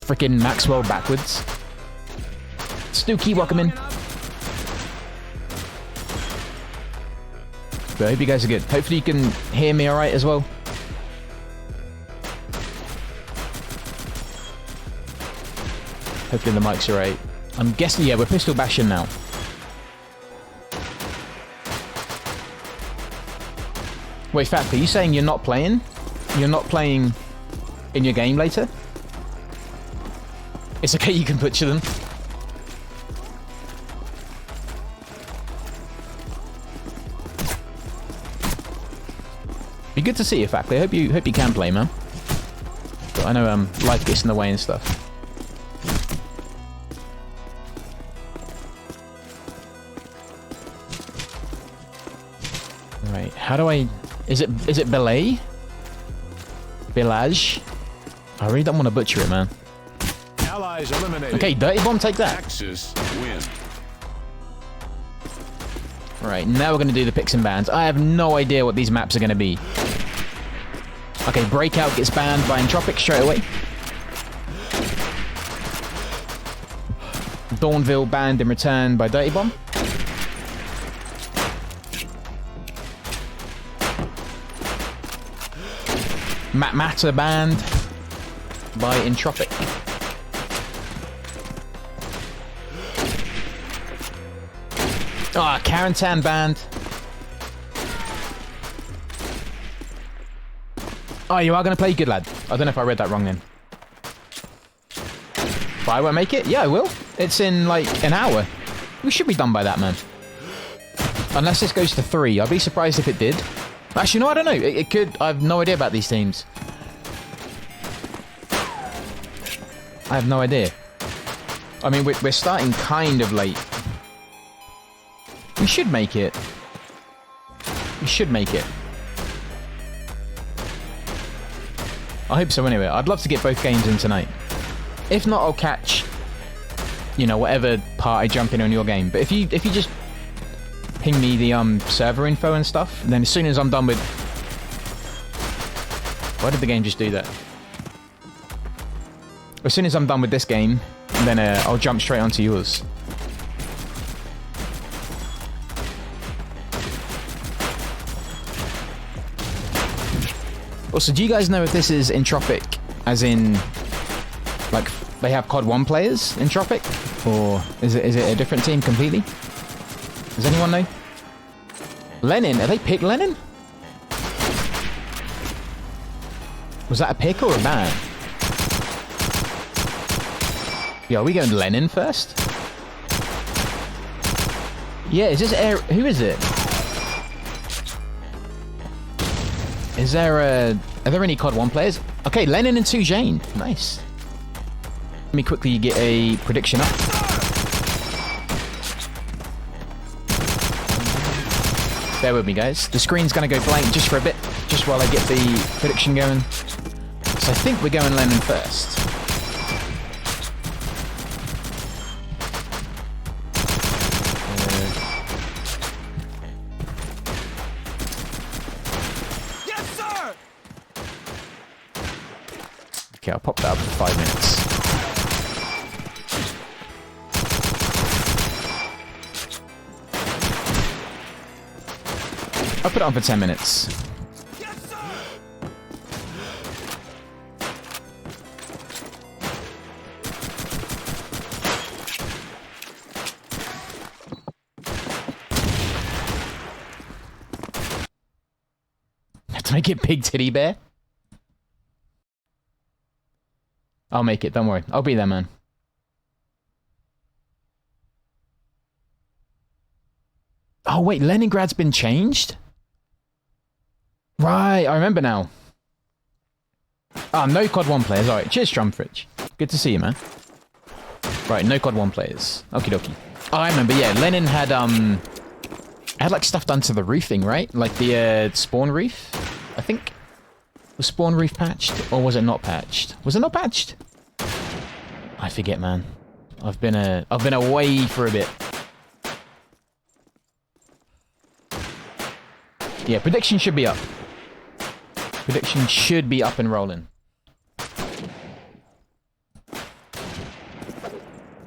freaking Maxwell backwards. Stooky, welcome in. But I hope you guys are good. Hopefully you can hear me alright as well. Hopefully the mic's alright. I'm guessing, yeah, we're pistol bashing now. Wait, Fat, are you saying you're not playing? You're not playing in your game later? It's okay, you can butcher them. Be good to see you, Fat. I hope you can play, man. But I know life gets in the way and stuff. Right, how do I... Is it belay? Village? I really don't want to butcher it, man. Allies eliminated. Okay, Dirtybomb, take that. Axis win. Right, now we're going to do the picks and bans. I have no idea what these maps are going to be. Okay, Breakout gets banned by Entropic straight away. Dawnville banned in return by Dirtybomb. Matter banned by Entropic. Ah, Carentan banned. Oh, you are going to play? Good lad. I don't know if I read that wrong then. But I won't make it? Yeah, I will. It's in like an hour. We should be done by that, man. Unless this goes to 3. I'd be surprised if it did. Actually, no, I don't know. It could. I have no idea about these teams. I have no idea. I mean, we're starting kind of late. We should make it. We should make it. I hope so anyway. I'd love to get both games in tonight. If not, I'll catch, you know, whatever part I jump in on your game. But if you just ping me the server info and stuff, and then as soon as I'm done with... Why did the game just do that? As soon as I'm done with this game, then I'll jump straight onto yours. Also, do you guys know if this is Entropic, as in, like, they have COD 1 players, Entropic? Or is it a different team completely? Does anyone know? Lenin, are they pick Lenin? Was that a pick or a ban? Yeah, are we going Lenin first? Yeah, is this air... Who is it? Is there a... Are there any COD 1 players? Okay, Lenin and 2 Jane. Nice. Let me quickly get a prediction up. Bear with me, guys. The screen's going to go blank just for a bit, just while I get the prediction going. So I think we're going Lenin first. Okay, I'll pop that up for 5 minutes. I'll put it on for 10 minutes. Did I get Big Titty Bear? I'll make it, don't worry. I'll be there, man. Oh, wait, Leningrad's been changed? Right, I remember now. Ah, no COD 1 players. Alright, cheers, Strumfridge. Good to see you, man. Right, no COD 1 players. Okie dokie. Oh, I remember, yeah, Lenin had, had, like, stuff done to the roofing, right? Like the, spawn reef, I think? Was spawn reef patched, or was it not patched? Was it not patched? I forget, man. I've been away for a bit. Yeah, prediction should be up. Prediction should be up and rolling.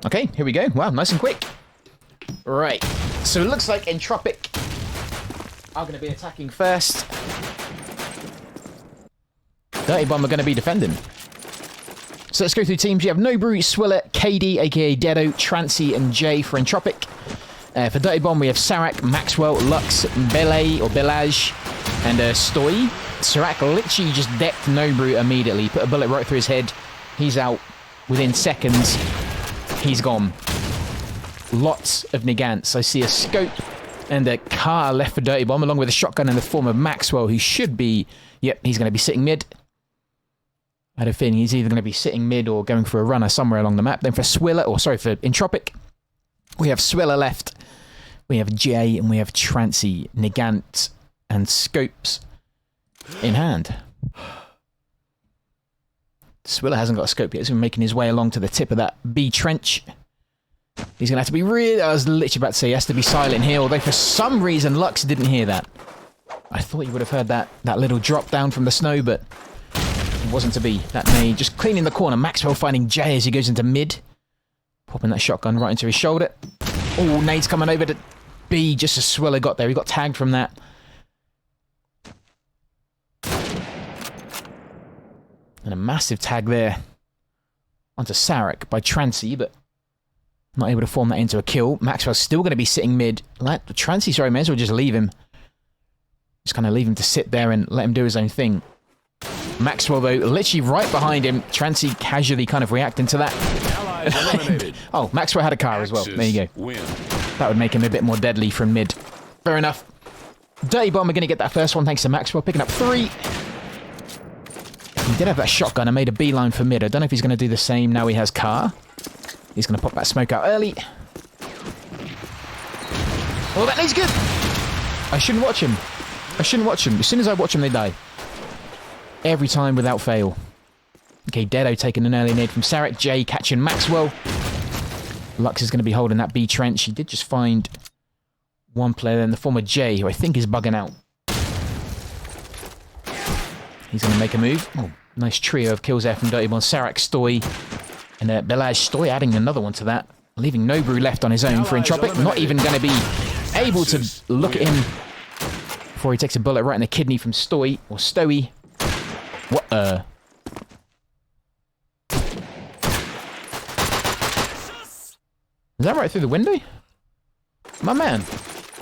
Okay, here we go. Wow, nice and quick. Right, so it looks like Entropiq are going to be attacking first. Dirtybomb are going to be defending. So let's go through teams. You have Nobru, Swiller, KD, aka Dedo, Trancy, and Jay for Entropiq. For Dirtybomb, we have Sarak, Maxwell, Lux, Belay, or Belage, and Stoy. Sarak literally just decked Nobru immediately, put a bullet right through his head. He's out within seconds. He's gone. Lots of Nagants. I see a scope and a car left for Dirtybomb, along with a shotgun in the form of Maxwell, who should be... Yep, he's going to be sitting mid. I had a feeling he's either going to be sitting mid or going for a runner somewhere along the map. Then for Swiller, or sorry, for Entropiq, we have Swiller left. We have Jay and we have Trancy, Nagant, and Scopes in hand. Swiller hasn't got a scope yet. He's making his way along to the tip of that B trench. He's going to have to be really... I was literally about to say he has to be silent here, although for some reason Lux didn't hear that. I thought you would have heard that little drop down from the snow, but it wasn't to be. That nade just cleaning the corner. Maxwell finding Jay as he goes into mid. Popping that shotgun right into his shoulder. Oh, nade's coming over to B just as Swiller got there. He got tagged from that. And a massive tag there onto Sarak by Trancy, but not able to form that into a kill. Maxwell's still going to be sitting mid. Trancy, sorry, may as well just leave him. Just kind of leave him to sit there and let him do his own thing. Maxwell, though, literally right behind him. Trancy casually kind of reacting to that. Oh, Maxwell had a car as well. There you go. That would make him a bit more deadly from mid. Fair enough. Dirtybomb are going to get that first one thanks to Maxwell, picking up 3. He did have that shotgun and made a beeline for mid. I don't know if he's going to do the same now he has car. He's going to pop that smoke out early. Oh, that nade's good. I shouldn't watch him. I shouldn't watch him. As soon as I watch him, they die. Every time without fail. Okay, Dedo taking an early nade from Sarak. Jay catching Maxwell. Lux is going to be holding that B trench. He did just find one player in the form of Jay, who I think is bugging out. He's going to make a move. Oh, nice trio of kills there from Dirtybomb. Sarak, Stoy, and Belage. Stoy adding another one to that. Leaving Nobru left on his own for Entropiq. Not even going to be able to look at him before he takes a bullet right in the kidney from Stoy, or Stoey. What Is that right through the window? My man.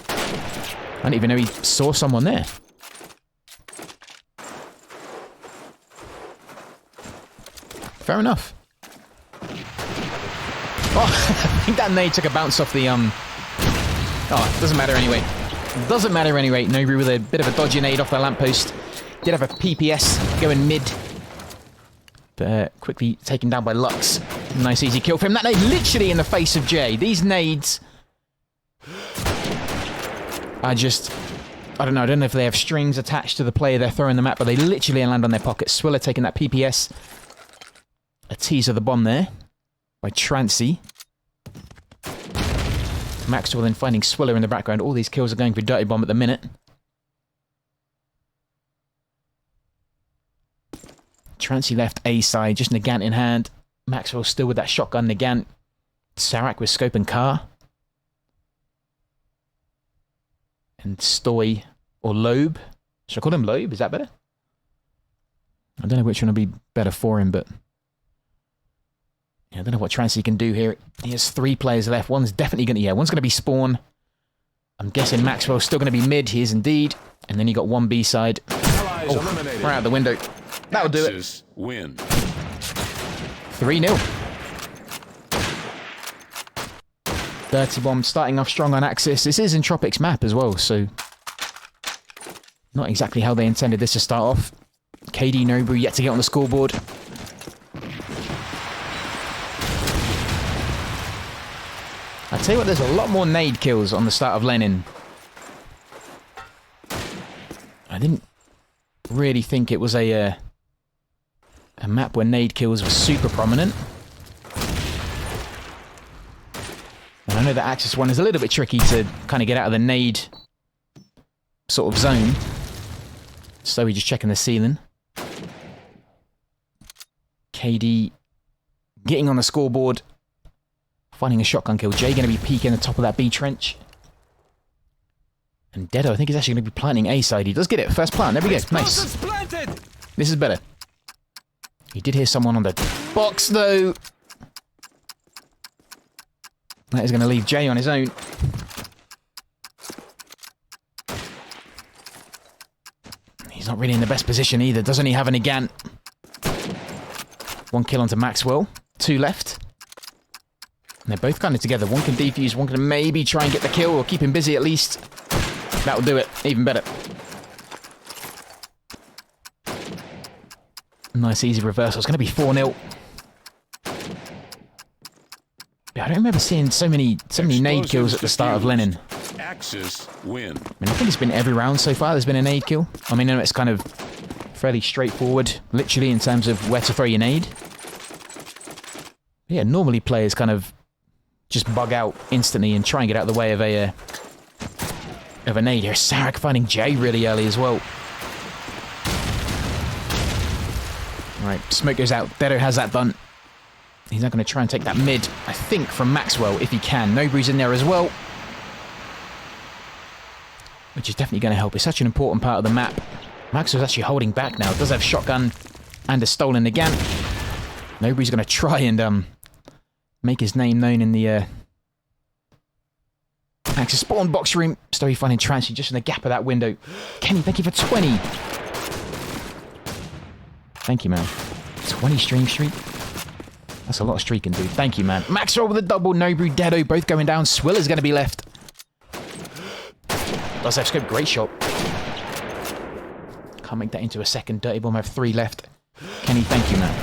I didn't even know he saw someone there. Fair enough. Oh, I think that nade took a bounce off the, Oh, it doesn't matter anyway. Doesn't matter anyway. Nobru with a bit of a dodgy nade off the lamppost. Did have a PPS going mid. But quickly taken down by Lux. Nice easy kill for him. That nade literally in the face of Jay. These nades are just... I don't know if they have strings attached to the player they're throwing them at, but they literally land on their pockets. Swiller taking that PPS. A tease of the bomb there by Trancy. Maxwell then finding Swiller in the background. All these kills are going for Dirtybomb at the minute. Trancy left A side, just Nagant in hand. Maxwell still with that shotgun Nagant. Sarak with scope and car. And Stoy, or Loeb. Should I call him Loeb? Is that better? I don't know which one will be better for him, but... yeah, I don't know what Trancy can do here. He has 3 players left. One's definitely going to... yeah, one's going to be Spawn. I'm guessing Maxwell's still going to be mid. He is indeed. And then you got one B side. Oh, right out the window. That'll do it. Win. 3-0. Dirtybomb starting off strong on Axis. This is Entropiq's map as well, so... not exactly how they intended this to start off. KD Nobru yet to get on the scoreboard. I tell you what, there's a lot more nade kills on the start of Lenin. I didn't really think it was a map where nade kills were super prominent. And I know that Axis one is a little bit tricky to kind of get out of the nade sort of zone. So we're just checking the ceiling. KD getting on the scoreboard Finding a shotgun kill. Jay going to be peeking the top of that B trench. And Dedo, I think he's actually going to be planting A side. He does get it. First plant. There we go. Nice. This is better. He did hear someone on the box, though. That is going to leave Jay on his own. He's not really in the best position either. Doesn't he have an Gant? 1 kill onto Maxwell. 2 left. And they're both kind of together. One can defuse, one can maybe try and get the kill or keep him busy at least. That'll do it. Even better. Nice easy reversal. It's going to be 4-0. Yeah, I don't remember seeing so many nade kills at the start of Lenin. Axis win. I think it's been every round so far there's been a nade kill. I mean, it's kind of fairly straightforward, literally, in terms of where to throw your nade. Yeah, normally players kind of just bug out instantly and try and get out of the way of a nade. Here's Sarek finding Jay really early as well. Alright, smoke goes out. Dedo has that done. He's not going to try and take that mid, I think, from Maxwell, if he can. Nobre's in there as well. Which is definitely going to help. It's such an important part of the map. Maxwell's actually holding back now. Does have shotgun and a stolen again. Nobre's going to try and make his name known in the Axis spawn box room. Story finding Transy just in the gap of that window. Kenny, thank you for 20. Thank you, man. 20 stream streak. That's a lot of streaking, dude. Thank you, man. Maxwell with a double. Nobu, Dedo, both going down. Swiller's going to be left. Does have scope. Great shot. Can't make that into a second. Dirtybomb have 3 left. Kenny, thank you, man.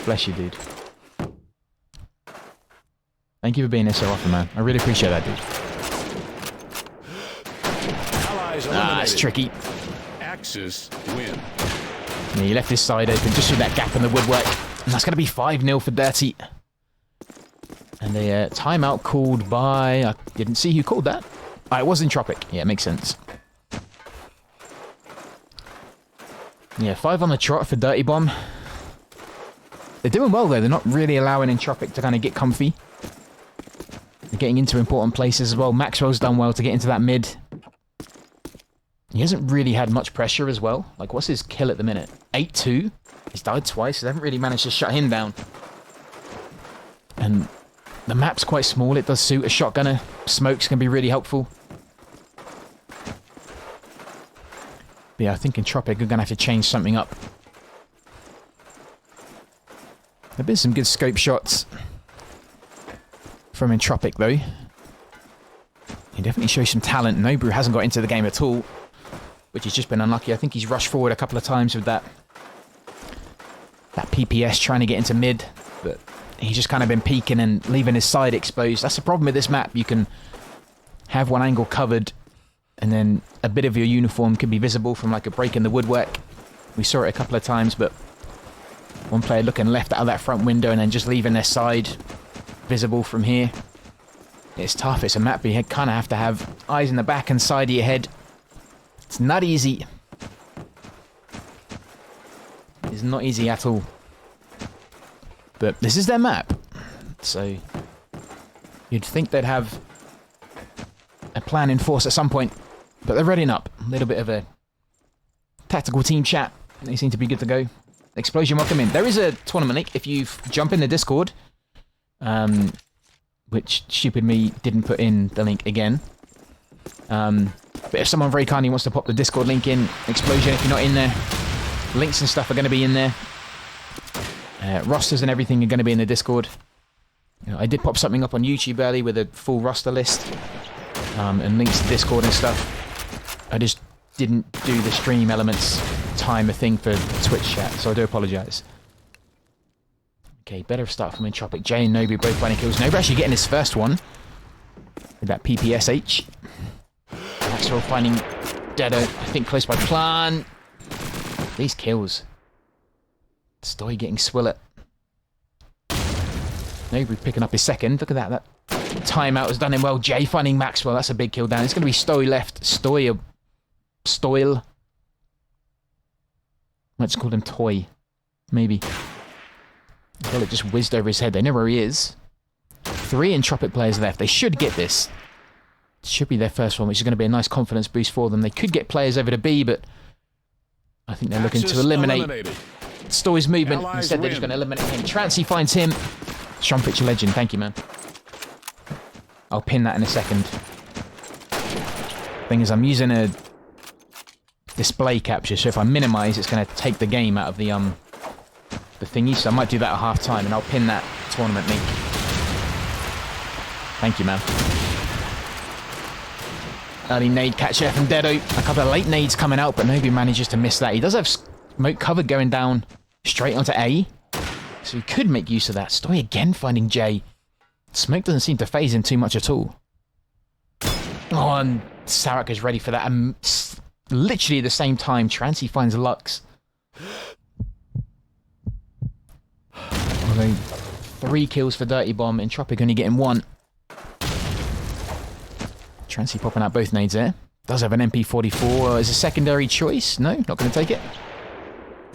Bless you, dude. Thank you for being here so often, man. I really appreciate that, dude. It's tricky. Axis win. Yeah, he left his side open just through that gap in the woodwork. And that's going to be 5-0 for Dirty. And a timeout called by... I didn't see who called that. It was Entropic. Yeah, it makes sense. Yeah, 5 on the trot for Dirtybomb. They're doing well, though. They're not really allowing Entropic to kind of get comfy. They're getting into important places as well. Maxwell's done well to get into that mid. He hasn't really had much pressure as well. Like, what's his kill at the minute? 8-2? He's died twice. They haven't really managed to shut him down. And the map's quite small. It does suit a shotgunner. Smokes can be really helpful. But yeah, I think Entropic are going to have to change something up. There have been some good scope shots from Entropic, though. He definitely shows some talent. Nobu hasn't got into the game at all, which has just been unlucky. I think he's rushed forward a couple of times with that PPS trying to get into mid, but he's just kind of been peeking and leaving his side exposed. That's the problem with this map. You can have one angle covered, and then a bit of your uniform can be visible from like a break in the woodwork. We saw it a couple of times, but one player looking left out of that front window and then just leaving their side visible from here. It's tough. It's a map where you kind of have to have eyes in the back and side of your head. It's not easy. It's not easy at all. But this is their map. So you'd think they'd have a plan in force at some point. But they're readying up. A little bit of a tactical team chat. They seem to be good to go. Explosion, welcome in. There is a tournament link if you jump in the Discord. Which, stupid me, didn't put in the link again. But if someone very kindly wants to pop the Discord link in, Explosion, if you're not in there, links and stuff are going to be in there. Rosters and everything are going to be in the Discord. You know, I did pop something up on YouTube early with a full roster list. And links to Discord and stuff. I just didn't do the stream elements timer thing for Twitch chat, so I do apologise. Okay, better start from Entropic. Jay and Nobu both finding kills. Nobu actually getting his first one with that PPSH. Maxwell finding Dedo, I think close by plan. These kills. Stoy getting Swillet. Nobu picking up his second. Look at that. That timeout has done him well. Jay finding Maxwell. That's a big kill down. It's going to be Stoy left. Stoyle. Might just call him Toy. Maybe. Well, it just whizzed over his head. They know where he is. 3 Entropic players left. They should get this. It should be their first one, which is going to be a nice confidence boost for them. They could get players over to B, but I think they're looking to eliminate Stoy's movement. Allies Instead, they're just going to eliminate him. Trancy finds him. Strumpich, legend. Thank you, man. I'll pin that in a second. Thing is, I'm using a display capture, so if I minimize, it's going to take the game out of the thingy. So I might do that at half time, and I'll pin that tournament link. Thank you, man. Early nade catch there from Dedo. A couple of late nades coming out, but nobody manages to miss that. He does have smoke cover going down straight onto A, so he could make use of that. Stoy again finding J. Smoke doesn't seem to phase him too much at all. Oh, and Sarek is ready for that. And literally at the same time, Trancy finds Lux. Although 3 kills for Dirtybomb, Entropiq only getting 1. Trancy popping out both nades there. Does have an MP44 as a secondary choice. No, not going to take it.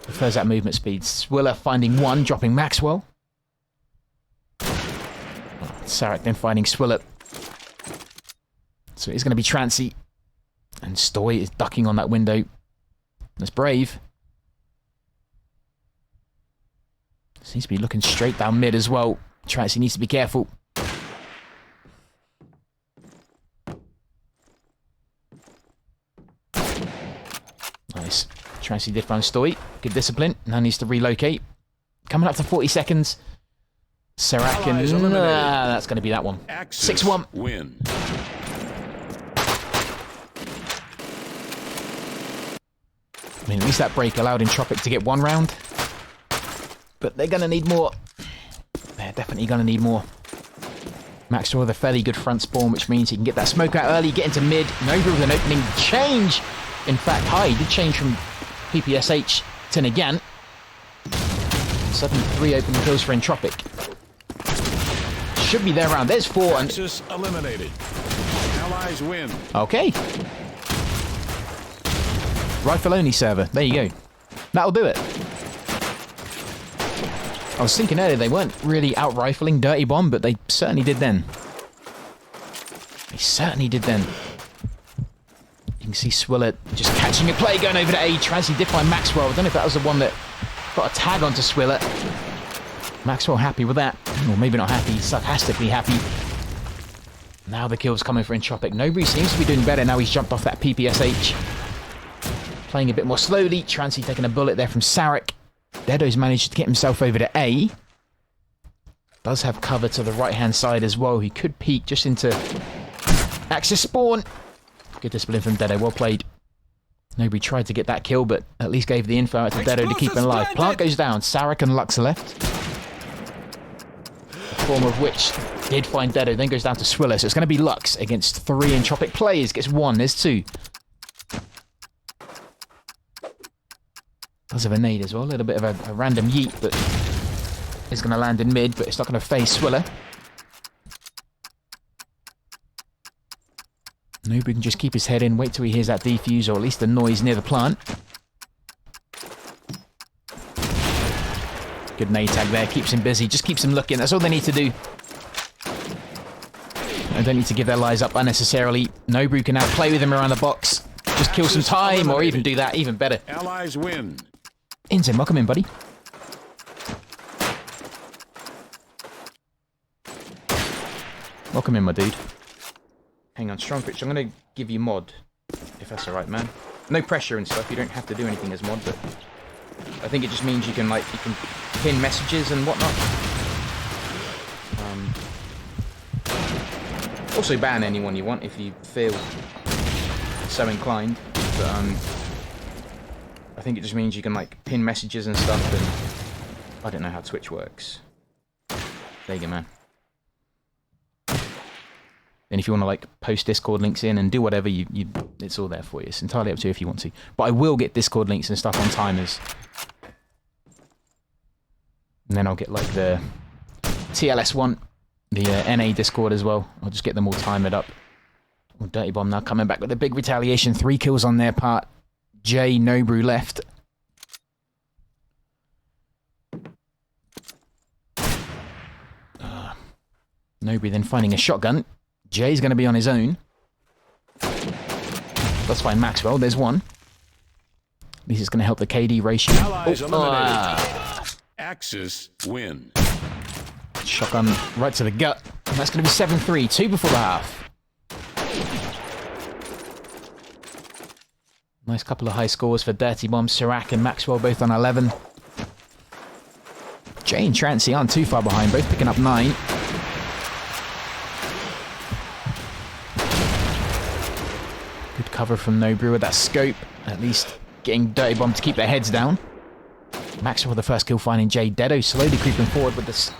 Prefers that movement speed. Swiller finding 1, dropping Maxwell. Sarek then finding Swiller. So it's going to be Trancy. And Stoy is ducking on that window. That's brave. Seems to be looking straight down mid as well. Trancy needs to be careful. Nice. Trancy did find Stoy. Good discipline. Now needs to relocate. Coming up to 40 seconds. Sarek and... that's going to be that one. 6-1. Win. I mean, at least that break allowed Entropiq to get 1 round. But they're going to need more. They're definitely going to need more. Maxwell with a fairly good front spawn, which means he can get that smoke out early, get into mid. Nova with an opening change. In fact, he did change from PPSH to Nagant. Suddenly 3 open kills for Entropiq. Should be there around. There's 4 and... Axis eliminated. Allies win. Okay. Rifle only server. There you go. That'll do it. I was thinking earlier they weren't really out-rifling Dirtybomb, but they certainly did then. They certainly did then. You can see Swiller just catching a play, going over to A. Trancy did find Maxwell. I don't know if that was the one that got a tag onto Swiller. Maxwell happy with that. Or maybe not happy, sarcastically happy. Now the kill's coming for Entropiq. Nobody seems to be doing better now he's jumped off that PPSH. Playing a bit more slowly. Trancy taking a bullet there from Sarek. Dedo's managed to get himself over to A. Does have cover to the right-hand side as well. He could peek just into Axis spawn. Good discipline from Dedo. Well played. Nobody tried to get that kill, but at least gave the info out to Dedo to keep him alive. Plant goes down. Sarek and Lux are left. The form of which did find Dedo, then goes down to Swiller. So it's going to be Lux against 3 Entropiq players. Gets 1. There's 2. Does have a nade as well. A little bit of a random yeet, but is going to land in mid, but it's not going to phase Swiller. Nobody can just keep his head in, wait till he hears that defuse, or at least the noise near the plant. Good nade tag there, keeps him busy, just keeps him looking. That's all they need to do. They don't need to give their lives up unnecessarily. Nobru can now play with him around the box. Just kill some time, or even do that, even better. Allies win. Inzen, welcome in, buddy. Welcome in, my dude. Hang on, Strumpich, I'm gonna give you mod, if that's alright, man. No pressure and stuff, you don't have to do anything as mod, but I think it just means you can pin messages and whatnot. Also ban anyone you want if you feel so inclined, but I think it just means you can pin messages and stuff, and I don't know how Twitch works. There you go, man. And if you want to post Discord links in and do whatever, it's all there for you. It's entirely up to you if you want to. But I will get Discord links and stuff on timers. And then I'll get the TLS one, the NA Discord as well. I'll just get them all timered up. Well, Dirtybomb now coming back with a big retaliation. 3 kills on their part. Jay Nobru left. Nobody then finding a shotgun. Jay's going to be on his own. Let's find Maxwell. There's one. At least it's going to help the KD ratio. Allies eliminated. Axis win. Shotgun right to the gut. And that's going to be 7-3. 2 before the half. Nice couple of high scores for Dirtybomb, Sirac and Maxwell, both on 11. Jay and Trancy aren't too far behind, both picking up 9. Good cover from Nobrew with that scope. At least getting Dirtybomb to keep their heads down. Maxwell the first kill finding Jay. Dedo slowly creeping forward with the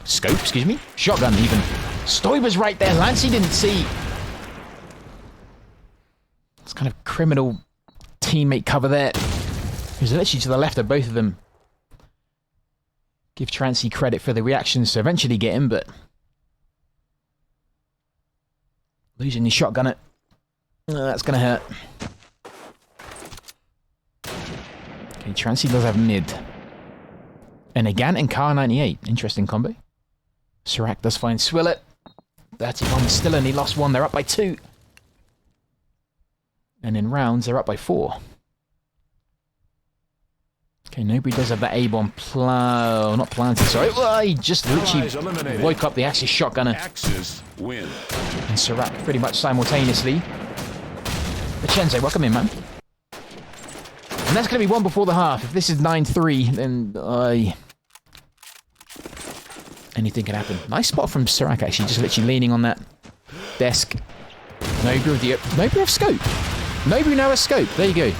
scope, excuse me. Shotgun even. Stoiber's right there. Lancey didn't see. It's kind of criminal teammate cover there. He's literally to the left of both of them. Give Trancy credit for the reactions to eventually get him, but losing his shotgun it. That's gonna hurt. Okay, Trancy does have mid. And again in Car 98. Interesting combo. Sirac does find Swillet. Dirtybomb still only lost 1. They're up by 2. And in rounds, they're up by 4. Okay, nobody does have that A-bomb not planted, sorry. Oh, he just literally woke up the Axis shotgunner. Axis win. And Sirac pretty much simultaneously. Vincenzo, welcome in, man. And that's going to be 1 before the half. If this is 9-3, then anything can happen. Nice spot from Sirac, actually, just literally leaning on that desk. Nobrew have scope. Nobrew now has scope. There you go.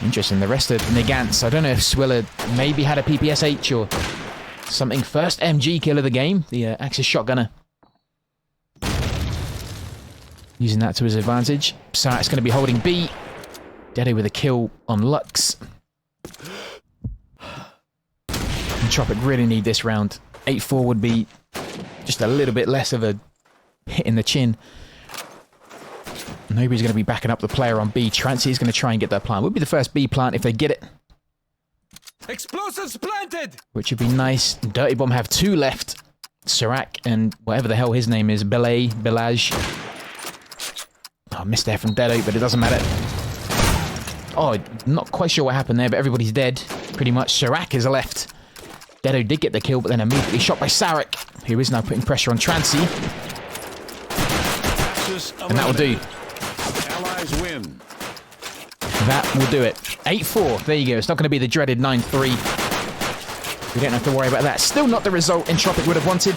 Interesting. The rest of Nagants, I don't know if Swiller maybe had a PPSH or something. First MG kill of the game, the Axis shotgunner. Using that to his advantage. Sarac's going to be holding B. Dedo with a kill on Lux. Entropiq really need this round. 8-4 would be just a little bit less of a hit in the chin. Nobody's going to be backing up the player on B. Trancy is going to try and get that plant. Would be the first B plant if they get it. Explosives planted! Which would be nice. Dirtybomb have 2 left. Sirac and whatever the hell his name is. Belaj. Oh, missed there from Dedo, but it doesn't matter. Oh, not quite sure what happened there, but everybody's dead. Pretty much. Sirac is left. Dedo did get the kill, but then immediately shot by Sarac, who is now putting pressure on Trancy. And that will do. Allies win. That will do it. 8-4. There you go. It's not going to be the dreaded 9-3. We don't have to worry about that. Still not the result Entropiq would have wanted.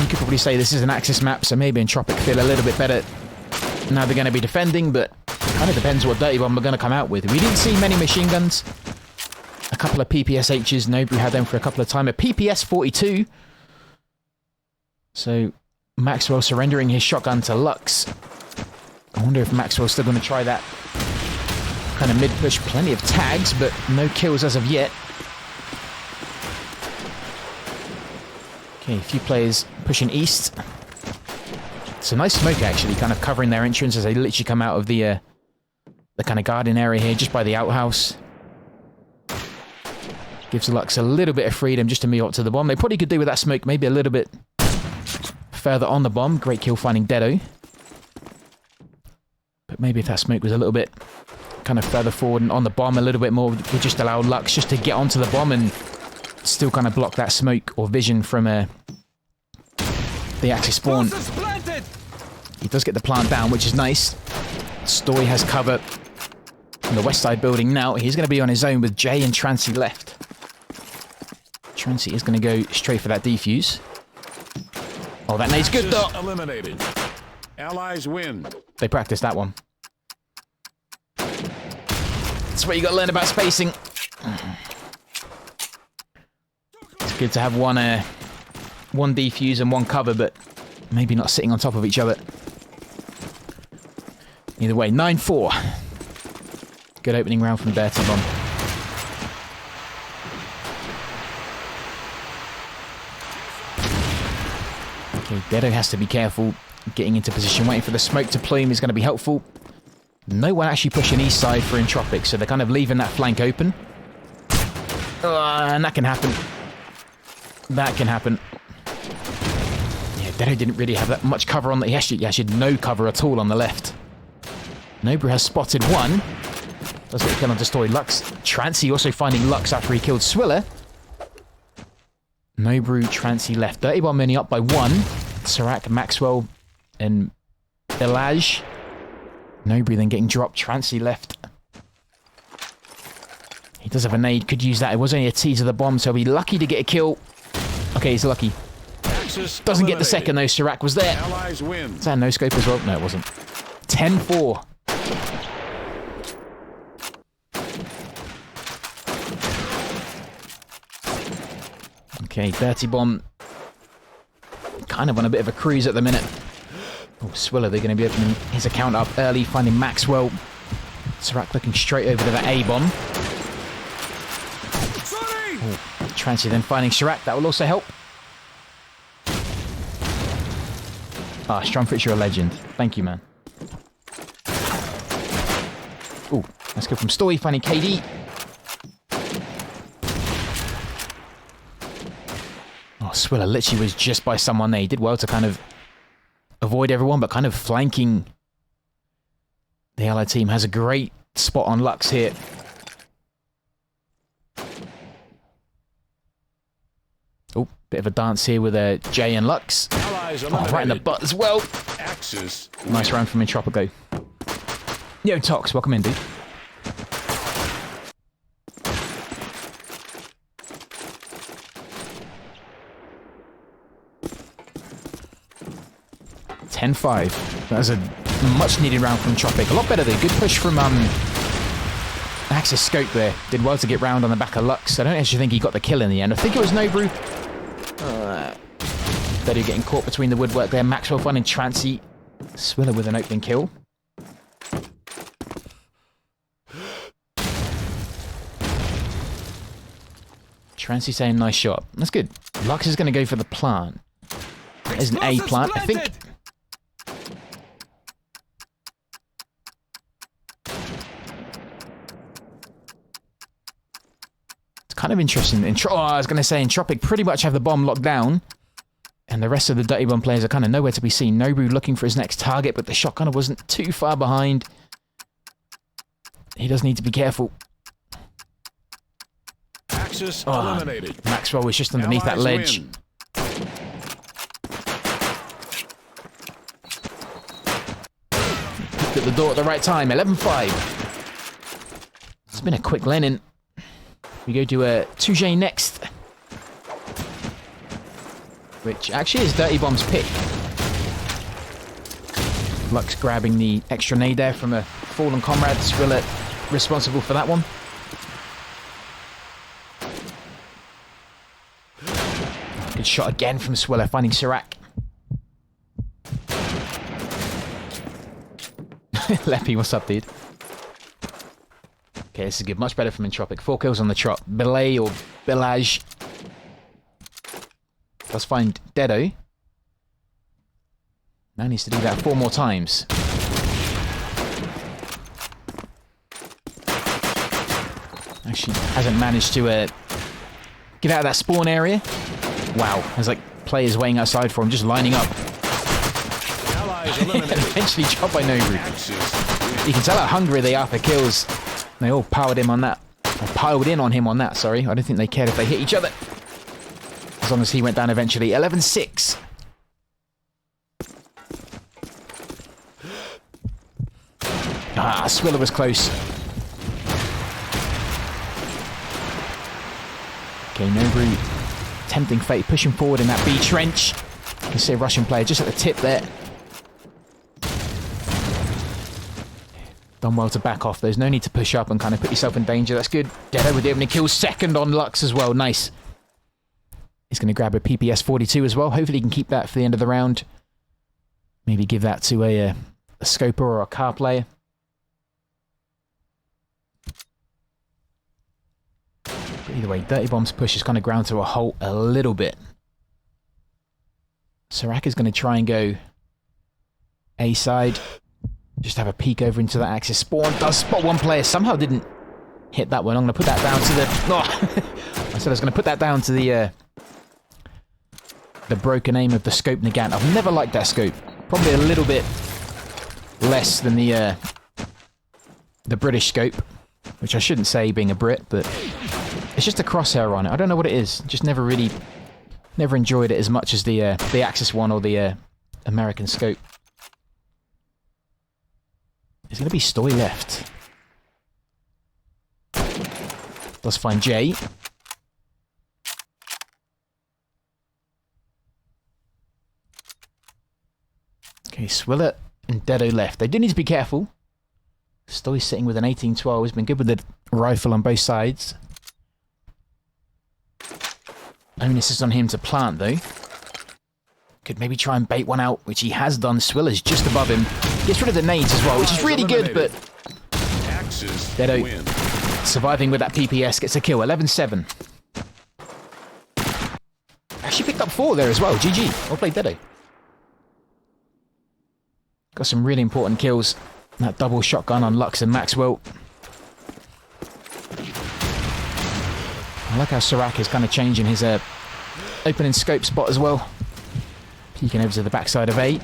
You could probably say this is an Axis map, so maybe Entropiq feel a little bit better. Now they're going to be defending, but kind of depends what Dirtybomb are going to come out with. We didn't see many machine guns. A couple of PPSHs. Nobody had them for a couple of times. A PPS 42. So Maxwell surrendering his shotgun to Lux. I wonder if Maxwell's still going to try that kind of mid-push. Plenty of tags, but no kills as of yet. Okay, a few players pushing east. It's a nice smoke, actually, kind of covering their entrance as they literally come out of the kind of garden area here, just by the outhouse. Gives Lux a little bit of freedom just to move up to the bomb. They probably could do with that smoke maybe a little bit further on the bomb. Great kill finding Dedo. But maybe if that smoke was a little bit kind of further forward and on the bomb a little bit more, would just allow Lux just to get onto the bomb and still kind of block that smoke or vision from the Axis spawn. He does get the plant down, which is nice. Stoy has cover on the west side building now. He's going to be on his own with Jay and Trancy left. Trancy is going to go straight for that defuse. Oh, that nade's good though. Eliminated. Allies win. They practiced that one. That's what you got to learn about spacing. It's good to have one defuse and one cover, but maybe not sitting on top of each other. Either way, 9-4. Good opening round from Dirtybomb. Okay, Dedo has to be careful getting into position. Waiting for the smoke to plume is going to be helpful. No one actually pushing east side for Entropiq, so they're kind of leaving that flank open. And that can happen. That can happen. Yeah, Dedo didn't really have that much cover on the... He actually had no cover at all on the left. Nobu has spotted one. Does get a kill on Destroy Lux. Trancy also finding Lux after he killed Swiller. Nobru, Trancy left. Dirtybomb only up by one. Serac, Maxwell, and Elage. Nobru then getting dropped. Trancy left. He does have a nade. Could use that. It was only a tease of the bomb, so he'll be lucky to get a kill. Okay, he's lucky. Doesn't get the second, though. Serac was there. Allies win. Is that no scope as well? No, it wasn't. 10-4. Okay, Dirtybomb kind of on a bit of a cruise at the minute. Oh, Swiller, they're going to be opening his account up early, finding Maxwell. Serac looking straight over to the A-bomb. Oh, Trancy then finding Serac. That will also help. Ah, Strumfritz, you're a legend. Thank you, man. Oh, let's go from Stoy, finding KD. Oh, Swiller literally was just by someone there. He did well to kind of avoid everyone, but kind of flanking the allied team. Has a great spot on Lux here. Oh, bit of a dance here with Jay and Lux. Oh, right in the butt as well. Axis. Nice round from Entropiq. Yo, Tox, welcome in, dude. $10-5. That was a much-needed round from Entropiq. A lot better though. Good push from Axis Scope there. Did well to get round on the back of Lux. I don't actually think he got the kill in the end. I think it was Nobru. Better getting caught between the woodwork there. Maxwell finding Trancy. Swiller with an opening kill. Trancy saying nice shot. That's good. Lux is going to go for the plant. There's an A plant, I think. It's kind of interesting. I was going to say Entropiq pretty much have the bomb locked down. And the rest of the Dirtybomb players are kind of nowhere to be seen. Nobu looking for his next target, but the shot kind of wasn't too far behind. He does need to be careful. Axis eliminated. Maxwell was just underneath that ledge. Win. At the door at the right time. 11-5. It's been a quick Lenin. We go to Tujay next. Which actually is Dirtybomb's pick. Lux grabbing the extra nade there from a fallen comrade. Swiller responsible for that one. Good shot again from Swiller, finding Serac. Leppy, what's up, dude? Okay, this is good. Much better from Entropiq. 4 kills on the trot. Belay or Billage. Let's find Dedo. Now needs to do that 4 more times. Actually hasn't managed to get out of that spawn area. Wow, there's like players waiting outside for him, just lining up. And eventually dropped by Nobru. You can tell how hungry they are for kills. They all powered him on that. Or piled in on him on that, sorry. I don't think they cared if they hit each other. As long as he went down eventually. 11-6. Ah, Swiller was close. Okay, Nobru tempting fate, pushing forward in that B trench. You can see a Russian player just at the tip there. Done well to back off. There's no need to push up and kind of put yourself in danger. That's good. Dedo with the opening kill. Second on Lux as well. Nice. He's going to grab a PPS 42 as well. Hopefully he can keep that for the end of the round. Maybe give that to a scoper or a car player. But either way, Dirtybomb's push has kind of ground to a halt a little bit. Serac is going to try and go A side. Just have a peek over into that Axis spawn. Does spot one player. Somehow didn't hit that one. I'm going to put that down to the... Oh, I said I was going to put that down to the broken aim of the scope Nagant. I've never liked that scope. Probably a little bit less than the British scope, which I shouldn't say being a Brit, but it's just a crosshair on it. I don't know what it is. Just never enjoyed it as much as the Axis one or the American scope. There's going to be Stoy left. Let's find Jay. Okay, Swiller and Dedo left. They do need to be careful. Stoy's sitting with an 18-12. He's been good with the rifle on both sides. Onus is on him to plant, though. Could maybe try and bait one out, which he has done. Swiller's just above him. Gets rid of the nades as well, which is really good, but Dedo surviving with that PPS gets a kill. 11-7. Actually picked up 4 there as well. GG. Well played, Dedo. Got some really important kills. That double shotgun on Lux and Maxwell. I like how Serac is kind of changing his opening scope spot as well. Peeking over to the backside of A.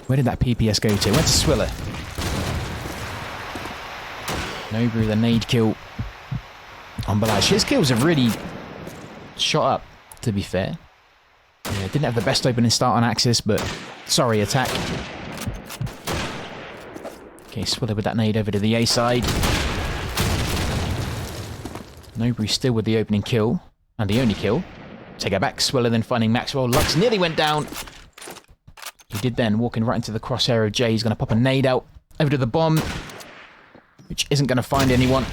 Where did that PPS go to? Went to Swiller. Nobu with a nade kill on Balaj. His kills have really shot up, to be fair. Yeah, didn't have the best opening start on Axis, but sorry, attack. Okay, Swiller with that nade over to the A side. Nobu still with the opening kill, and the only kill. Take it back, Swiller then finding Maxwell. Lux nearly went down. He did then, walking right into the crosshair of Jay. He's going to pop a nade out over to the bomb, which isn't going to find anyone.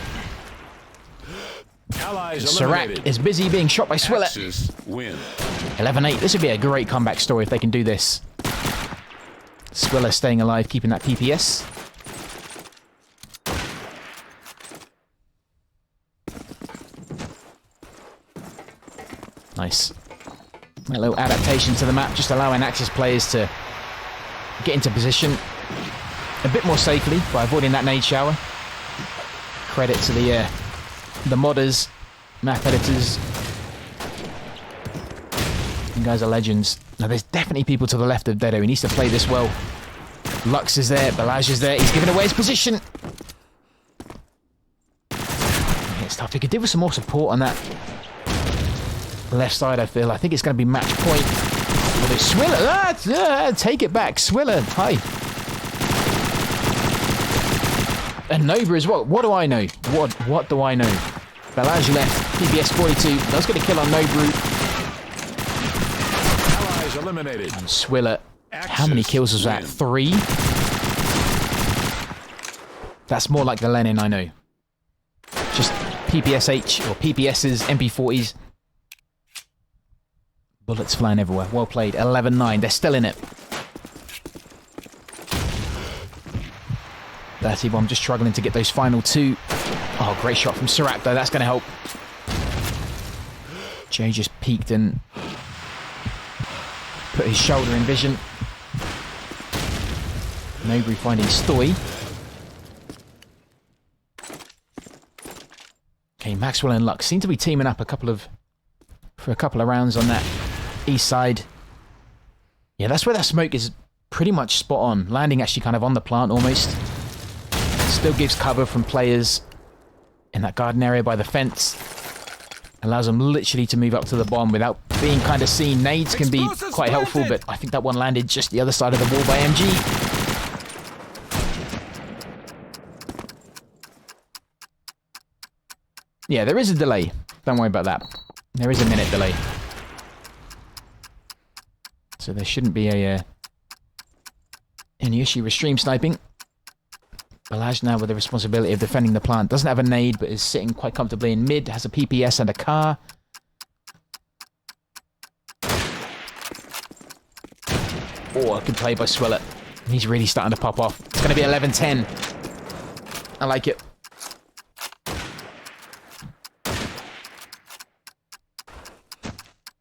Serac is busy being shot by Swiller. 11-8. This would be a great comeback story if they can do this. Swiller staying alive, keeping that PPS. Nice. A little adaptation to the map, just allowing Axis players to get into position a bit more safely by avoiding that nade shower. Credit to the modders, map editors. You guys are legends. Now there's definitely people to the left of Dedo. He needs to play this well. Lux is there, Balaj is there. He's giving away his position. It's tough. He could do with some more support on that left side, I feel. I think it's going to be match point. Swiller! Take it back. Swiller, hi. And Nova as well. What do I know? What do I know? Balaj left. PBS 42. That's going to kill on Nobru. Allies eliminated. And Swiller. How many kills was that? 3? That's more like the Lenin I know. Just PPSH or PPSs, MP40s. Bullets flying everywhere. Well played. 11-9. They're still in it. Dirtybomb just struggling to get those final 2. Oh, great shot from Serac, though. That's going to help. Jay just peeked and put his shoulder in vision. Nobu finding Stoy. Okay, Maxwell and Lux seem to be teaming up for a couple of rounds on that east side. Yeah, that's where that smoke is pretty much spot on. Landing actually kind of on the plant almost. Still gives cover from players in that garden area by the fence. Allows them literally to move up to the bomb without being kind of seen. Nades can be quite helpful, but I think that one landed just the other side of the wall by MG. Yeah, there is a delay. Don't worry about that. There is a minute delay. So there shouldn't be any issue with stream sniping. Balaj now with the responsibility of defending the plant. Doesn't have a nade, but is sitting quite comfortably in mid. Has a PPS and a car. Oh, good play by Swiller. He's really starting to pop off. It's going to be 11-10. I like it.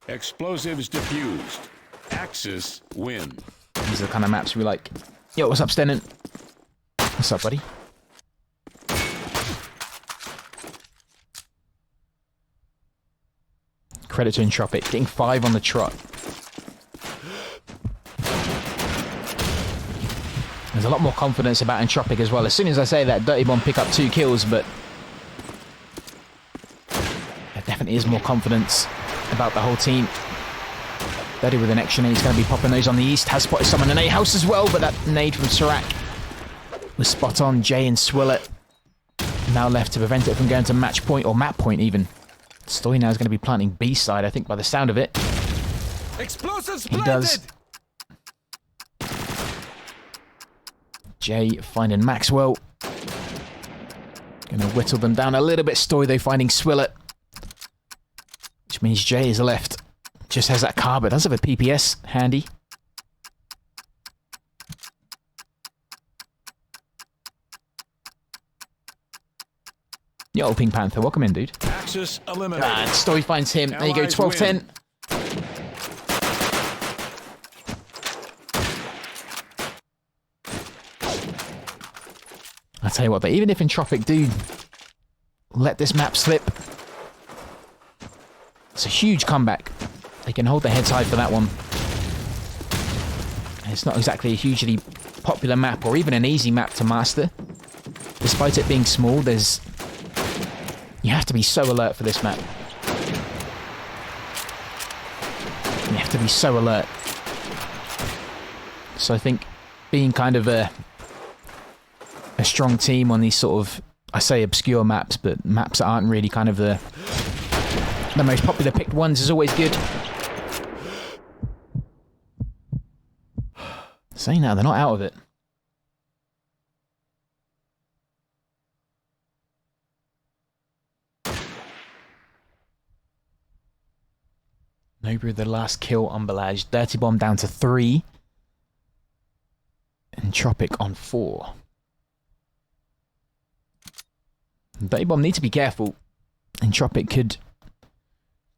Explosives diffused. Axis win. These are the kind of maps we like. Yo, what's up, Stenon? What's up, buddy? Credit to Entropiq, getting 5 on the trot. There's a lot more confidence about Entropiq as well. As soon as I say that, Dirtybomb pick up 2 kills, but there definitely is more confidence about the whole team. Dirty with an extra nade. He's going to be popping those on the east. Has spotted someone in A house as well, but that nade from Serac was spot on. Jay and Swillet now left to prevent it from going to match point, or map point even. Stoy now is going to be planting B side, I think, by the sound of it. Explosives He planted! does. Jay finding Maxwell. Going to whittle them down a little bit. Stoy, though, finding Swillet. Which means Jay is left. Just has that car, but does have a PPS handy. Yo, Pink Panther, welcome in, dude. Axis eliminated. And Stoy finds him. There you go, Allies 12-10. I tell you what, but even if Entropiq do let this map slip, it's a huge comeback. They can hold their heads high for that one. And it's not exactly a hugely popular map or even an easy map to master. Despite it being small, you have to be so alert for this map. You have to be so alert. So I think being kind of a strong team on these sort of, I say obscure maps, but maps that aren't really kind of the most popular picked ones is always good. Saying that, they're not out of it. Nobru the last kill on Balaj. Dirtybomb down to 3. Entropiq on 4. Dirtybomb need to be careful. Entropiq could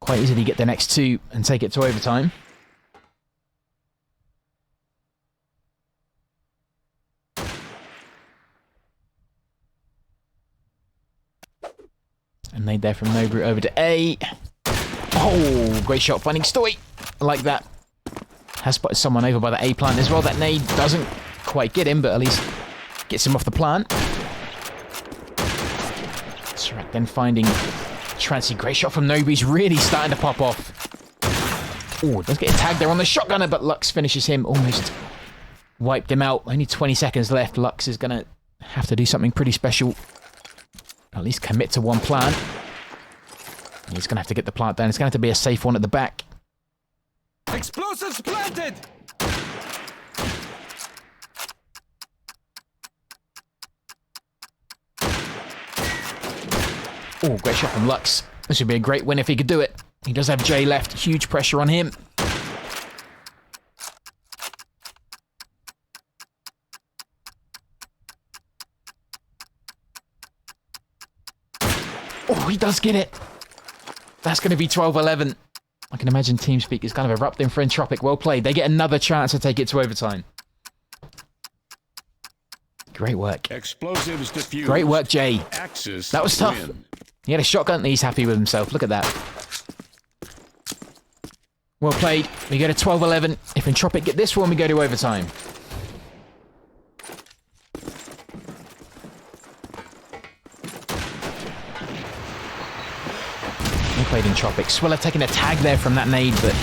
quite easily get the next 2 and take it to overtime. And nade there from Nobru over to A. Oh, great shot finding Stoy. I like that. Has spotted someone over by the A plant as well. That nade doesn't quite get him, but at least gets him off the plant. Serac then finding Trancy. Great shot from Nobru. He's really starting to pop off. Oh, does get tagged there on the shotgunner, but Lux finishes him. Almost wiped him out. Only 20 seconds left. Lux is going to have to do something pretty special. At least commit to one plant. He's going to have to get the plant down. It's going to have to be a safe one at the back. Explosives planted! Oh, great shot from Lux. This would be a great win if he could do it. He does have Jay left. Huge pressure on him. Oh, he does get it. That's going to be 12-11. I can imagine TeamSpeak is kind of erupting for Entropiq. Well played. They get another chance to take it to overtime. Great work. Explosives diffused. Great work, Jay. Axis That was tough. win. He had a shotgun and he's happy with himself. Look at that. Well played. We go to 12-11. If Entropiq get this one, we go to overtime. Well played, Entropiq. Swiller taking a tag there from that nade, but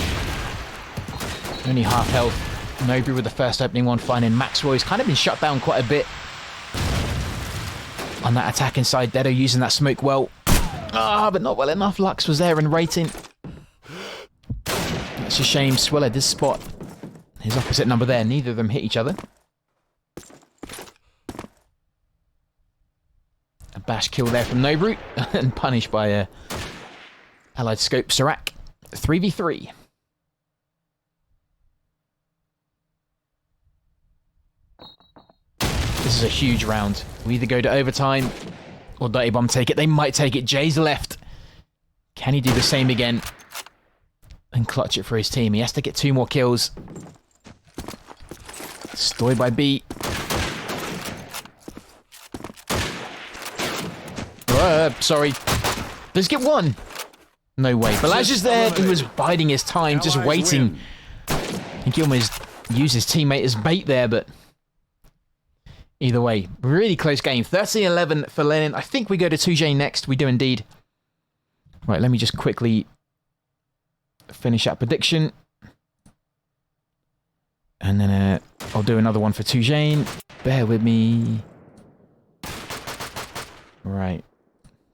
only half health. Nobru with the first opening one, finding Maxwell. He's kind of been shut down quite a bit on that attack inside. Dedo using that smoke well. Ah, but not well enough. Lux was there and rating. It's a shame. Swiller did spot his opposite number there. Neither of them hit each other. A bash kill there from Nobru and punished by a allied scope Serac. 3v3. This is a huge round. We either go to overtime or Dirtybomb take it. They might take it. Jay's left. Can he do the same again and clutch it for his team? He has to get 2 more kills. Stoy by B. Sorry. Let's get 1. No way. Balazs is there. He was biding his time, just Allies waiting. win. I think he almost used his teammate as bait there, but either way, really close game. 13-11 for Lenin. I think we go to 2J next. We do indeed. Right, let me just quickly finish that prediction. And then I'll do another one for 2J. Bear with me. Right.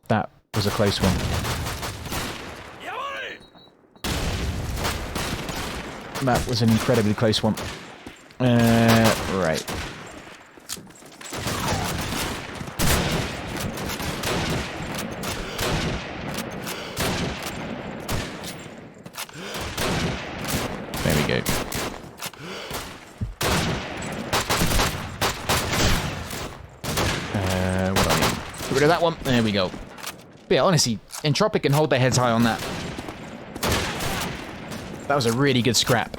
That was a close one. That was an incredibly close one. Right. There we go. What do I need? Get rid of that one. There we go. But yeah, honestly, Entropiq can hold their heads high on that. That was a really good scrap.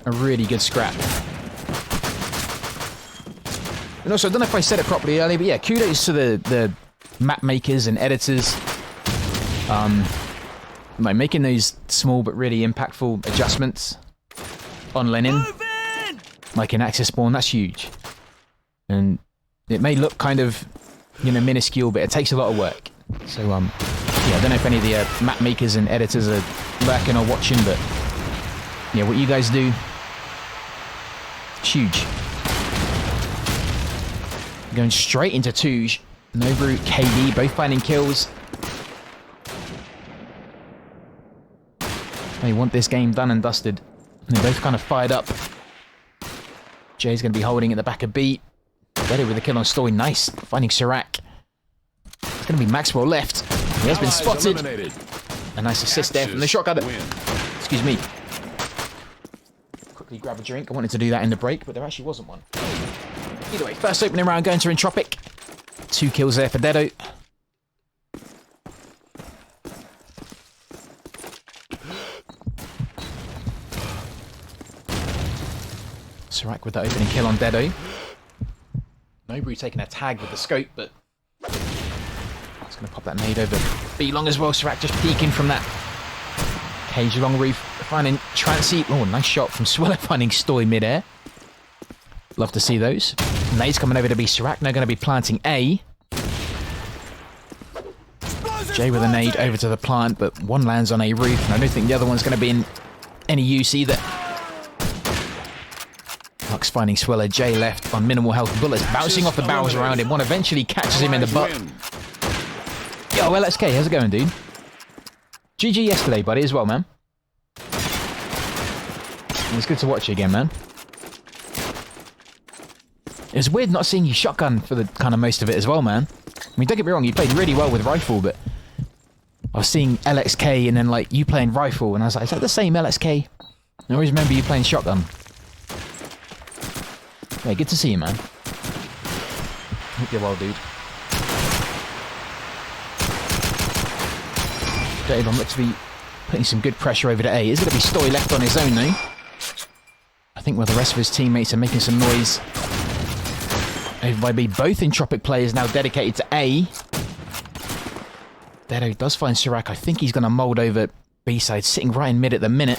A really good scrap. And also, I don't know if I said it properly earlier, but yeah, kudos to the map makers and editors. Like making those small but really impactful adjustments on Lenin. Like in Access Spawn, that's huge. And it may look kind of, you know, minuscule, but it takes a lot of work. So, yeah, I don't know if any of the map makers and editors are lurking or watching, but yeah, what you guys do, it's huge. Going straight into Tuj. Nobru, KD, both finding kills. They want this game done and dusted. And they're both kind of fired up. Jay's going to be holding at the back of B. Better with a kill on Story. Nice. Finding Sirac. It's going to be Maxwell left. He has been spotted. Eliminated. A nice assist there from the shotgunner. Win. Excuse me. Quickly grab a drink. I wanted to do that in the break, but there actually wasn't one. Either way, first opening round going to Entropiq. 2 kills there for Dedo. Sirac with the opening kill on Dedo. Nobru taking a tag with the scope, but it's going to pop that nade over B-long as well. Sirac just peeking from that cage along roof, finding Trancy. Oh, nice shot from Swiller, finding Stoy mid-air. Love to see those. Nade's coming over to be Sirac, now going to be planting A. Jay with a nade over to the plant, but one lands on a roof, and I don't think the other one's going to be in any use either. Lux finding Swiller, Jay left on minimal health, bullets bouncing off the barrels around him. One eventually catches him in the butt. Yo, LXK, how's it going, dude? GG yesterday, buddy, as well, man. It's good to watch you again, man. It was weird not seeing you shotgun for the kind of most of it as well, man. I mean, don't get me wrong, you played really well with rifle, but I was seeing LXK and then, like, you playing rifle, and I was like, is that the same LXK? I always remember you playing shotgun. Yeah, good to see you, man. Hope you're well, dude. Dirtybomb looks to be putting some good pressure over to A. Is going to be Stoy left on his own, though. I think while the rest of his teammates are making some noise over by B. Both Entropiq players now dedicated to A. Dedo does find Sirac. I think he's going to mould over B-side, sitting right in mid at the minute.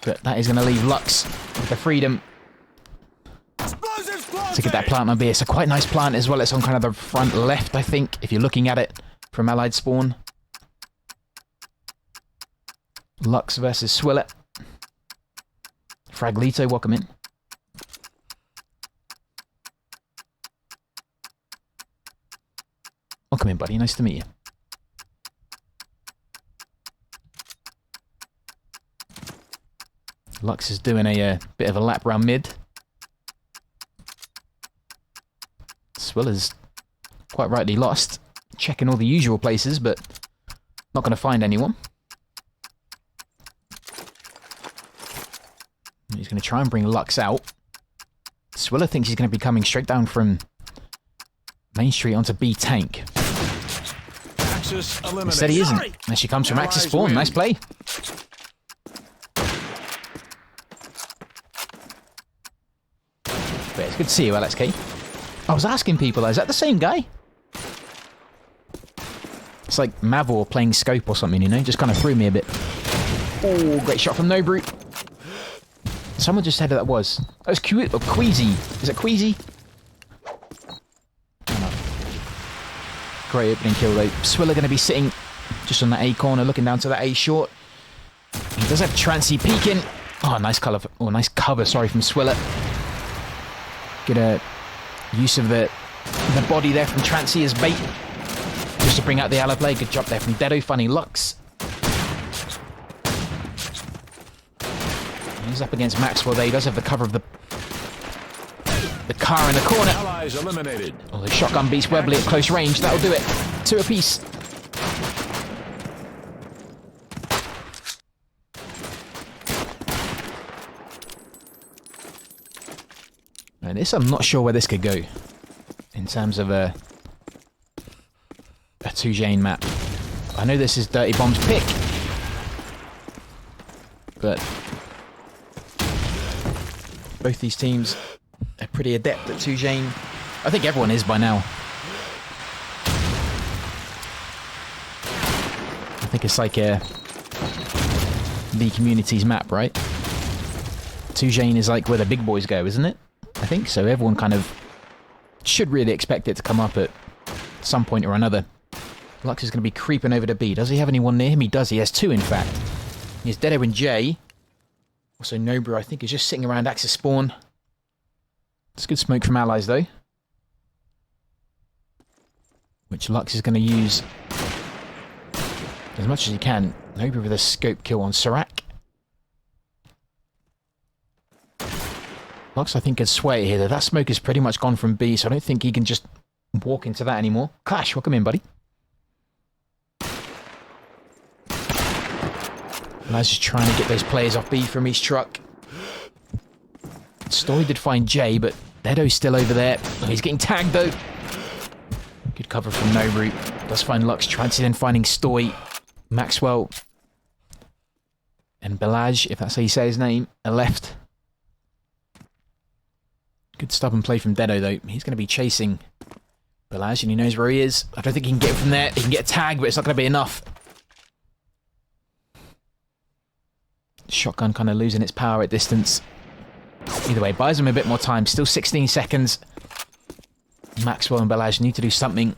But that is going to leave Lux with the freedom to get that plant on B. It's a quite nice plant as well. It's on kind of the front left, I think, if you're looking at it from Allied Spawn. Lux versus Swiller. Fraglito, welcome in. Welcome in, buddy. Nice to meet you. Lux is doing a bit of a lap round mid. Swiller's quite rightly lost. Checking all the usual places, but not going to find anyone. He's going to try and bring Lux out. Swiller thinks he's going to be coming straight down from Main Street onto B tank. Instead he isn't. And she comes from Axis Spawn. Nice play. But it's good to see you, LXK. I was asking people, is that the same guy? It's like Mavor playing scope or something, you know? Just kind of threw me a bit. Oh, great shot from Nobru. Someone just said who that was. That was Queasy. Is it Queasy? Great opening kill though. Swiller going to be sitting just on that A corner, looking down to that A short. He does have Trancy peeking. Oh, nice cover. Oh, nice cover. Sorry, from Swiller. Good use of the body there from Trancy as bait, just to bring out the Ala play. Good job there from Dedo, finding Lux. He's up against Maxwell there. He does have the cover of the car in the corner. Allies eliminated. Oh, the shotgun beats Webley at close range. That'll do it. 2 apiece. And this, I'm not sure where this could go in terms of a 2Jane map. I know this is Dirtybomb's pick, but both these teams are pretty adept at 2Jane. I think everyone is by now. I think it's like the community's map, right? 2Jane is like where the big boys go, isn't it? I think so. Everyone kind of should really expect it to come up at some point or another. Lux is going to be creeping over to B. Does he have anyone near him? He does. He has 2, in fact. He has Dedo and J. Also, Nobru, I think, is just sitting around Axis spawn. It's good smoke from allies, though. Which Lux is going to use as much as he can. Nobru with a scope kill on Serac. Lux, I think, could sway it here, though. That smoke is pretty much gone from B, so I don't think he can just walk into that anymore. Clash, welcome in, buddy. Laz just trying to get those players off B from his truck. Story did find J, but Dedo's still over there. Oh, he's getting tagged, though. Good cover from Nobru. Does find Lux. Trancy then finding Stoy. Maxwell. And Belaj, if that's how you say his name, are left. Good stubborn play from Dedo, though. He's going to be chasing Belaj, and he knows where he is. I don't think he can get from there. He can get a tag, but it's not going to be enough. Shotgun kind of losing its power at distance. Either way, buys him a bit more time. Still 16 seconds. Maxwell and Belaj need to do something.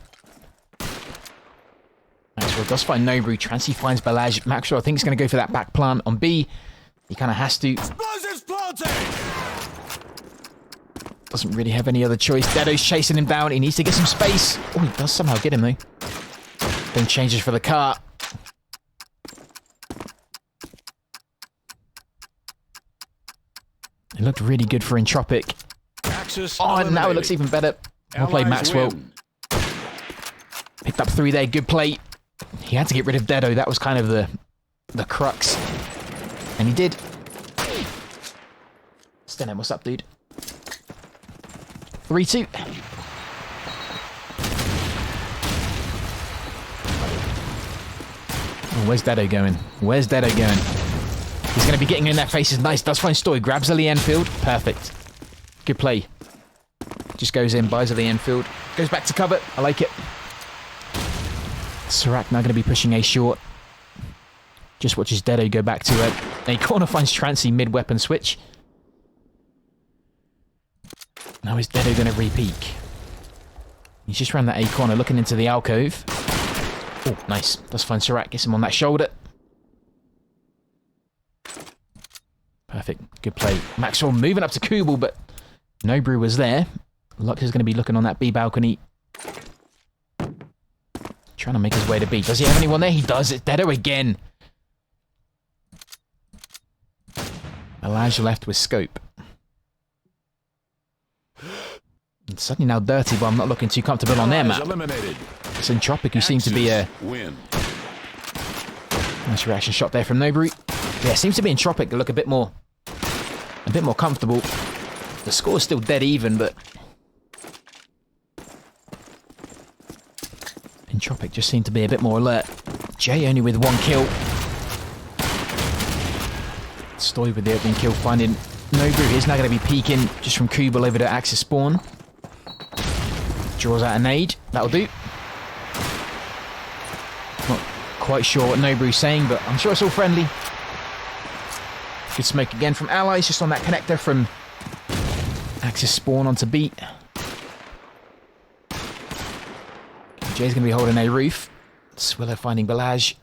Maxwell does find Nobru. Trancy finds Belaj. Maxwell, I think, is going to go for that back plant on B. He kind of has to. Explosives planted! Doesn't really have any other choice. Dedo's chasing him down. He needs to get some space. Oh, he does somehow get him, though. Then changes for the car. It looked really good for Entropic. Oh, and now it looks even better. Well played, Maxwell. Picked up 3 there. Good play. He had to get rid of Dedo. That was kind of the crux. And he did. Stenham, what's up, dude? 3-2. Oh, where's Dedo going? Where's Dedo going? He's going to be getting in their faces. Nice. Does find Stoy. Grabs Lee Enfield. Perfect. Good play. Just goes in, buys Lee Enfield. Goes back to cover. I like it. Serac now going to be pushing A short. Just watches Dedo go back to a corner. Finds Trancy mid-weapon switch. Now is Dedo going to re-peek? He's just around that A corner looking into the alcove. Oh, nice. Does find Serac. Gets him on that shoulder. Perfect. Good play. Maxwell moving up to Kubel, but Nobru was there. Lux is going to be looking on that B balcony. Trying to make his way to B. Does he have anyone there? He does. It's Dedo again. Elijah left with scope. And suddenly now Dirtybomb not looking too comfortable on their map. It's Entropiq who seems to be a nice reaction shot there from Nobru. Yeah, seems to be Entropiq to look a bit more comfortable. The score's still dead even, but Entropiq just seemed to be a bit more alert. Jay only with 1 kill. Stoy with the opening kill, finding Nobru. He's now going to be peeking just from Kubel over to Axis spawn. Draws out a nade. That'll do. quite sure what Nobru's saying, but I'm sure it's all friendly. Good smoke again from Allies, just on that connector from Axis spawn onto B. Jay's going to be holding a roof. Swiller finding Balaj.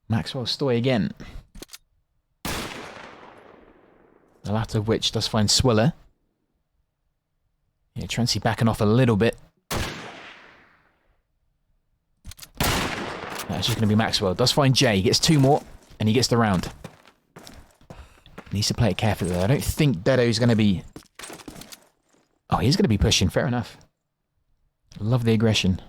Maxwell Stoy again. The latter of which does find Swiller. Yeah, Trancy backing off a little bit. That's just going to be Maxwell. Does find Jay. He gets 2 more, and he gets the round. Needs to play it carefully, though. I don't think Dedo's going to be... Oh, he's going to be pushing. Fair enough. Love the aggression.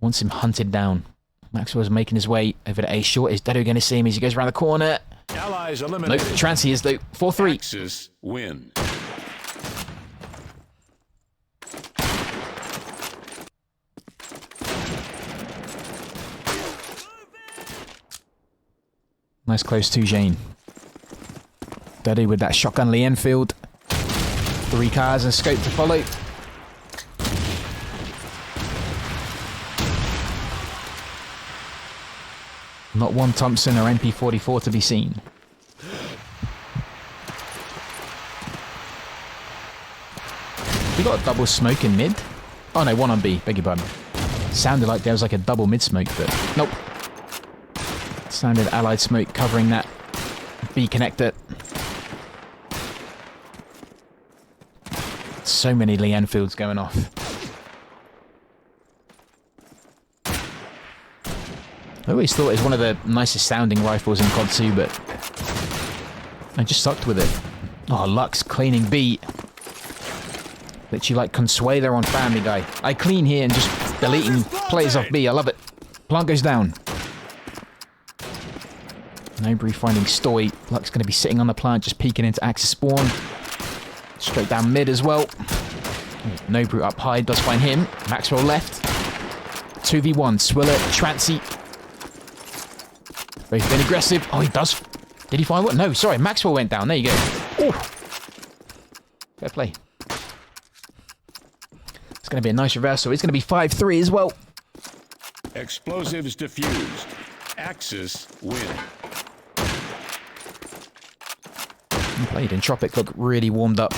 Wants him hunted down. Maxwell's making his way over to A short. Is Dedo going to see him as he goes around the corner? Allies Nope, eliminated. Trancy is though. 4-3. Axis win. Nice close to Jane. Dedo with that shotgun Lee Enfield. 3 cars and scope to follow. Not one Thompson or MP44 to be seen. We got a double smoke in mid. Oh no, one on B, beg your pardon. Sounded like there was like a double mid smoke, but nope. Sounded allied smoke covering that B connector. So many Lee Enfields going off. I always thought it was one of the nicest sounding rifles in COD 2, but I just sucked with it. Oh, Lux cleaning B. Literally like Consuelo on Family Guy. I clean here and just deleting players off B. I love it. Plant goes down. Nobry finding Stoy. Lux going to be sitting on the plant, just peeking into Axis spawn. Straight down mid as well. Nobry up high, does find him. Maxwell left. 2v1. Swiller, Trancy. Both been aggressive. Oh, he does. Did he find what? No, sorry. Maxwell went down. There you go. Ooh. Fair play. It's going to be a nice reversal. It's going to be 5-3 as well. Explosives diffused. Axis win. Played. Entropiq look really warmed up.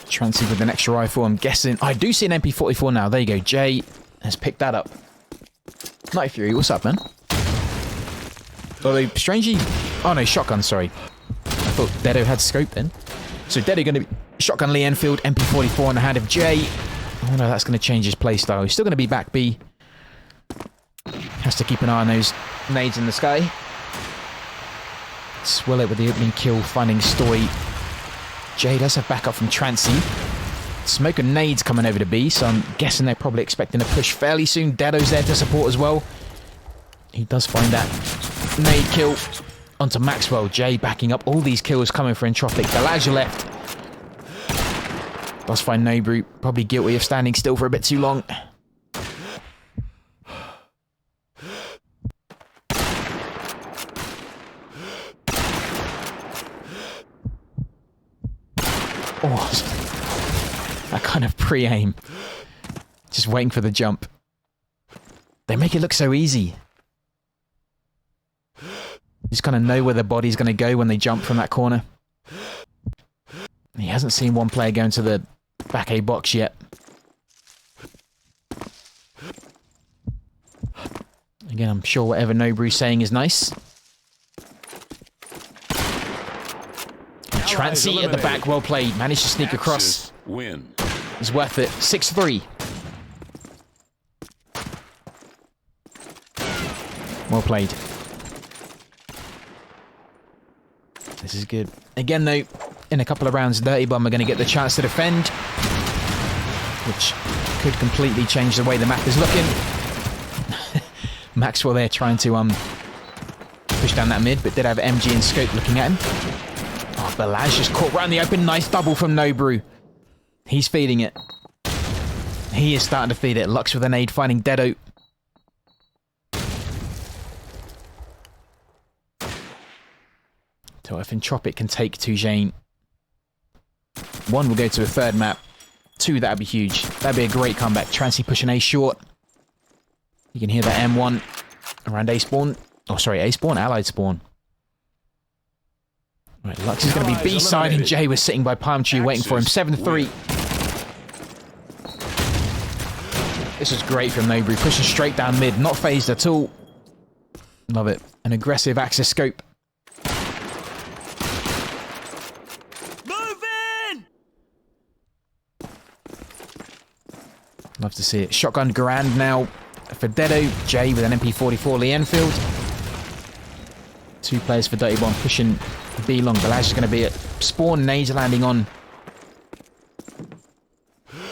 Trancy with an extra rifle. I'm guessing. I do see an MP44 now. There you go. Jay has picked that up. Night Fury, what's up, man? Although, strangely... Oh, no, shotgun, sorry. I thought Dedo had scope then. So Dedo going to be... Shotgun Lee Enfield, MP44 in the hand of Jay. Oh, no, that's going to change his playstyle. He's still going to be back B. Has to keep an eye on those nades in the sky. Swill it with the opening kill, finding Stoy. Jay does have backup from Trancy. Smoke and nades coming over to B, so I'm guessing they're probably expecting a push fairly soon. Dedo's there to support as well. He does find that nade kill onto Maxwell. Jay backing up. All these kills coming for Entropiq. Balaj left. Does find Nobru. Probably guilty of standing still for a bit too long. Oh, that kind of pre-aim. Just waiting for the jump. They make it look so easy. You just kind of know where the body's going to go when they jump from that corner. He hasn't seen one player go into the back A box yet. Again, I'm sure whatever Nobru's saying is nice. Trancy at the back, well played. Managed to sneak across. Win. It's worth it. 6-3. Well played. This is good. Again, though, in a couple of rounds, Dirtybomb are going to get the chance to defend, which could completely change the way the map is looking. Maxwell there trying to push down that mid, but did have MG and Scope looking at him. Oh, Balaj just caught right in the open. Nice double from Nobru. He's feeding it. He is starting to feed it. Lux with an aid, finding Dedo. So if Entropiq can take Tujane, one will go to a third map. 2, that'd be huge. That'd be a great comeback. Transy pushing A short. You can hear that M1 around A spawn. Oh, sorry, A spawn? Allied spawn. Right, Lux is going to be B side, and Jay was sitting by palm tree waiting for him. 7-3. This is great from Nobru. Pushing straight down mid. Not phased at all. Love it. An aggressive Axis scope. Move in! Love to see it. Shotgun Garand now for Dedo. Jay with an MP44 Lee Enfield. 2 players for Dirtybomb pushing B long. Balazs is going to be at spawn. Nades landing on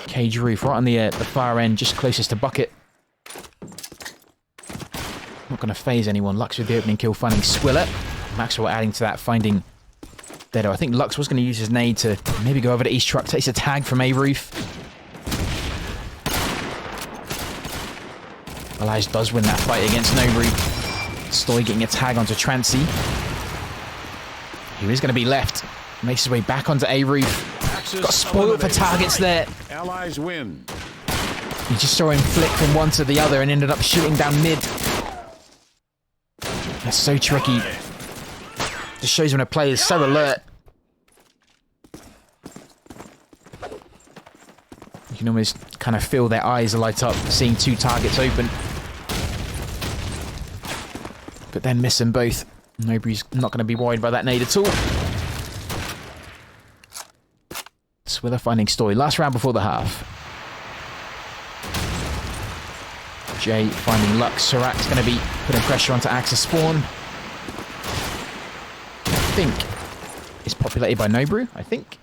cage roof, right on the far end, just closest to bucket. Not going to phase anyone. Lux with the opening kill, finding Swiller. Maxwell adding to that, finding Dedo. I think Lux was going to use his nade to maybe go over to East Truck. Takes a tag from A roof. Balazs does win that fight against Nobru. Stoy getting a tag onto Transy. He is going to be left. Makes his way back onto A roof. Got spoiled for targets there. Allies win. You just saw him flick from one to the other and ended up shooting down mid. That's so tricky. Just shows when a player is so alert. You can almost kind of feel their eyes light up, seeing 2 targets open. But then miss them both. Nobru's not going to be worried by that nade at all. Swiller finding Story. Last round before the half. Jay finding Lux. Sirac's going to be putting pressure onto Axis spawn. I think it's populated by Nobru, I think.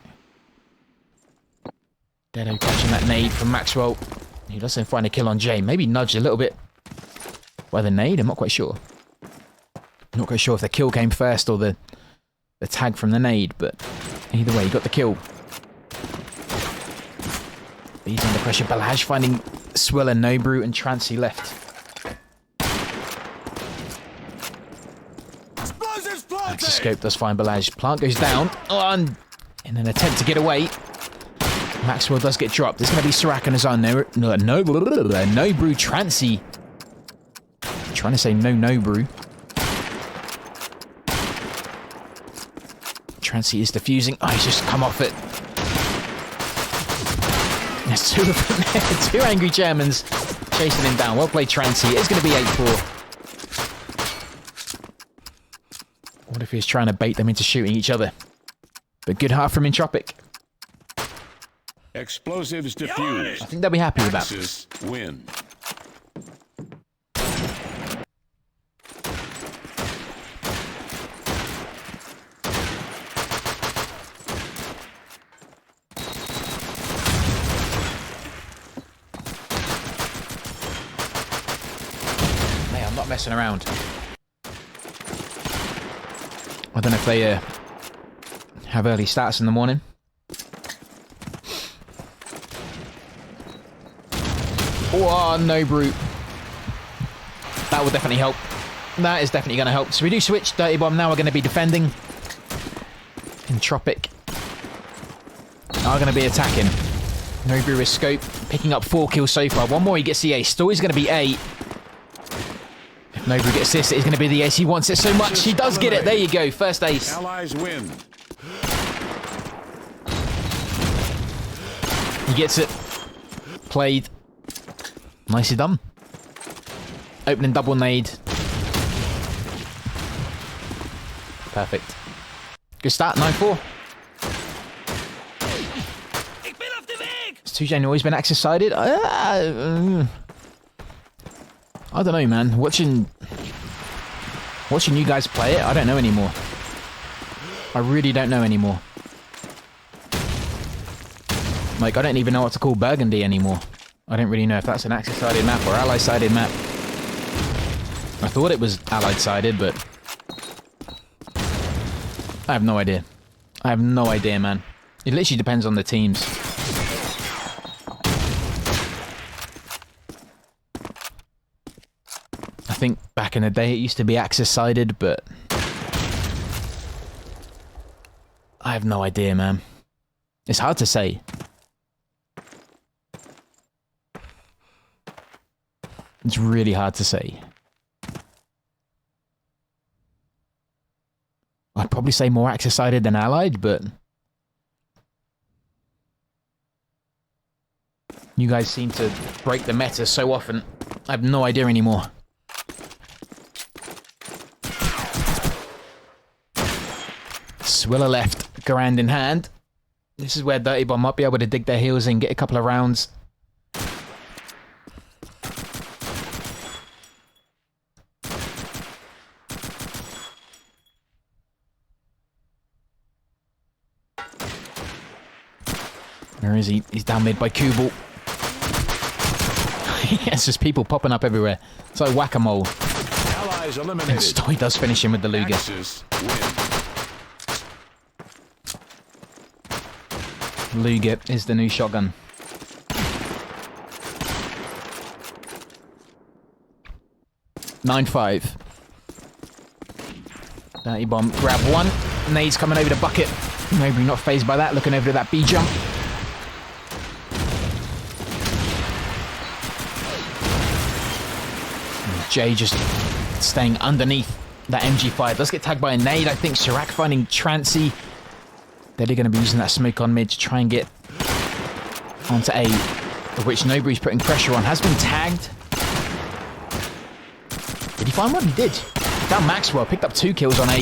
Dedo catching that nade from Maxwell. He doesn't find a kill on Jay. Maybe nudged a little bit by the nade. I'm not quite sure. I'm not quite sure if the kill came first or the tag from the nade, but either way, he got the kill. He's under pressure. Balazs finding Swiller, Nobru, and Transy left. Axis scope does find Balazs. Plant goes down. On in an attempt to get away. Maxwell does get dropped. There's going to be Sirac on his own. Nobru, Transy. Trying to say no Nobru. Transy is defusing. Oh, he's just come off it. There's 2 of them there. 2 angry Germans chasing him down. Well played, Transy. It's going to be 8-4. What if he was trying to bait them into shooting each other? But good half from Entropiq. Explosives diffused. I think they'll be happy with that. Axis win. Man, I'm not messing around. I don't know if they have early starts in the morning. Oh, no brute. That will definitely help. That is definitely going to help. So we do switch. Dirtybomb now are going to be defending. Entropiq are going to be attacking. Nobru is scope. Picking up 4 kills so far. One more, he gets the ace. Story's going to be 8. If Nobru gets this, it's going to be the ace. He wants it so much. He does get it. There you go. First ace. Allies win. He gets it. Played. Nicely done. Opening double nade. Perfect. Good start, 9-4. Has 2J always been Axis-sided? I don't know, man. Watching you guys play it, I don't know anymore. I really don't know anymore. Like, I don't even know what to call Burgundy anymore. I don't really know if that's an Axis-sided map or Ally-sided map. I thought it was Allied-sided, but I have no idea. I have no idea, man. It literally depends on the teams. I think back in the day it used to be Axis-sided, but I have no idea, man. It's hard to say. It's really hard to say. I'd probably say more Axis-sided than Allied, but... You guys seem to break the meta so often. I have no idea anymore. Swiller left, Garand in hand. This is where Dirtybomb might be able to dig their heels in, get a couple of rounds. Where is he? He's down mid by Kubel. It's just people popping up everywhere. It's like whack-a-mole. Allies eliminated. And Stoy does finish him with the Luger. Axis win. Luger is the new shotgun. (9-5). Dirtybomb grab one. Nade's coming over the bucket. Maybe not phased by that. Looking over to that B jump. Jay just staying underneath that MG5. Let's get tagged by a nade. I think Sirac finding Trancy. They're going to be using that smoke on mid to try and get onto A, of which Nobury's putting pressure on. Has been tagged. Did he find one? He did. Down Maxwell, picked up 2 kills on A.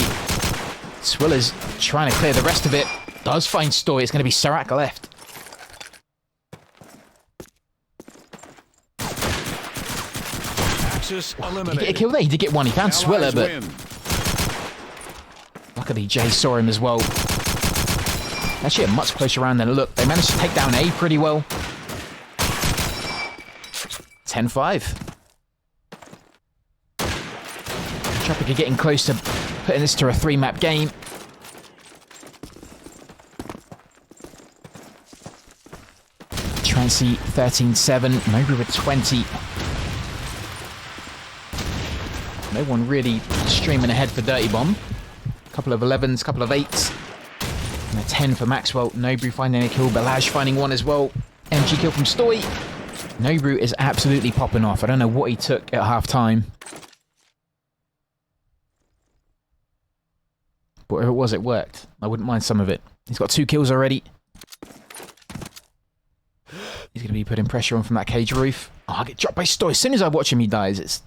Swiller's trying to clear the rest of it. Does find Stoy. It's going to be Sirac left. Did he get a kill there? He did get one. He found Swiller, but luckily Jay saw him as well. Actually a much closer round than it looked. They managed to take down A pretty well. 10-5. Entropiq are getting close to putting this to a 3-map game. Trancy 13-7. Nobu with 20. No one really streaming ahead for Dirtybomb. Couple of 11s, couple of 8s. And a 10 for Maxwell. Nobu finding a kill. Balaj finding one as well. MG kill from Stoy. Nobu is absolutely popping off. I don't know what he took at half time. But whatever it was, it worked. I wouldn't mind some of it. He's got 2 kills already. He's going to be putting pressure on from that cage roof. Oh, I get dropped by Stoy. As soon as I watch him, he dies. It's...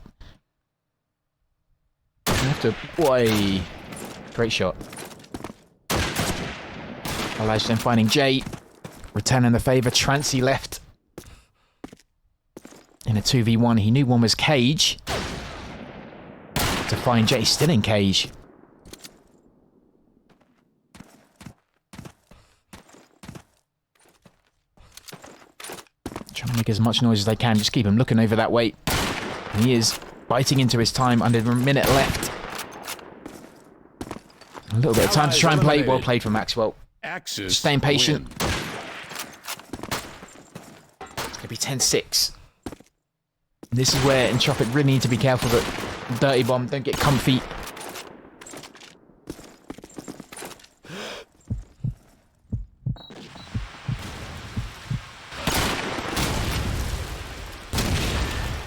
I have to... Boy. Great shot. Balaj then finding Jay. Returning the favour. Trancy left. In a 2v1. He knew one was cage. To find Jay still in cage. Trying to make as much noise as they can. Just keep him looking over that way. And he is biting into his time. Under a minute left. A little bit of time to try and play. Well played from Maxwell. Axis Staying patient. win. It's going to be 10-6. This is where Entropiq really need to be careful that Dirtybomb don't get comfy.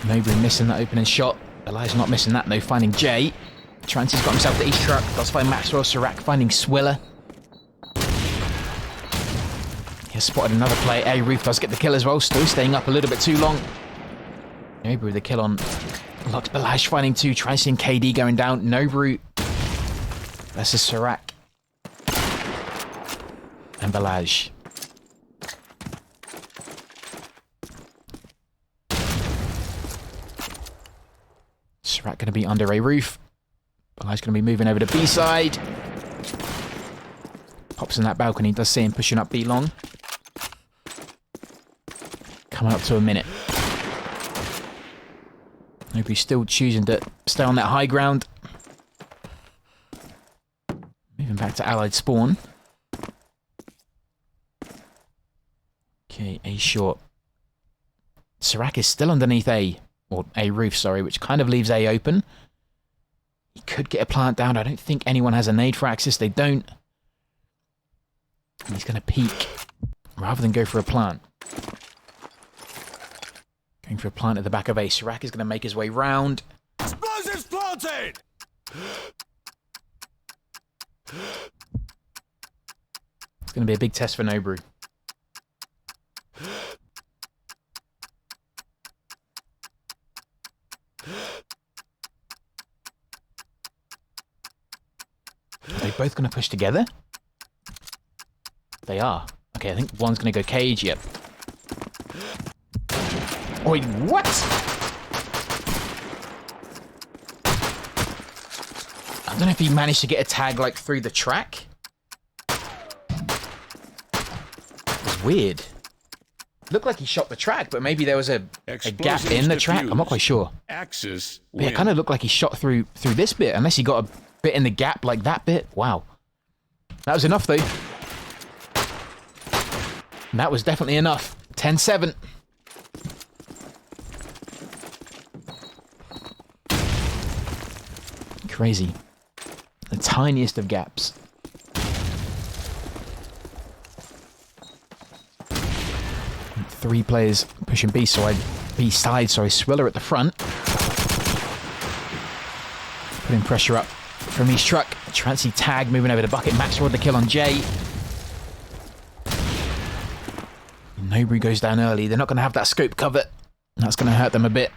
Nobu missing that opening shot. Elijah's not missing that though, finding Jay. Trancy's got himself the East truck. Does find Maxwell. Sirac finding Swiller. He has spotted another play. A Roof does get the kill as well. Still staying up a little bit too long. Nobu with the kill on. Locks Balaj finding 2. Trancy and KD going down. Nobu versus Sirac. And Balaj. Sirac going to be under a roof. Balaj's going to be moving over to B side. Pops in that balcony. Does see him pushing up B long. Coming up to a minute. Nobody's still choosing to stay on that high ground. Moving back to Allied spawn. Okay, A short. Sirac is still underneath A. Or A roof, sorry, which kind of leaves A open. He could get a plant down. I don't think anyone has a nade for Axis. They don't. And he's going to peek rather than go for a plant. Going for a plant at the back of A. Sirac is going to make his way round. Explosives planted! It's going to be a big test for Nobru. Are they both going to push together? They are. Okay, I think one's going to go cage. Yep. Wait, what? I don't know if he managed to get a tag like through the track. It was weird. Looked like he shot the track, but maybe there was a gap in the track. I'm not quite sure. Axis. But yeah, it kind of looked like he shot through this bit, unless he got a bit in the gap like that bit. Wow. That was enough, though. And that was definitely enough. 10-7. Crazy. The tiniest of gaps. And 3 players pushing B side. Swiller at the front. Putting pressure up from his truck. Trancy tag moving over the bucket. Maxwell the kill on Jay. Nobru goes down early. They're not going to have that scope cover. That's going to hurt them a bit.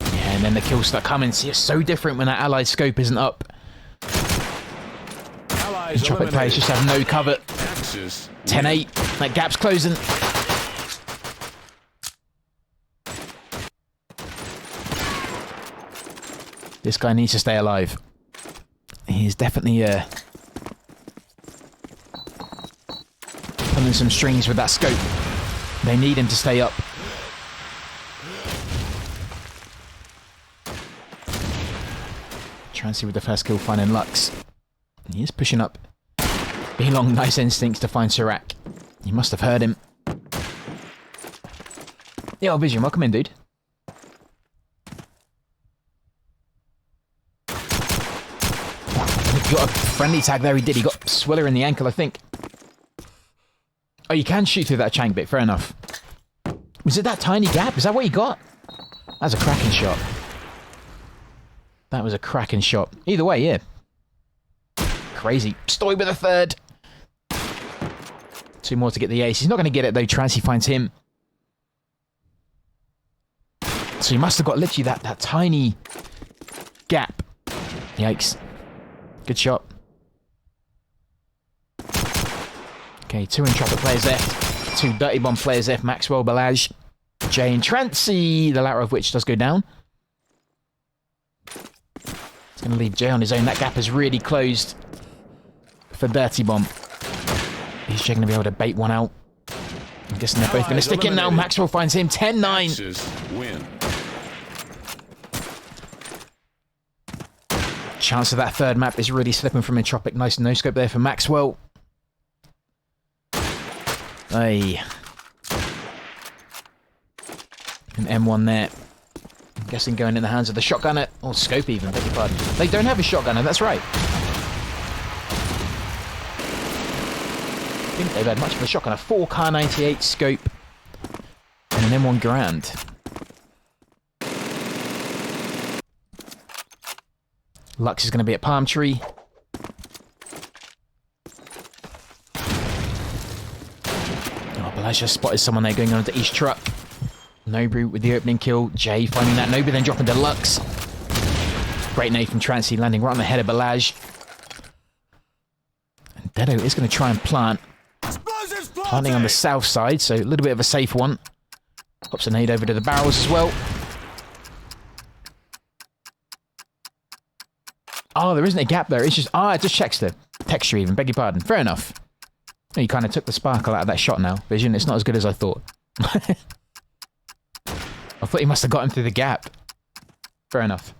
Yeah, and then the kills start coming. See, it's so different when that allied scope isn't up. Entropic players just have no cover. 10-8. That gap's closing. This guy needs to stay alive. He's definitely pulling some strings with that scope. They need him to stay up. Trancy with the first kill, finding Lux. He is pushing up. B-Long, nice instincts to find Sirac. You must have heard him. Yo, Vision, welcome in, dude. He got a friendly tag there, he did. He got Swiller in the ankle, I think. Oh, you can shoot through that Chang bit, fair enough. Was it that tiny gap? Is that what you got? That was a cracking shot. That was a cracking shot. Either way, yeah. Crazy. Stoy with a third. 2 more to get the ace. He's not going to get it, though. Trancy finds him. So he must have got literally that tiny gap. Yikes. Good shot. Okay, 2 Entropic players left. 2 Dirtybomb players left. Maxwell, Balaj, Jay and Trancy, the latter of which does go down. It's going to leave Jay on his own. That gap is really closed for Dirtybomb. He's going to be able to bait one out. I'm guessing they're both going to stick in now. Maxwell finds him. 10-9. Chance of that third map is really slipping from Entropic. Nice no-scope there for Maxwell. Hey. An M1 there. I'm guessing going in the hands of the shotgunner. Or scope even, beg your pardon. They don't have a shotgunner, that's right. I think they've had much of a shotgunner. 4 Kar 98 scope. And an M1 Grand. Lux is going to be at Palm Tree. Oh, Balaj just spotted someone there going on to East Truck. Nobru with the opening kill. Jay finding that. Nobru then dropping to Lux. Great nade from Trancy landing right on the head of Balaj. And Dedo is going to try and plant. Planting on the south side, so a little bit of a safe one. Pops a nade over to the barrels as well. Oh, there isn't a gap there. It's just... Ah, it just checks the texture even. Beg your pardon. Fair enough. You kind of took the sparkle out of that shot now. Vision, it's not as good as I thought. I thought you must have got him through the gap. Fair enough.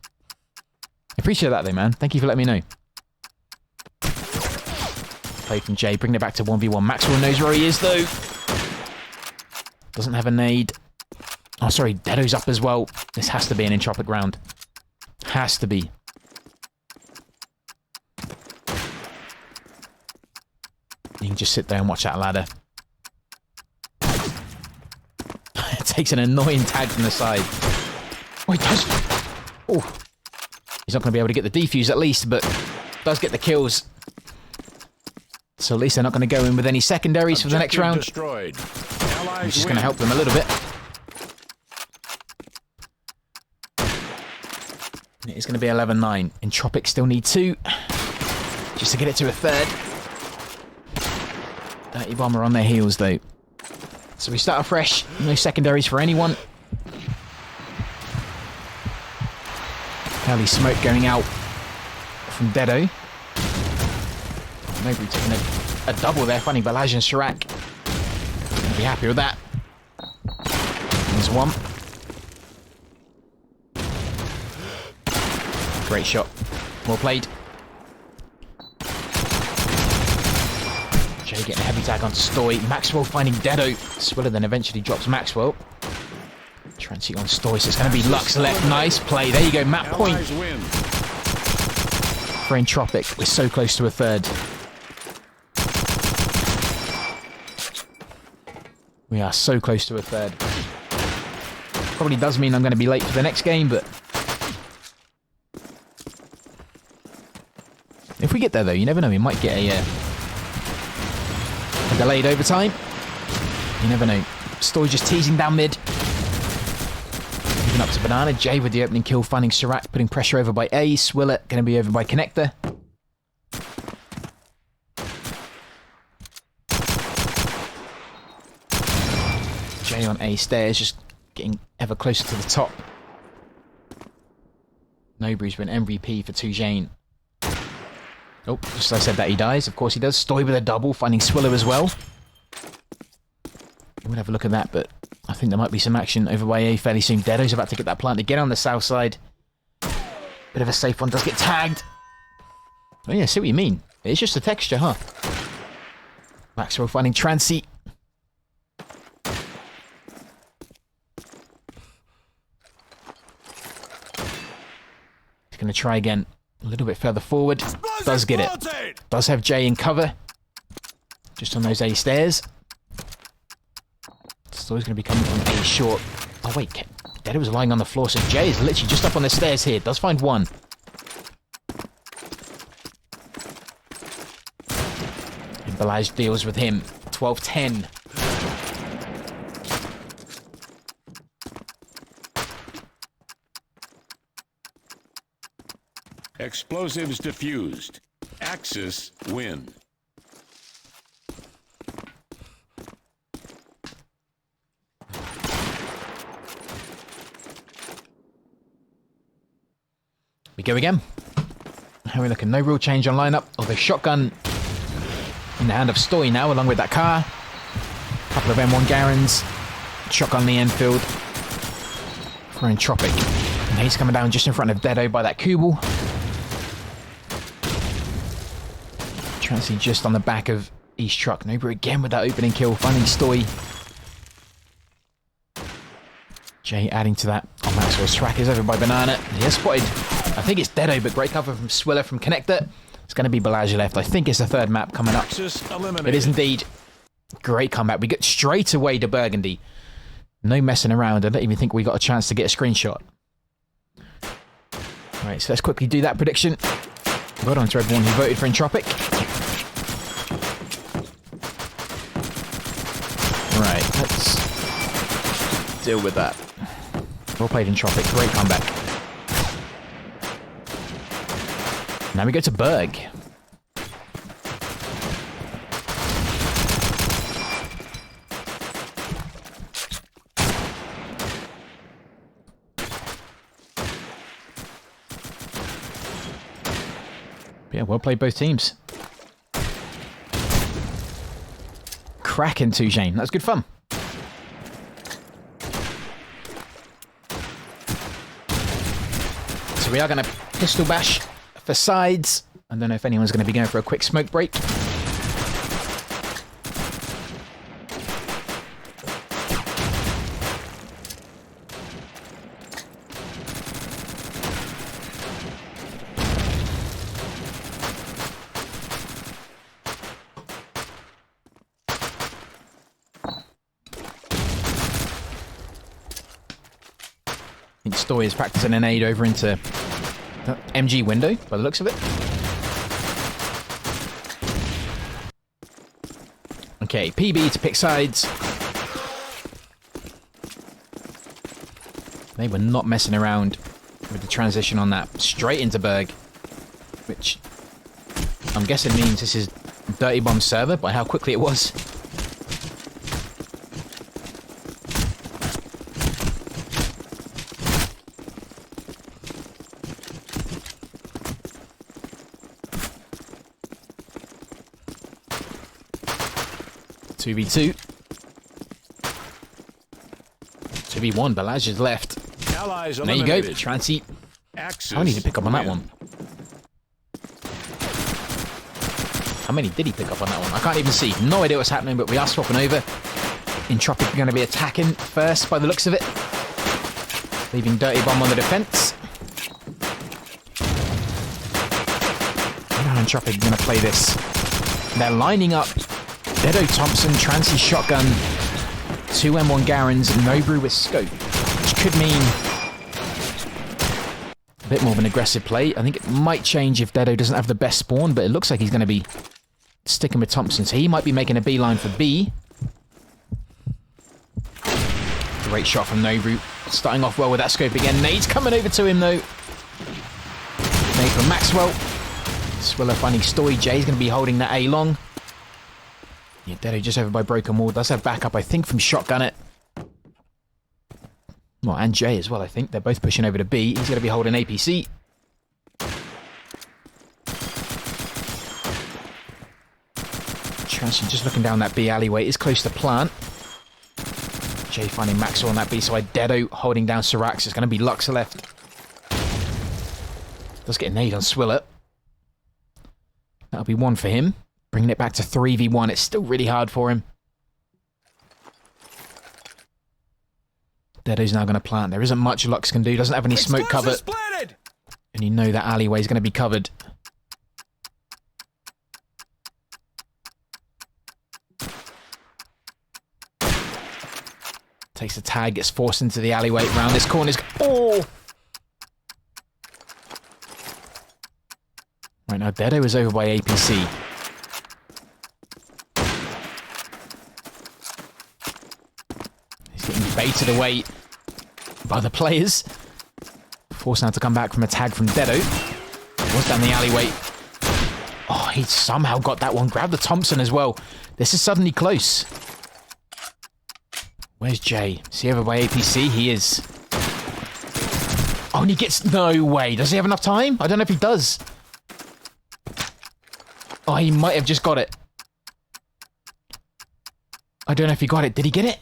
Appreciate that though, man. Thank you for letting me know. Play from Jay, bringing it back to 1v1. Maxwell knows where he is though. Doesn't have a nade. Oh, sorry. Dedo's up as well. This has to be an Entropic round. Has to be. You can just sit there and watch that ladder. takes an annoying tag from the side. Oh, he does. Oh. He's not going to be able to get the defuse at least, but does get the kills. So at least they're not going to go in with any secondaries for the next round. Destroyed. Which is going to help them a little bit. It's going to be 11-9. Entropiq still need 2. Just to get it to a third. Dirtybomb are on their heels though. So we start afresh. No secondaries for anyone. Early smoke going out from Dedo. Maybe taking a double there, finding Balaj and Shirak. Be happy with that. There's one. Great shot. Well played. Jay getting a heavy tag onto Stoy. Maxwell finding Dedo. Swiller then eventually drops Maxwell. Transit on Stoy, so it's going to be Lux left. Nice play. There you go, map point. For Entropiq. We're so close to a third. We are so close to a third. Probably does mean I'm going to be late for the next game, but... if we get there, though, you never know. We might get a delayed overtime. You never know. Story just teasing down mid. Moving up to Banana. Jay with the opening kill, finding Shirak, putting pressure over by A. Swiller going to be over by Connector. Jay on A stairs, just getting ever closer to the top. Nobry's been MVP for 2 Jane. Oh, just as I said that, he dies. Of course he does. Stoy with a double, finding Swiller as well. We'll have a look at that, but I think there might be some action over by A fairly soon. Dedo's about to get that plant again on the south side. Bit of a safe one, does get tagged. Oh yeah, I see what you mean. It's just the texture, huh? Maxwell finding Transi. He's going to try again. A little bit further forward. Does get it. Does have Jay in cover. Just on those A stairs. It's always going to be coming from A short. Oh wait, Dedo was lying on the floor, so Jay is literally just up on the stairs here. Does find one. And Balaj deals with him. 12-10. Explosives diffused. Axis win. We go again. How are we looking? No real change on lineup. Although shotgun in the hand of Stoy now, along with that car. Couple of M1 Garens. Shotgun the Enfield for Entropiq. And he's coming down just in front of Dedo by that Kubel. Transi just on the back of East Truck. Nobry again with that opening kill, finding Stoy. Jay adding to that. Oh, Maxwell's track is over by Banana. He has spotted, I think it's Dedo, but great cover from Swiller from Connector. It's going to be Balaj left. I think it's the third map coming up. It is indeed. Great comeback. We get straight away to Burgundy. No messing around. I don't even think we got a chance to get a screenshot. Alright, so let's quickly do that prediction. Well done to everyone who voted for Entropiq. Right, let's deal with that. Well played, Entropiq. Great comeback. Now we go to Berg. Yeah, well played both teams. Cracking 2 Jane. That's good fun. So we are going to pistol bash for sides. I don't know if anyone's going to be going for a quick smoke break. think Stoy is practicing an aid over into the MG window, by the looks of it. Okay, PB to pick sides. They were not messing around with the transition on that. Straight into Berg. Which I'm guessing means this is Dirtybomb server by how quickly it was. Two v 2. 2v1, Balaj is left. Allies And there you go, eliminated. Trancy. Axis I need to pick up on that win. one. How many did he pick up on that one? I can't even see. No idea what's happening, but we are swapping over. Entropiq are going to be attacking first by the looks of it. Leaving Dirtybomb on the defense. I know how Entropiq are going to play this. They're lining up Dedo Thompson, Trancy shotgun, 2 M1 Garens, Nobru with scope, which could mean a bit more of an aggressive play. I think it might change if Dedo doesn't have the best spawn, but it looks like he's going to be sticking with Thompson, so he might be making a beeline for B. Great shot from Nobru, starting off well with that scope again. Nade's coming over to him though. Nade from Maxwell. Swiller finding Stoy. Jay's going to be holding that A long. Yeah, Dedo just over by Broken Wall. Does have backup, I think, from Shotgun it. Well, and Jay as well, I think. They're both pushing over to B. He's going to be holding APC. Trancy just looking down that B alleyway. Is close to plant. Jay finding Maxwell on that B side. Dedo holding down Sirax. It's going to be Lux left. Does get a nade on Swiller. That'll be one for him. Bringing it back to 3v1. It's still really hard for him. Dedo's now going to plant. There isn't much Lux can do. Doesn't have any smoke cover. Planted! And you know that alleyway is going to be covered. Takes the tag, gets forced into the alleyway around this corner. Oh! Right now, Dedo is over by APC. He's getting baited away by the players. Forced now to come back from a tag from Dedo. Was down the alleyway. Oh, he somehow got that one. Grabbed the Thompson as well. This is suddenly close. Where's Jay? Is he over by APC? He is. Oh, and he gets... No way. Does he have enough time? I don't know if he does. Oh, he might have just got it. I don't know if he got it. Did he get it?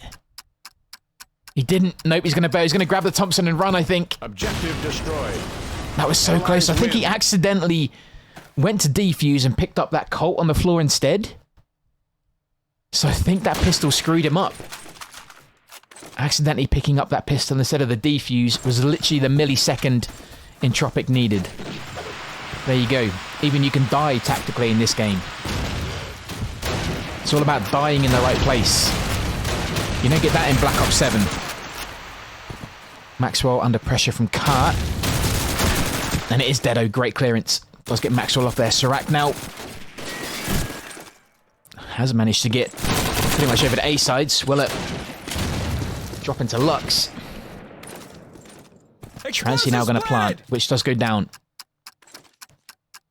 He didn't. Nope, he's going to bail. He's going to grab the Thompson and run, I think. Objective destroyed. That was so close. I think he accidentally went to defuse and picked up that Colt on the floor instead. So I think that pistol screwed him up. Accidentally picking up that pistol instead of the defuse was literally the millisecond Entropiq needed. There you go. Even you can die tactically in this game. It's all about dying in the right place. You don't get that in Black Ops 7. Maxwell under pressure from Cart. And it is Dedo. Great clearance. Does get Maxwell off there. Sirac now has managed to get pretty much over to A side. Swiller drop into Lux. Trancy now going to plant, which does go down.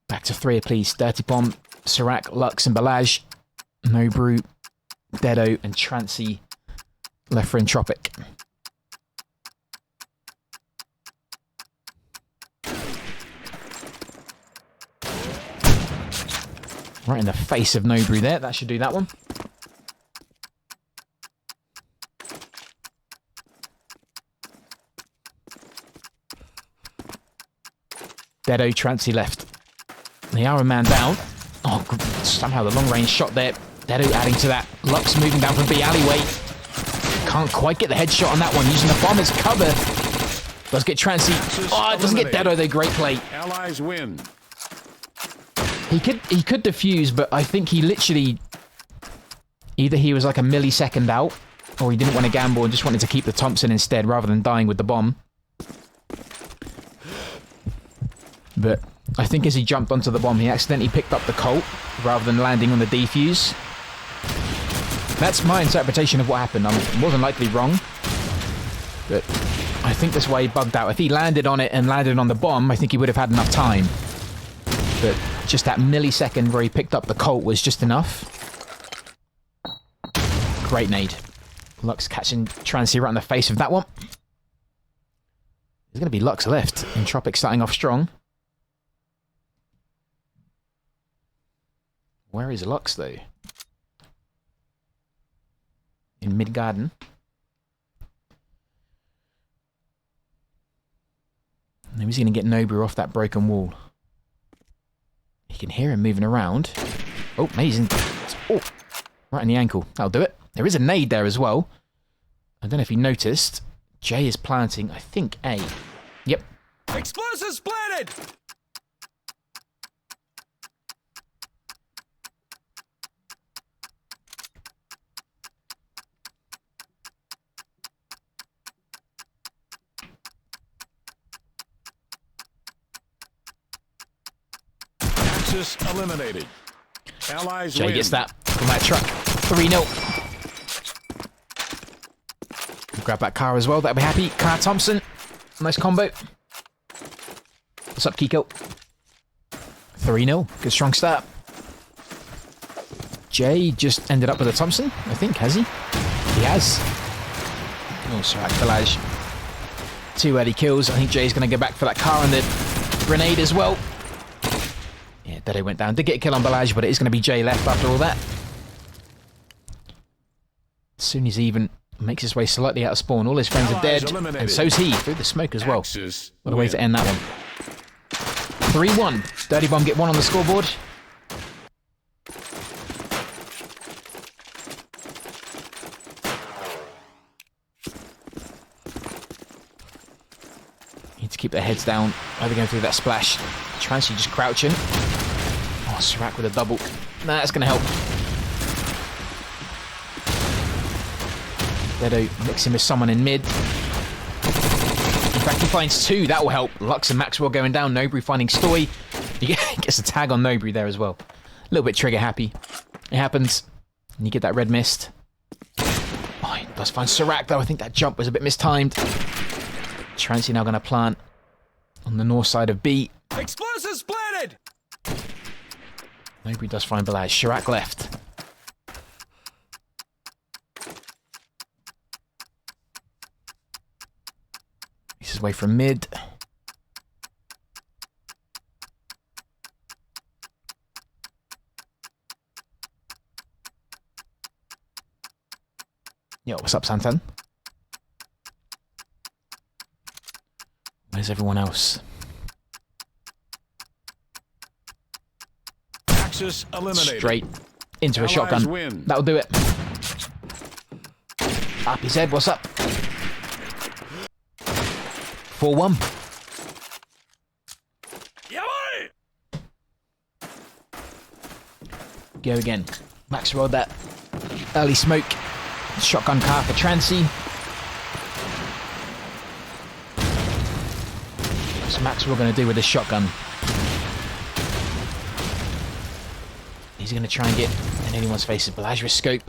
Back to 3, please. Dirtybomb, Sirac, Lux, and Balaj. Nobru, Dedo, and Trancy left for Entropiq. Right in the face of Nobru there. That should do that one. Dedo, Trancy left. They are a man down. Oh, somehow the long-range shot there. Dedo adding to that. Lux moving down from B alleyway. Can't quite get the headshot on that one. Using the bomb as cover. Does get Trancy. Oh, it doesn't get Dedo though. Great play. Allies win. He could defuse, but I think he literally... Either he was like a millisecond out, or he didn't want to gamble and just wanted to keep the Thompson instead rather than dying with the bomb. But I think as he jumped onto the bomb, he accidentally picked up the Colt rather than landing on the defuse. That's my interpretation of what happened. I'm more than likely wrong. But I think that's why he bugged out. If he landed on it and landed on the bomb, I think he would have had enough time. But just that millisecond where he picked up the Colt was just enough. Great nade. Lux catching Transy right in the face of that one. There's going to be Lux left. Entropiq starting off strong. Where is Lux, though? In mid-garden. Now he's going to get Nobu off that broken wall. You can hear him moving around. Oh, amazing. Oh, right in the ankle. That'll do it. There is a nade there as well. I don't know if he noticed. Jay is planting, I think, A. Yep. Explosives planted! Axis eliminated. Allies Jay win. gets that from that truck. 3-0. Grab that car as well. That'll be happy. Car Thompson. Nice combo. What's up, Kiko? 3-0. Good strong start. Jay just ended up with a Thompson, I think. Has he? He has. Oh, Sirac Village. 2 early kills. I think Jay's going to go back for that car and the grenade as well. Yeah, Dede went down. Did get a kill on Balaj, but it is going to be Jay left after all that. As soon as he even makes his way slightly out of spawn, all his friends are dead, and so's he, through the smoke as well. What a way to end that one. 3-1. Dirtybomb get 1 on the scoreboard. Need to keep their heads down. Either going through that splash. Transy just crouching. Oh, Sirac with a double. Nah, that's going to help. Dedo mixing with someone in mid. In fact, he finds 2. That will help. Lux and Maxwell going down. Nobru finding Stoy. He gets a tag on Nobru there as well. A little bit trigger happy. It happens. And you get that red mist. Oh, he does find Sirac though. I think that jump was a bit mistimed. Transy now going to plant on the north side of B. Explosives planted! Nobru does find Balaj. Sirac left. His way from mid. Yo, what's up, Santan? Where's everyone else? Axis eliminated. Straight into a Allies shotgun. win. That'll do it. Up his head, what's up? 4-1. Go again. Max rolled that early smoke. Shotgun car for Transy. What's Maxwell going to do with this shotgun? He's going to try and get in anyone's faces. Balaj with scope.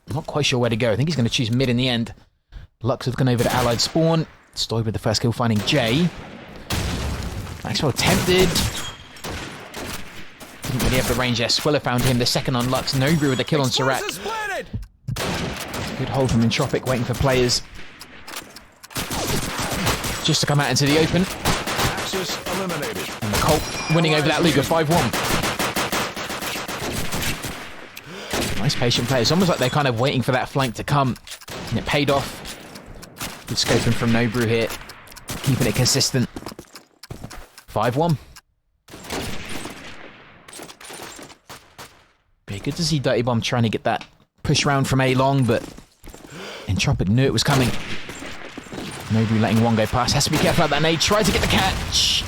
I'm not quite sure where to go. I think he's going to choose mid in the end. Lux has gone over to Allied spawn. Stoy with the first kill, finding Jay. Maxwell tempted. Didn't really have the range there. Swiller found him. The second on Lux. Nobru with the kill on Sirac. Good hold from Entropiq, waiting for players just to come out into the open. Axis eliminated. And the Colt winning over that Luger 5-1. Nice patient play. It's almost like they're kind of waiting for that flank to come. And it paid off. Good scoping from Nobru here. Keeping it consistent. 5-1. Be good to see Dirtybomb trying to get that push round from A long, but Entropiq knew it was coming. Nobru letting one go past. Has to be careful about that nade. Tried to get the catch.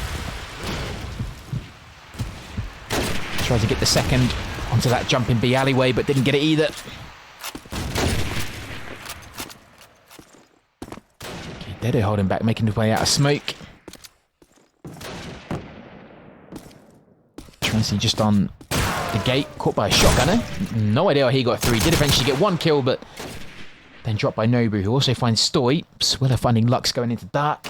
Tried to get the second onto that jumping B alleyway, but didn't get it either. Okay, Dedo holding back, making his way out of smoke. Transy just on the gate, caught by a shotgunner. No idea how he got through. He did eventually get one kill, but then dropped by Nobu, who also finds Stoy. Swiller finding Lux going into dark.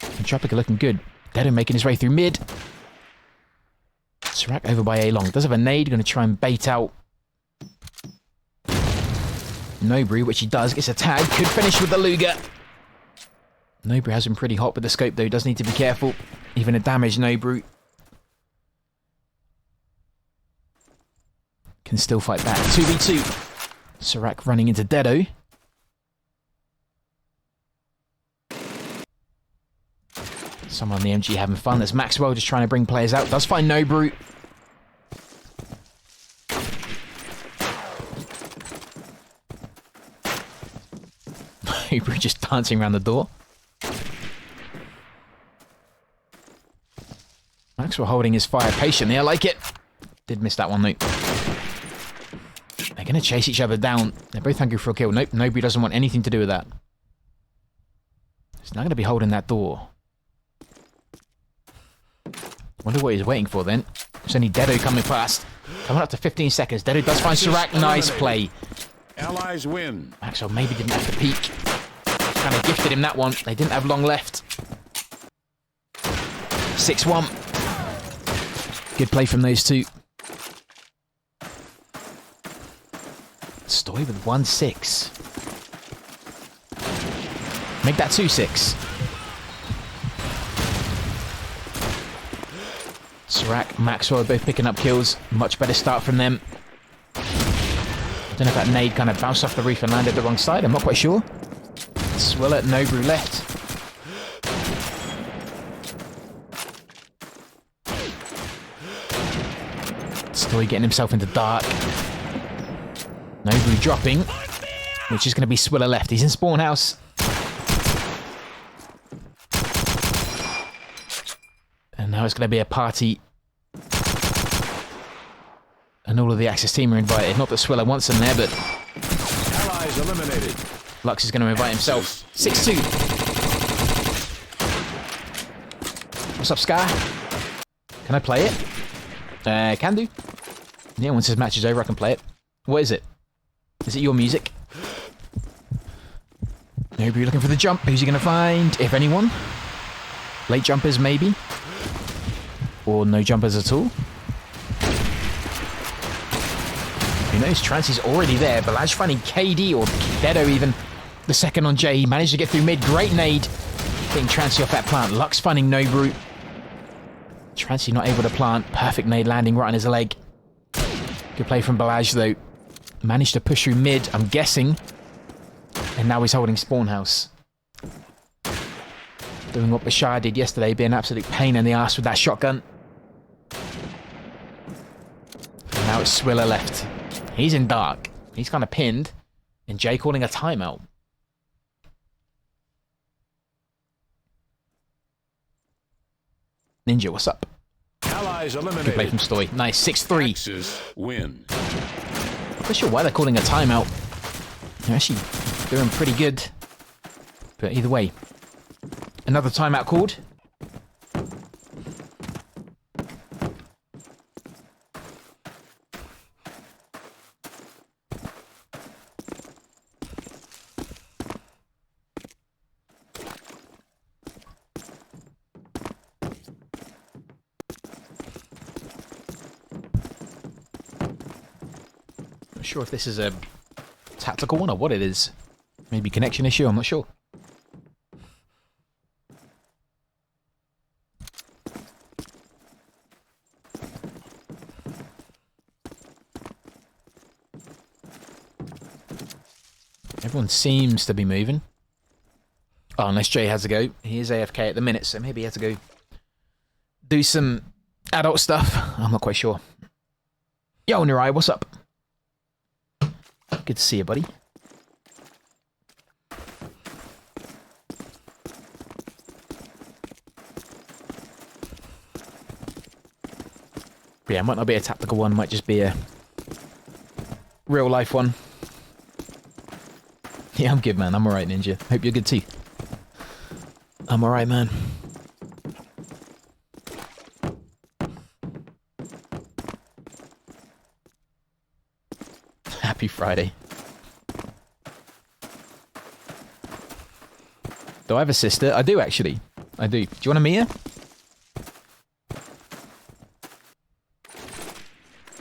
Entropiq are looking good. Dedo making his way through mid. Serac over by A long. Does have a nade, going to try and bait out Nobu, which he does. Gets a tag. Could finish with the Luger. Nobu has been pretty hot with the scope, though. Does need to be careful. Even a damaged Nobu can still fight back. 2v2. Serac running into Dedo. Someone on the MG having fun. There's Maxwell just trying to bring players out. Does find Nobu. Nobu just dancing around the door. Maxwell holding his fire patiently. I like it. Did miss that one, though. They're going to chase each other down. They're both hungry for a kill. Nope, nobody doesn't want anything to do with that. He's now going to be holding that door. Wonder what he's waiting for then. There's only Dedo coming past. Coming up to 15 seconds. Dedo does find Serac. Nice play. Allies win. Maxwell maybe didn't have to peek. Kind of gifted him that one. They didn't have long left. 6-1. Good play from those two. Stoy with 1-6. Make that 2-6. Serac, Maxwell both picking up kills. Much better start from them. I don't know if that nade kind of bounced off the roof and landed the wrong side. I'm not quite sure. Swiller, Nobu left. Stoy getting himself into dark. Nobu dropping, which is going to be Swiller left. He's in spawn house. And now it's going to be a party. And all of the Axis team are invited. Not that Swiller wants them there, but Allies eliminated. Lux is going to invite himself. 6-2. What's up, Scar? Can I play it? Can do. Yeah, once this match is over, I can play it. What is it? Is it your music? Maybe you're looking for the jump. Who's he going to find? If anyone? Late jumpers, maybe? Or no jumpers at all? Who knows? Trancy's already there. Balaj finding KD or Dedo even. The second on J. He managed to get through mid. Great nade. Getting Trancy off that plant. Lux finding Nobu. Trancy not able to plant. Perfect nade landing right on his leg. Good play from Balaj though. Managed to push through mid, I'm guessing. And now he's holding spawn house. Doing what Bashar did yesterday, being an absolute pain in the ass with that shotgun. And now it's Swiller left. He's in dark. He's kind of pinned. And Jay calling a timeout. Ninja, what's up? Allies eliminated. Good play from Stoy. Nice, 6-3. Axis win. Not sure why they're calling a timeout. They're actually doing pretty good. But either way. Another timeout called. Not sure if this is a tactical one or what it is. Maybe connection issue, I'm not sure. Everyone seems to be moving. Oh, unless Jay has to go. He is AFK at the minute, so maybe he has to go do some adult stuff. I'm not quite sure. Yo, Nurai, what's up? Good to see you, buddy. But yeah, it might not be a tactical one, might just be a real life one. Yeah, I'm good, man. I'm alright, Ninja. Hope you're good too. I'm alright, man. Happy Friday. Do I have a sister? I do, actually. I do. Do you want to meet her?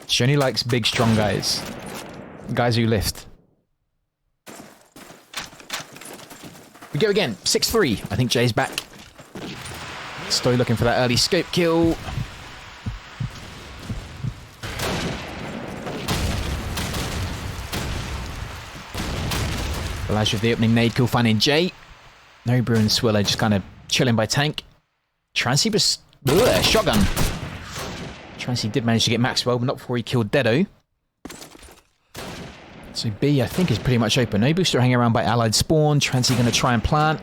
She only likes big, strong guys. Guys who lift. We go again. 6-3. I think Jay's back. Still looking for that early scope kill. Balaj with the opening nade kill, finding Jay. Nobru and Swiller just kind of chilling by tank. Transy was... Ugh, shotgun. Transy did manage to get Maxwell, but not before he killed Dedo. So B, I think, is pretty much open. Nobu still hanging around by allied spawn. Transy going to try and plant.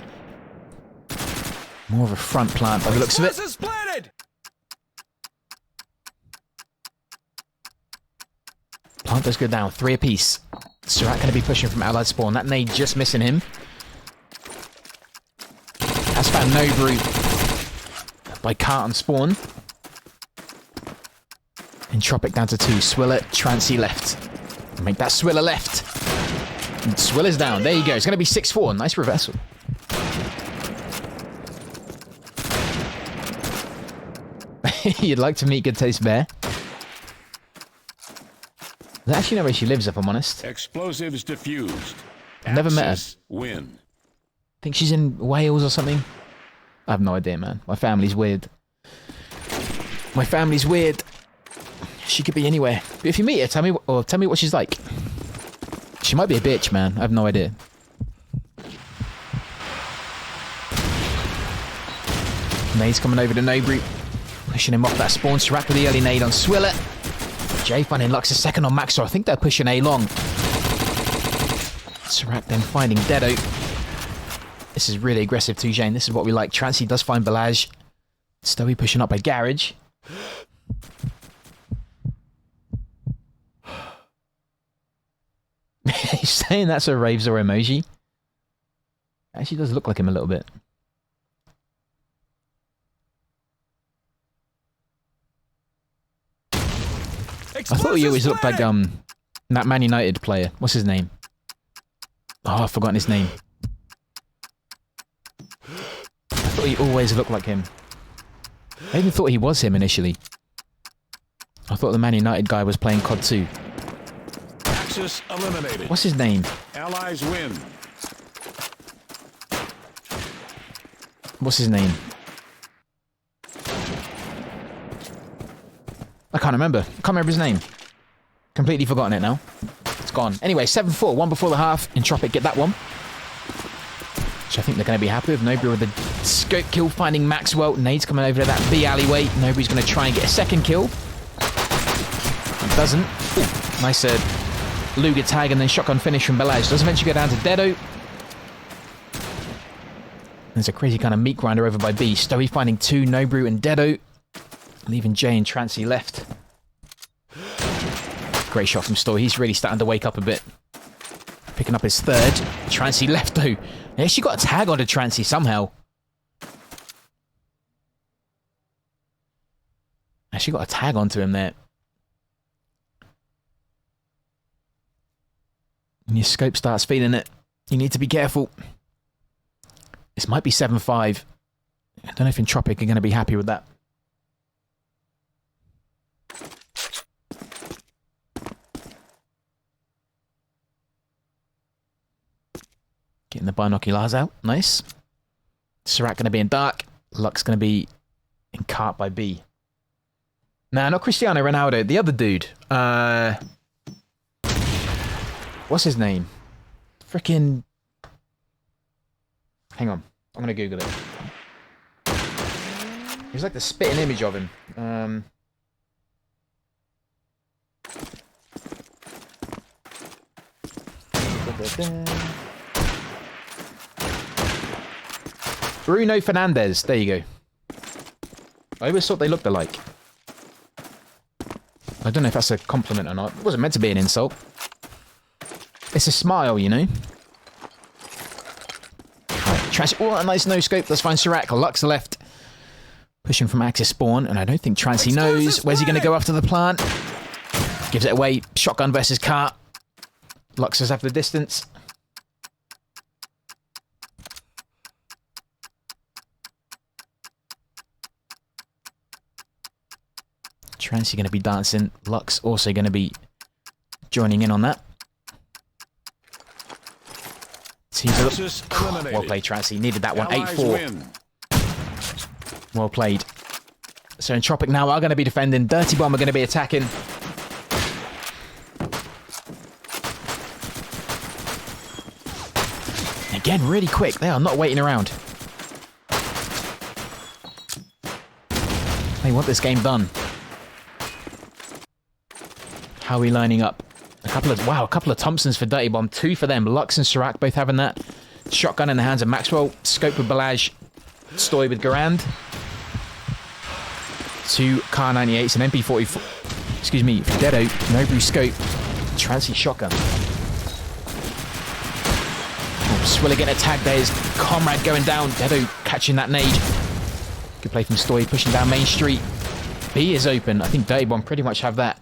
More of a front plant by the looks of it. Plant does go down. 3 apiece. Surat going to be pushing from allied spawn. That nade just missing him. Has found Nobru by cart and spawn. Entropiq down to 2. Swiller, Transy left. Make that Swiller left. And Swiller's down. There you go. It's going to be 6-4. Nice reversal. You'd like to meet Good Taste Bear? I actually know where she lives, if I'm honest. Explosives diffused. I've never met her. Axis win. I think she's in Wales or something. I have no idea, man. My family's weird. My family's weird. She could be anywhere. But if you meet her, tell me what she's like. She might be a bitch, man. I have no idea. Nade's coming over to Nobru. Pushing him off that spawn. Surat with the early nade on Swiller. Jay finding Lux a second on Maxwell. I think they're pushing A long. Surat then finding Dedo. This is really aggressive too, Jane. This is what we like. Transy does find Balaj. Stowy pushing up by Garage. He's saying that's a Raves or emoji. Actually does look like him a little bit. I thought he always looked like that Man United player. What's his name? Oh, I've forgotten his name. I thought he always looked like him. I even thought he was him initially. I thought the Man United guy was playing COD 2. Axis eliminated. What's his name? Allies win. What's his name? I can't remember. Can't remember his name. Completely forgotten it now. It's gone. Anyway, 7-4. One before the half. Entropiq get that one. Which I think they're going to be happy with. Nobru with the scope kill, finding Maxwell. Nade's coming over to that B alleyway. Nobru's going to try and get a second kill. He doesn't. Ooh, nice Luger tag and then shotgun finish from Balaj. Does eventually go down to Dedo. There's a crazy kind of meat grinder over by B. Stowy finding 2. Nobru and Dedo. Leaving Jay and Transy left. Great shot from Story. He's really starting to wake up a bit. Picking up his 3rd. Transy left though. He actually got a tag onto Transy somehow. Actually got a tag onto him there. When your scope starts feeling it, you need to be careful. This might be 7-5. I don't know if Entropiq are going to be happy with that. Getting the binoculars out. Nice. Surat going to be in dark. Lux going to be in cart by B. Nah, not Cristiano Ronaldo. The other dude. What's his name? Frickin'... Hang on. I'm going to Google it. He's like the spitting image of him. Bruno Fernandes. There you go. I always thought they looked alike. I don't know if that's a compliment or not. It wasn't meant to be an insult. It's a smile, you know? Right, trash. Oh, a nice no-scope. Let's find Surat. Lux left. Pushing from Axis spawn, and I don't think Trancy knows. Where's he going to go after the plant? Gives it away. Shotgun versus car. Lux has the distance. Trancy going to be dancing. Lux also going to be joining in on that. Well played, Trancy. Needed that one. 8-4. Well played. So Entropiq now are going to be defending. Dirtybomb are going to be attacking. Again, really quick. They are not waiting around. They want this game done. How are we lining up? A couple of Thompsons for Dirtybomb. 2 for them. Lux and Serac both having that. Shotgun in the hands of Maxwell. Scope with Balaj. Stoy with Garand. 2 Kar 98s and MP44. Excuse me, for Dedo. Nobru scope. Trancy shotgun. Oh, Swiller getting attacked there. His comrade going down. Dedo catching that nade. Good play from Stoy. Pushing down Main Street. B is open. I think Dirtybomb pretty much have that.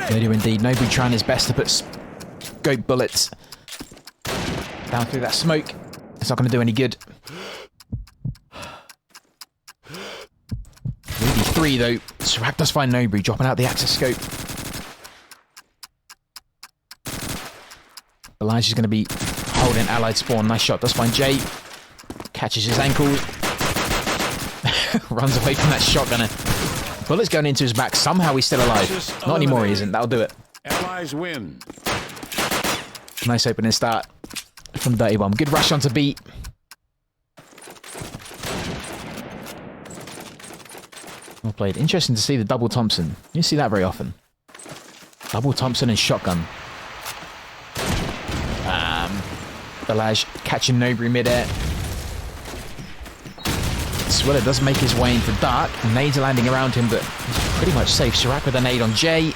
They do indeed. Nobru trying his best to put scope bullets down through that smoke. It's not going to do any good. 3 though. Serac does find Nobru, dropping out the Axis scope. Balaj is going to be holding allied spawn. Nice shot. Does find Jay. Catches his ankle. Runs away from that shotgunner. Bullet's going into his back. Somehow he's still alive. Not anymore, he isn't. That'll do it. Allies win. Nice opening start from Dirtybomb. Good rush onto beat. Well played. Interesting to see the double Thompson. You see that very often. Double Thompson and shotgun. Balaj catching Nobru midair. Swiller does make his way into dark. Nades are landing around him, but he's pretty much safe. Serac with a nade on Jay.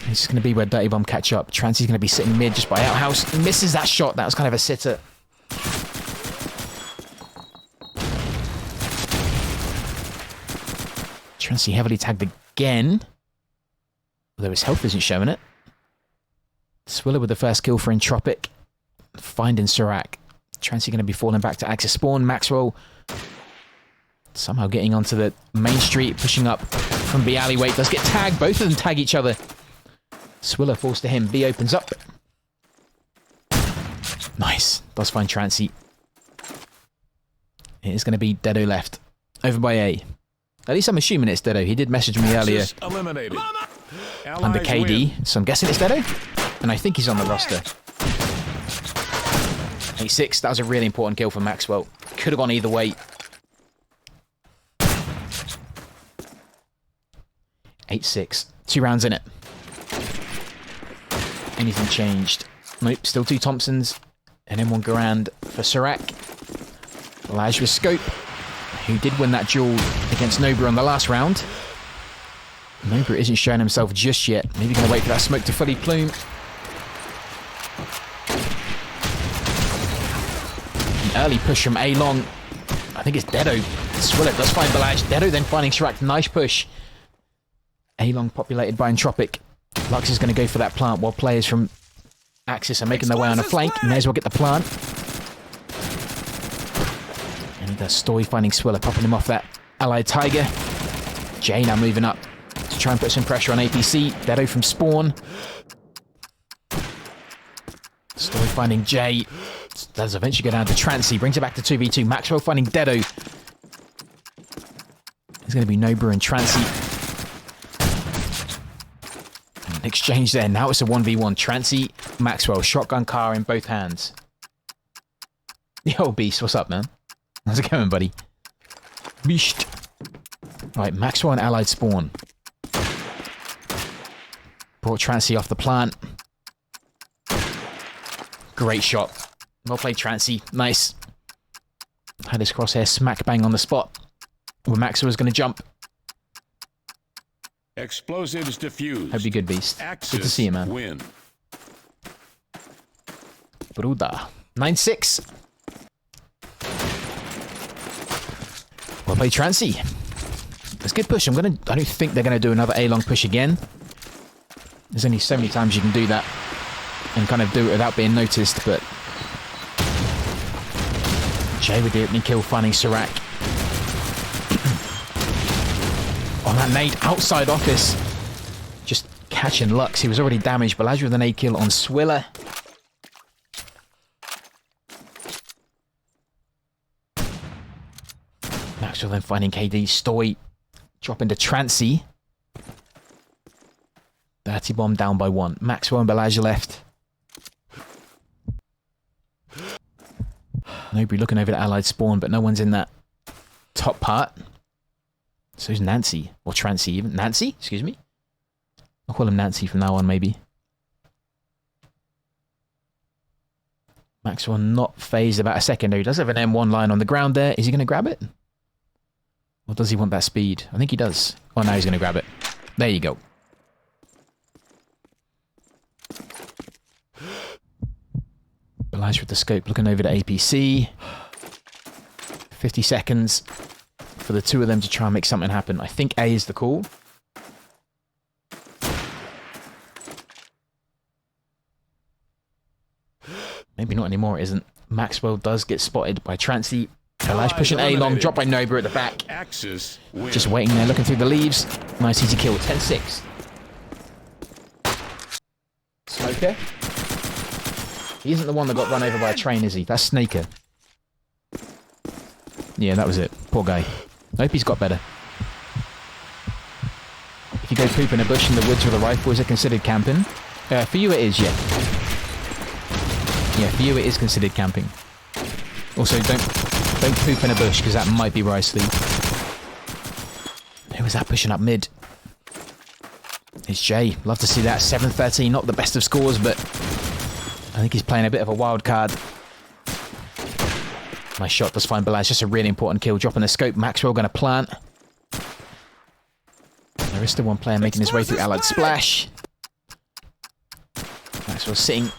This is going to be where Dirtybomb catch up. Trancy's going to be sitting mid just by outhouse. He misses that shot. That was kind of a sitter. Trancy heavily tagged again. Although his health isn't showing it. Swiller with the first kill for Entropiq. Finding Serac. Trancy going to be falling back to Axis spawn. Maxwell somehow getting onto the main street, pushing up from B alleyway. Does get tagged. Both of them tag each other. Swiller falls to him. B opens up. Nice. Does find Trancy. It is going to be Dedo left. Over by A. At least I'm assuming it's Dedo. He did message me earlier under KD. So I'm guessing it's Dedo. And I think he's on the roster. 8-6. That was a really important kill for Maxwell. Could have gone either way. 8-6. 2 rounds in it. Anything changed? Nope. Still 2 Thompsons. And then 1 Garand for Serac. Balaj with scope. Who did win that duel against Nobru on the last round. Nobru isn't showing himself just yet. Maybe going to wait for that smoke to fully plume. Early push from A long. I think it's Dedo. Swiller does find Balaj. Dedo then finding Serac. Nice push. A long populated by Entropiq. Lux is going to go for that plant while players from Axis are making their way on a flank. May as well get the plant. And Stoy finding Swiller, popping him off that allied Tiger. Jay now moving up to try and put some pressure on APC. Dedo from spawn. Stoy finding Jay. Does eventually go down to Trancy. Brings it back to 2v2. Maxwell finding Dedo. There's going to be Nobru and Trancy. An exchange there. Now it's a 1v1. Trancy, Maxwell. Shotgun car in both hands. Yo, Beast. What's up, man? How's it going, buddy? Beast. Right, Maxwell and allied spawn. Brought Trancy off the plant. Great shot. Well played, Trancy. Nice. Had his crosshair smack bang on the spot. Where Maxwell was going to jump. Explosives diffused. Hope you're good, Beast. Axis good to see you, man. Win. Bruda. 9-6. Well played, Trancy. It's a good push. I don't think they're gonna do another A-long push again. There's only so many times you can do that and kind of do it without being noticed, but Jay with the opening kill, finding Sirac. On that nade, outside office. Just catching Lux. He was already damaged. Balaj with an nade kill on Swiller. Maxwell then finding KD. Stoy dropping to Trancy. Dirtybomb down by 1. Maxwell and Balaj left. Nobody looking over the allied spawn, but no one's in that top part. So who's Nancy? Or Trancy even? Nancy? Excuse me? I'll call him Nancy from now on, maybe. Maxwell not phased about a second. He does have an M1 line on the ground there. Is he going to grab it? Or does he want that speed? I think he does. Oh, now he's going to grab it. There you go. Balaj with the scope looking over to APC. 50 seconds for the two of them to try and make something happen. I think A is the call. Maybe not anymore, it isn't. Maxwell does get spotted by Trancy. Balaj pushing A long, dropped by Nobra at the back. Axis Just waiting there, looking through the leaves. Nice easy kill, 10-6. Smoker. He isn't the one that got run over by a train, is he? That's Snaker. Yeah, that was it. Poor guy. I hope he's got better. If you go poop in a bush in the woods with a rifle, is it considered camping? For you it is, yeah. Yeah, for you it is considered camping. Also, don't poop in a bush, because that might be where I sleep. Who was that pushing up mid? It's Jay. Love to see that. 7-13, not the best of scores, but I think he's playing a bit of a wild card. Nice shot, does find Balaj. Just a really important kill. Dropping the scope. Maxwell going to plant. There is still one player making his way through Allied Splash. Maxwell sitting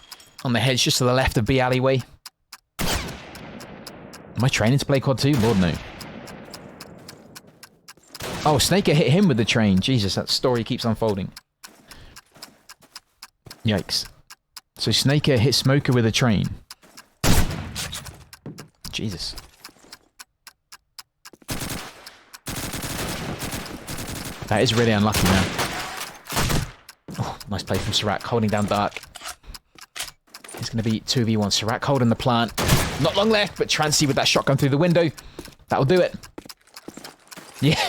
on the hedge just to the left of B alleyway. Am I training to play COD 2? Lord, no. Oh, Snaker hit him with the train. Jesus, that story keeps unfolding. Yikes. So Snaker hit Smoker with a train. Jesus. That is really unlucky now. Oh, nice play from Sirac, holding down Dark. It's going to be 2v1. Sirac holding the plant. Not long left, but Trancy with that shotgun through the window. That'll do it. Yeah.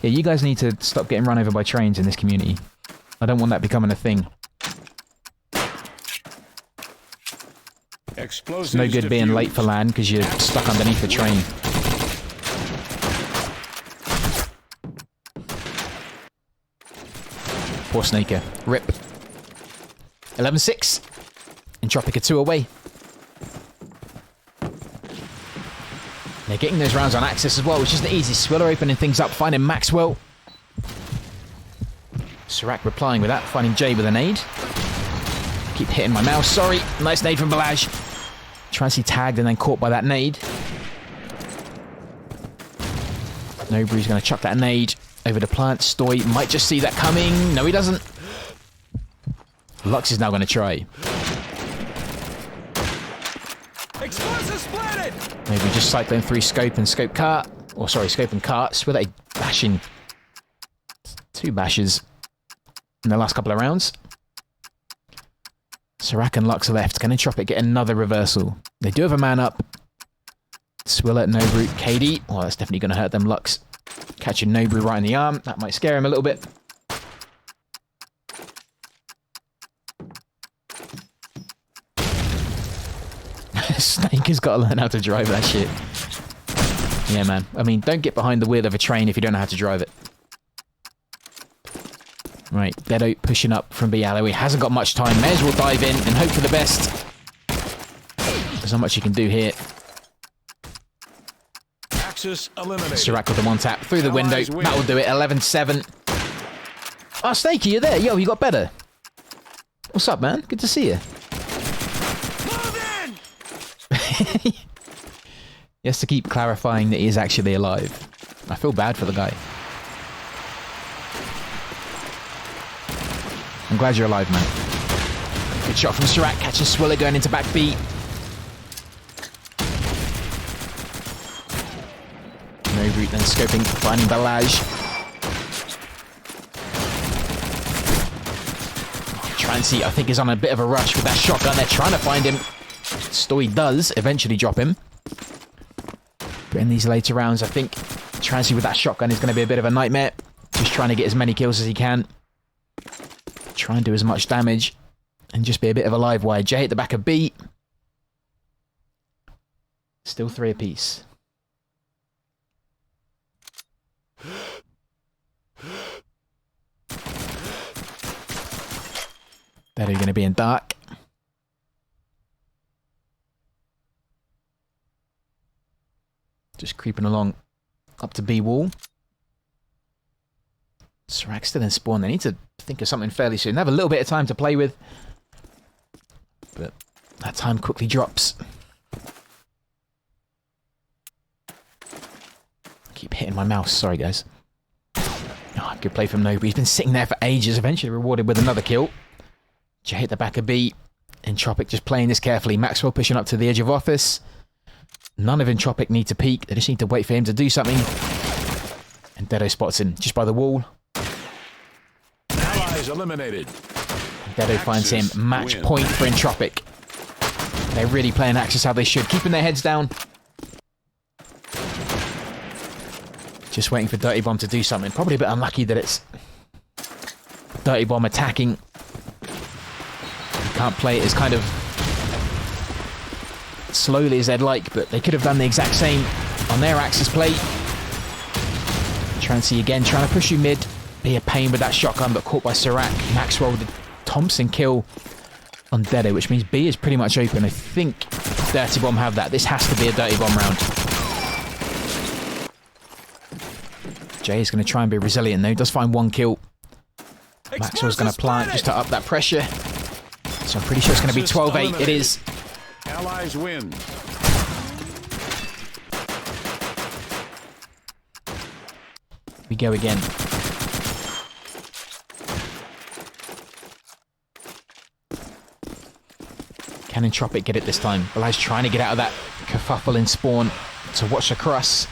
Yeah, you guys need to stop getting run over by trains in this community. I don't want that becoming a thing. It's no good being late for land because you're stuck underneath the train. Poor Snaker. Rip. 11-6. Entropiq are 2 away. They're getting those rounds on Axis as well, which is an easy Swiller opening things up, finding Maxwell. Sirac replying with that, finding Jay with a nade. Keep hitting my mouse, sorry. Nice nade from Balaj. Trancy tagged and then caught by that nade. Nobody's going to chuck that nade over the plant. Stoy might just see that coming. No, he doesn't. Lux is now going to try. Explosive splatted! Maybe just cycling through scope and scope cart. Or sorry, scope and carts with a bashing. 2 bashes in the last couple of rounds. Sirac and Lux left. Can Entropiq get another reversal? They do have a man up. Swiller, Nobru, KD. Oh, that's definitely going to hurt them. Lux catching Nobru right in the arm. That might scare him a little bit. Snake has got to learn how to drive that shit. Yeah, man. I mean, don't get behind the wheel of a train if you don't know how to drive it. Right, Deado pushing up from B alleyway. Hasn't got much time. May as well dive in and hope for the best. There's not much you can do here. Axis eliminated. Sirac with the 1-tap through the window. That will do it. 11-7. Oh, Snakey, you're there. Yo, you got better. What's up, man? Good to see you. He has to keep clarifying that he is actually alive. I feel bad for the guy. I'm glad you're alive, man. Good shot from Sirac, catching Swiller going into back B. No route then scoping, finding Balaj. Trancy, I think, is on a bit of a rush with that shotgun. They're trying to find him. Stoy does eventually drop him. But in these later rounds, I think Trancy with that shotgun is going to be a bit of a nightmare. Just trying to get as many kills as he can. Try and do as much damage. And just be a bit of a live wire. J at the back of B. Still 3 apiece. They're going to be in dark. Just creeping along up to B wall. Sirac's still in spawn. They need to think of something fairly soon. They have a little bit of time to play with. But that time quickly drops. I keep hitting my mouse. Sorry, guys. Oh, good play from Nobu. He's been sitting there for ages. Eventually rewarded with another kill. J hit the back of B. Entropiq just playing this carefully. Maxwell pushing up to the edge of office. None of Entropiq need to peek. They just need to wait for him to do something. And Dedo spots him just by the wall. Allies eliminated. Dedo finds him. Match point for Entropiq. They're really playing Axis how they should. Keeping their heads down. Just waiting for Dirtybomb to do something. Probably a bit unlucky that it's Dirtybomb attacking. Can't play it as kind of slowly as they'd like, but they could have done the exact same on their Axis play. Trancy again trying to push you mid. Be a pain with that shotgun, but caught by Sirac. Maxwell with the Thompson kill on Dedo, which means B is pretty much open. I think Dirtybomb have that. This has to be a Dirtybomb round. Jay is going to try and be resilient though. Does find one kill. Maxwell's going to plant just to up that pressure. So I'm pretty sure it's going to be 12-8. It is. Allies win. We go again. Can Entropiq get it this time? Balaj's trying to get out of that kerfuffle in spawn to watch across.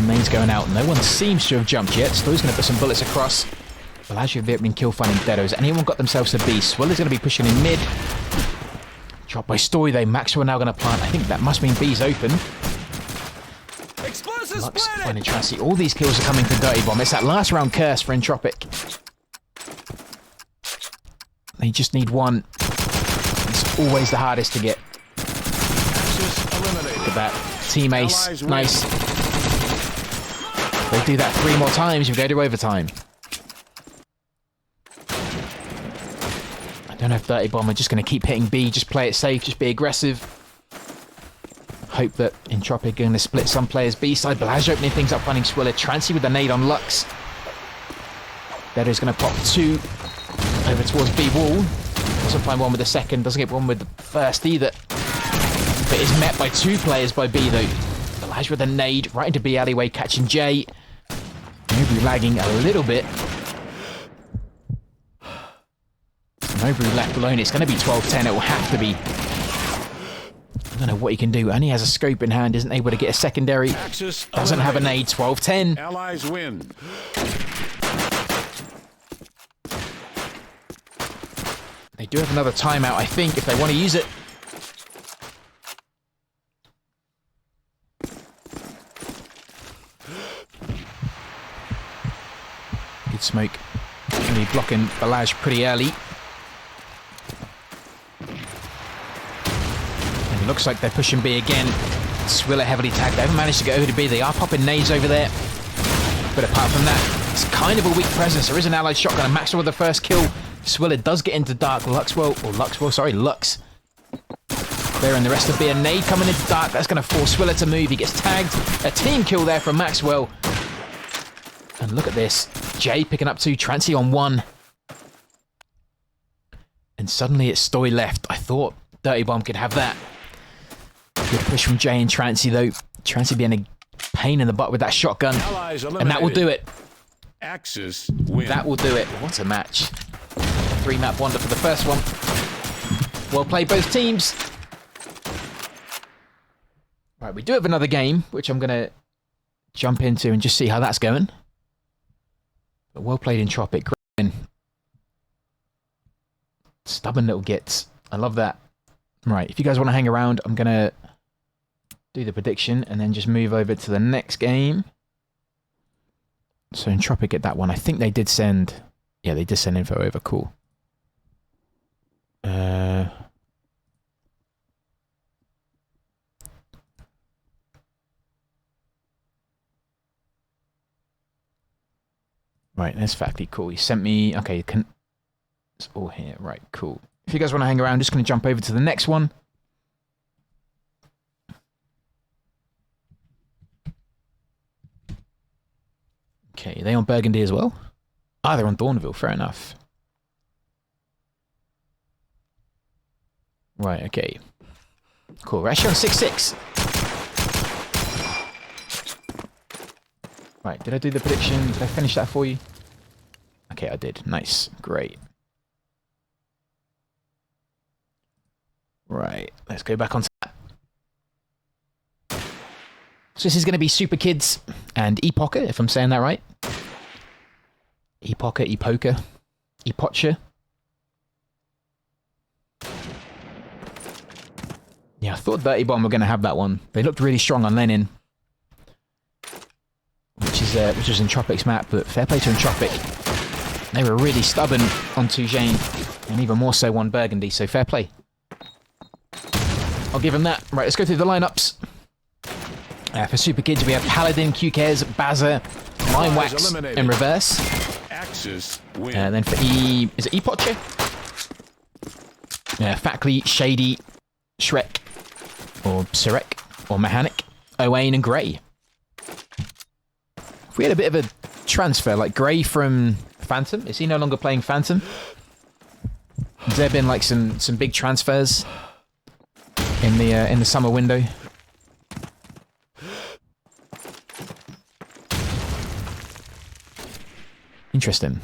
Main's going out. No one seems to have jumped yet. Stoy's going to put some bullets across. Balaj have been kill finding Dedo. Has anyone got themselves a beast? Swiller's going to be pushing in mid. Dropped by Stoy though. Maxwell now going to plant. I think that must mean B's open. Lux finding Trancy. All these kills are coming for Dirtybomb. It's that last round curse for Entropiq. They just need one. It's always the hardest to get. Look at that. Team ace. Nice. They do that 3 more times, we go to overtime. I don't know if Dirtybomb are just going to keep hitting B, just play it safe, just be aggressive. Hope that Entropiq are going to split some players B side. Balaj opening things up, finding Swiller. Trancy with the nade on Lux. Dedo's going to pop 2 over towards B wall. Doesn't find one with the second, doesn't get one with the first either. But is met by 2 players by B though. Balaj with a nade right into B alleyway, catching J. Nobu lagging a little bit. Nobu left alone. It's going to be 12-10. It will have to be. I don't know what he can do. Only has a scope in hand. Isn't able to get a secondary. Doesn't have a nade. 12-10. Allies win. They do have another timeout, I think, if they want to use it. Good smoke. Going to be blocking Balaj pretty early. And it looks like they're pushing B again. Swiller heavily tagged. They haven't managed to get over to B. They are popping nades over there. But apart from that, it's kind of a weak presence. There is an allied shotgun, and Maxwell with the first kill. Swiller does get into dark. Lux. There, and the rest of B. A nade coming into dark. That's going to force Swiller to move. He gets tagged. A team kill there from Maxwell. And look at this. Jay picking up 2. Trancy on 1. And suddenly it's Stoy left. I thought Dirtybomb could have that. Good push from Jay and Trancy though. Trancy being a pain in the butt with that shotgun. And that will do it. Axis win. That will do it. What a match. 3-map wonder for the first one. Well played, both teams. Right, we do have another game, which I'm going to jump into and just see how that's going. But well played, Entropiq. Great. Stubborn little gits. I love that. Right, if you guys want to hang around, I'm going to do the prediction and then just move over to the next game. So Entropiq get that one. I think they did send... Yeah, they did send info over. Cool. Right, that's factly cool. He sent me... Okay, it's all here. Right, cool. If you guys want to hang around, I'm just going to jump over to the next one. Okay, are they on Burgundy as well? Ah, they're on Thornville. Fair enough. Right, okay. Cool. We're actually on 6-6. Right, did I do the prediction? Did I finish that for you? Okay, I did. Nice. Great. Right, let's go back on that. So this is going to be Super Kids and Epocha, if I'm saying that right. Epocha. Yeah, I thought Dirtybomb were going to have that one. They looked really strong on Lenin. Which was Entropiq's map, but fair play to Entropiq. They were really stubborn on Tujane, and even more so on Burgundy, so fair play. I'll give him that. Right, let's go through the lineups. For Super Kids, we have Paladin, QKs, Bazza, Limewax, and Reverse. Axis win. And then for is it Epocha? Factly, Shady, Shrek, or Sirek, or Mechanic, Owain, and Grey. If we had a bit of a transfer, like Grey from Phantom, is he no longer playing Phantom? Has there been like some big transfers in the summer window? Interesting.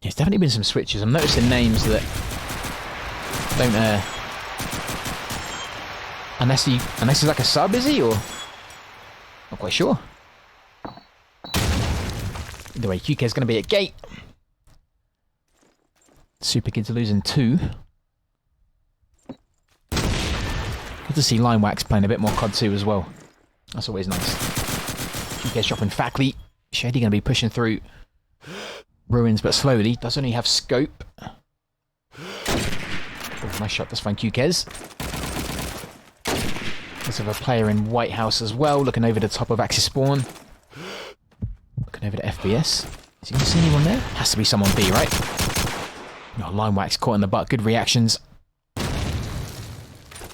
There's definitely been some switches. I'm noticing names that don't unless he's like a sub, is he, or not quite sure. Either way, QK is going to be at gate. Super Kids are losing 2. Good to see Limewax playing a bit more COD 2 as well. That's always nice. QK's dropping Factly. Shady going to be pushing through Ruins, but slowly. Does only have scope. Oh, nice shot. That's fine, QK's. Let's have a player in White House as well, looking over the top of Axis Spawn. Looking over to FBS. Is he going to see anyone there? Has to be someone B, right? Oh, Limewax caught in the butt. Good reactions.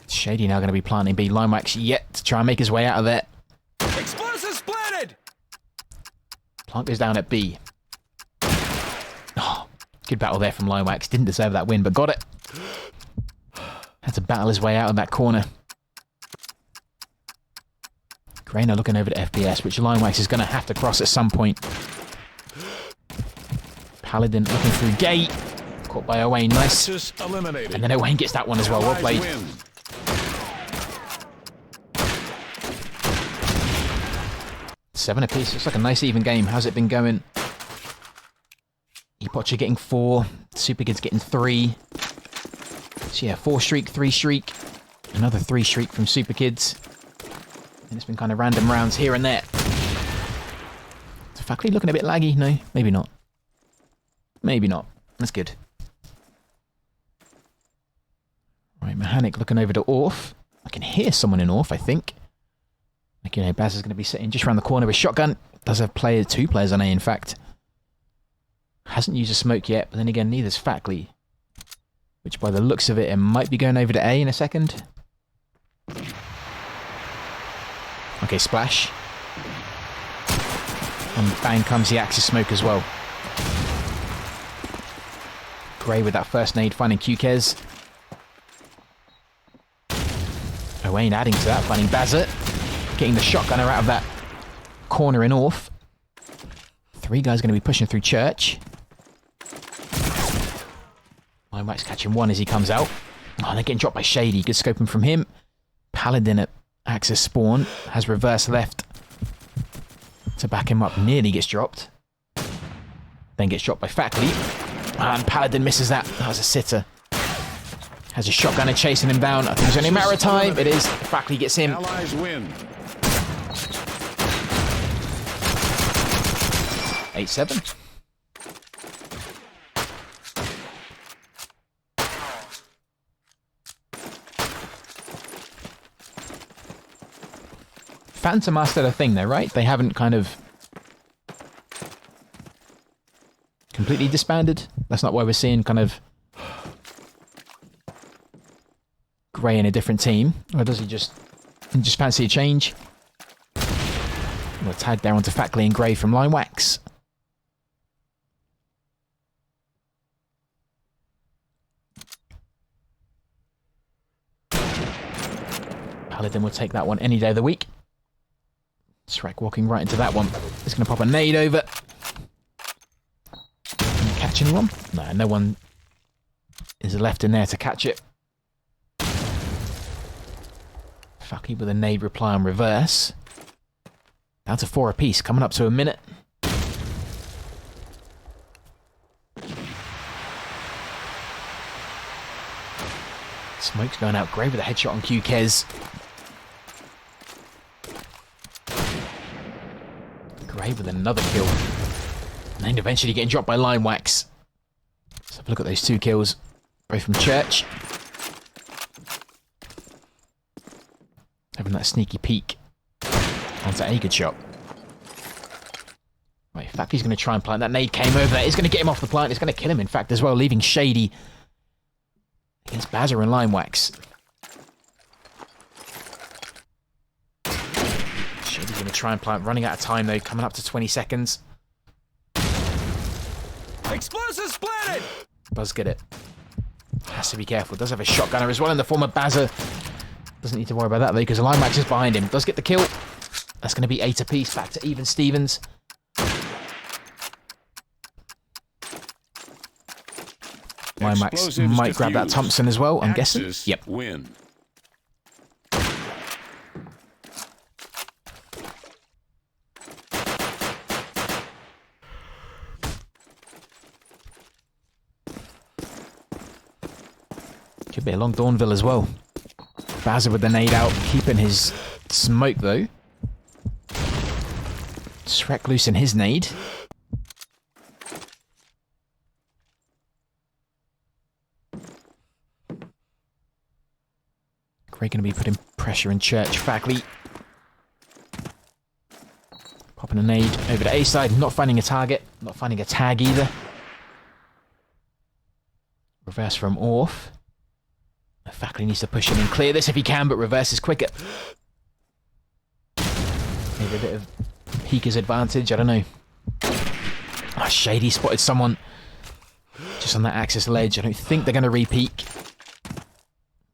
Shady now going to be planting B. Limewax yet to try and make his way out of there. Explosive splatted! Plant goes down at B. Oh, good battle there from Limewax. Didn't deserve that win, but got it. Had to battle his way out of that corner. Grainer looking over to FPS, which Limewax is going to have to cross at some point. Paladin looking through gate. Caught by Owain, nice. And then Owain gets that one as well. Well played. 7 apiece. Looks like a nice even game. How's it been going? Epocha getting 4. Super Kids getting 3. So yeah, 4 streak, 3 streak. Another 3 streak from Super Kids. And it's been kind of random rounds here and there. Is Factly looking a bit laggy? No, maybe not. Maybe not. That's good. Right, Mechanic looking over to Orf. I can hear someone in Orf, I think. Like, you know, Baz is going to be sitting just around the corner with shotgun. Does have 2 players on A, in fact. Hasn't used a smoke yet, but then again, neither's Factly. which by the looks of it, it might be going over to A in a second. Okay, splash. And bang comes the Axis smoke as well. Gray with that first nade, finding QKez. Owain adding to that, finding Bazza. Getting the shotgunner out of that corner in Orth. 3 guys going to be pushing through Church. Limewax catching 1 as he comes out. Oh, they're getting dropped by Shady. Good scoping from him. Paladin at Axis spawn. Has reverse left to back him up. Nearly gets dropped. Then gets dropped by Fackley. And Paladin misses that. That was a sitter. Has a shotgunner chasing him down. I think it's only a matter of time. It is. Fackley gets him. Allies win. 8-7. Phantom are still a thing though, right? They haven't kind of completely disbanded. That's not why we're seeing kind of Gray in a different team. Or does he just fancy a change? We'll tag there onto Fackley and Gray from Limewax. Paladin will take that one any day of the week. Shrek walking right into that one. He's going to pop a nade over. Can you catch anyone? No, no one is left in there to catch it. Fucky with a nade reply on reverse. Down to 4 apiece, coming up to a minute. Smoke's going out. Gray with a headshot on QKez. Gray with another kill. And then eventually getting dropped by Limewax. Let's have a look at those 2 kills. Both from Church. Having that sneaky peek onto a good shot. Right, Fackley's going to try and plant. That nade came over there. It's going to get him off the plant. It's going to kill him, in fact, as well, leaving Shady against Bazza and Limewax. Shady's going to try and plant. Running out of time, though. Coming up to 20 seconds. Explosives planted! Buzz get it. Has to be careful. Does have a shotgunner as well in the form of Bazza. Doesn't need to worry about that, though, because Limewax is behind him. Does get the kill. That's going to be 8 apiece. Back to even Stevens. Limewax might grab that Thompson as well, I'm guessing. Yep. Win. Could be a long Dawnville as well. Bazza with the nade out, keeping his smoke though. Shrek loose in his nade. Gray going to be putting pressure in Church. Fackley popping a nade over to A side, not finding a target, not finding a tag either. Reverse from Orth. Fackley needs to push in and clear this if he can, but reverse is quicker. Maybe a bit of Peeker's advantage, I don't know. Ah, Shady spotted someone just on that Axis ledge. I don't think they're going to re-peek.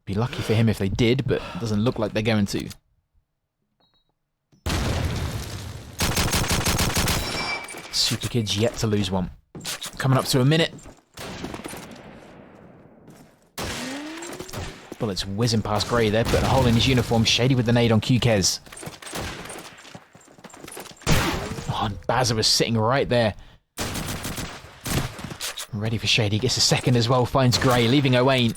Be lucky for him if they did, but it doesn't look like they're going to. Super Kid's yet to lose one. Coming up to a minute. Bullets whizzing past Gray there, putting a hole in his uniform. Shady with the nade on QKez. Oh, and Bazza was sitting right there. Ready for Shady. Gets a second as well. Finds Gray, leaving Owain.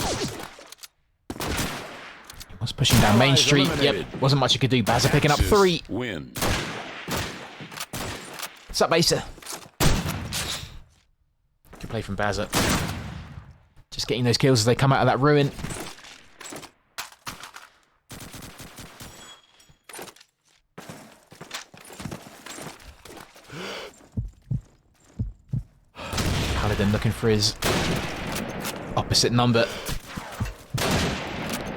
Was pushing down Main Street. Yep, wasn't much he could do. Bazza picking up 3. Win. What's up, Asa? Good play from Bazza. Just getting those kills as they come out of that ruin. Paladin looking for his opposite number.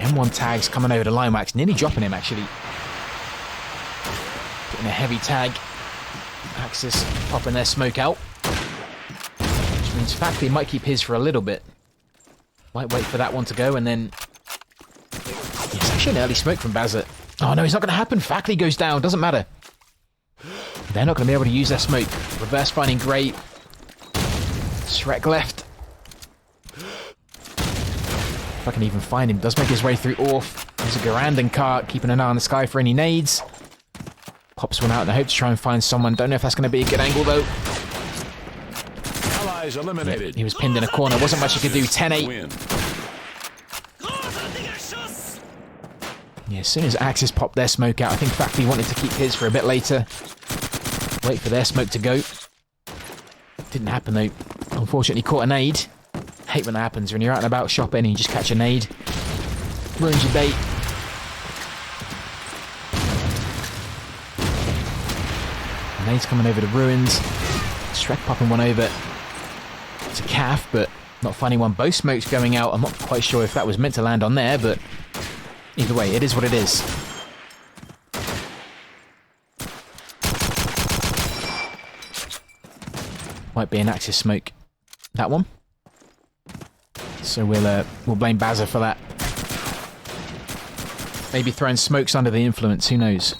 M1 tags coming over to Limewax, nearly dropping him actually. Getting a heavy tag. Axis popping their smoke out. Which means Factory might keep his for a little bit. Might wait for that one to go and then... It's actually an early smoke from Bazza. Oh no, it's not going to happen. Factory goes down, doesn't matter. They're not going to be able to use their smoke. Reverse finding Grey. Shrek left. If I can even find him. Does make his way through Orf. There's a Garand and Car keeping an eye on the sky for any nades. Pops one out in the hope to try and find someone. Don't know if that's going to be a good angle though. Allies eliminated. Yep, he was pinned in a corner. Wasn't much he could do. 10-8. Win. Yeah, as soon as Axis popped their smoke out, I think Factory wanted to keep his for a bit later. Wait for their smoke to go. Didn't happen though. Unfortunately caught a nade. Hate when that happens, when you're out and about shopping and you just catch a nade. Ruins your date. Nade's coming over to Ruins. Shrek popping one over to Calf, but not finding one. Both smokes going out. I'm not quite sure if that was meant to land on there, but either way, it is what it is. Might be an Axis smoke. That one. So we'll blame Bazza for that. Maybe throwing smokes under the influence, who knows?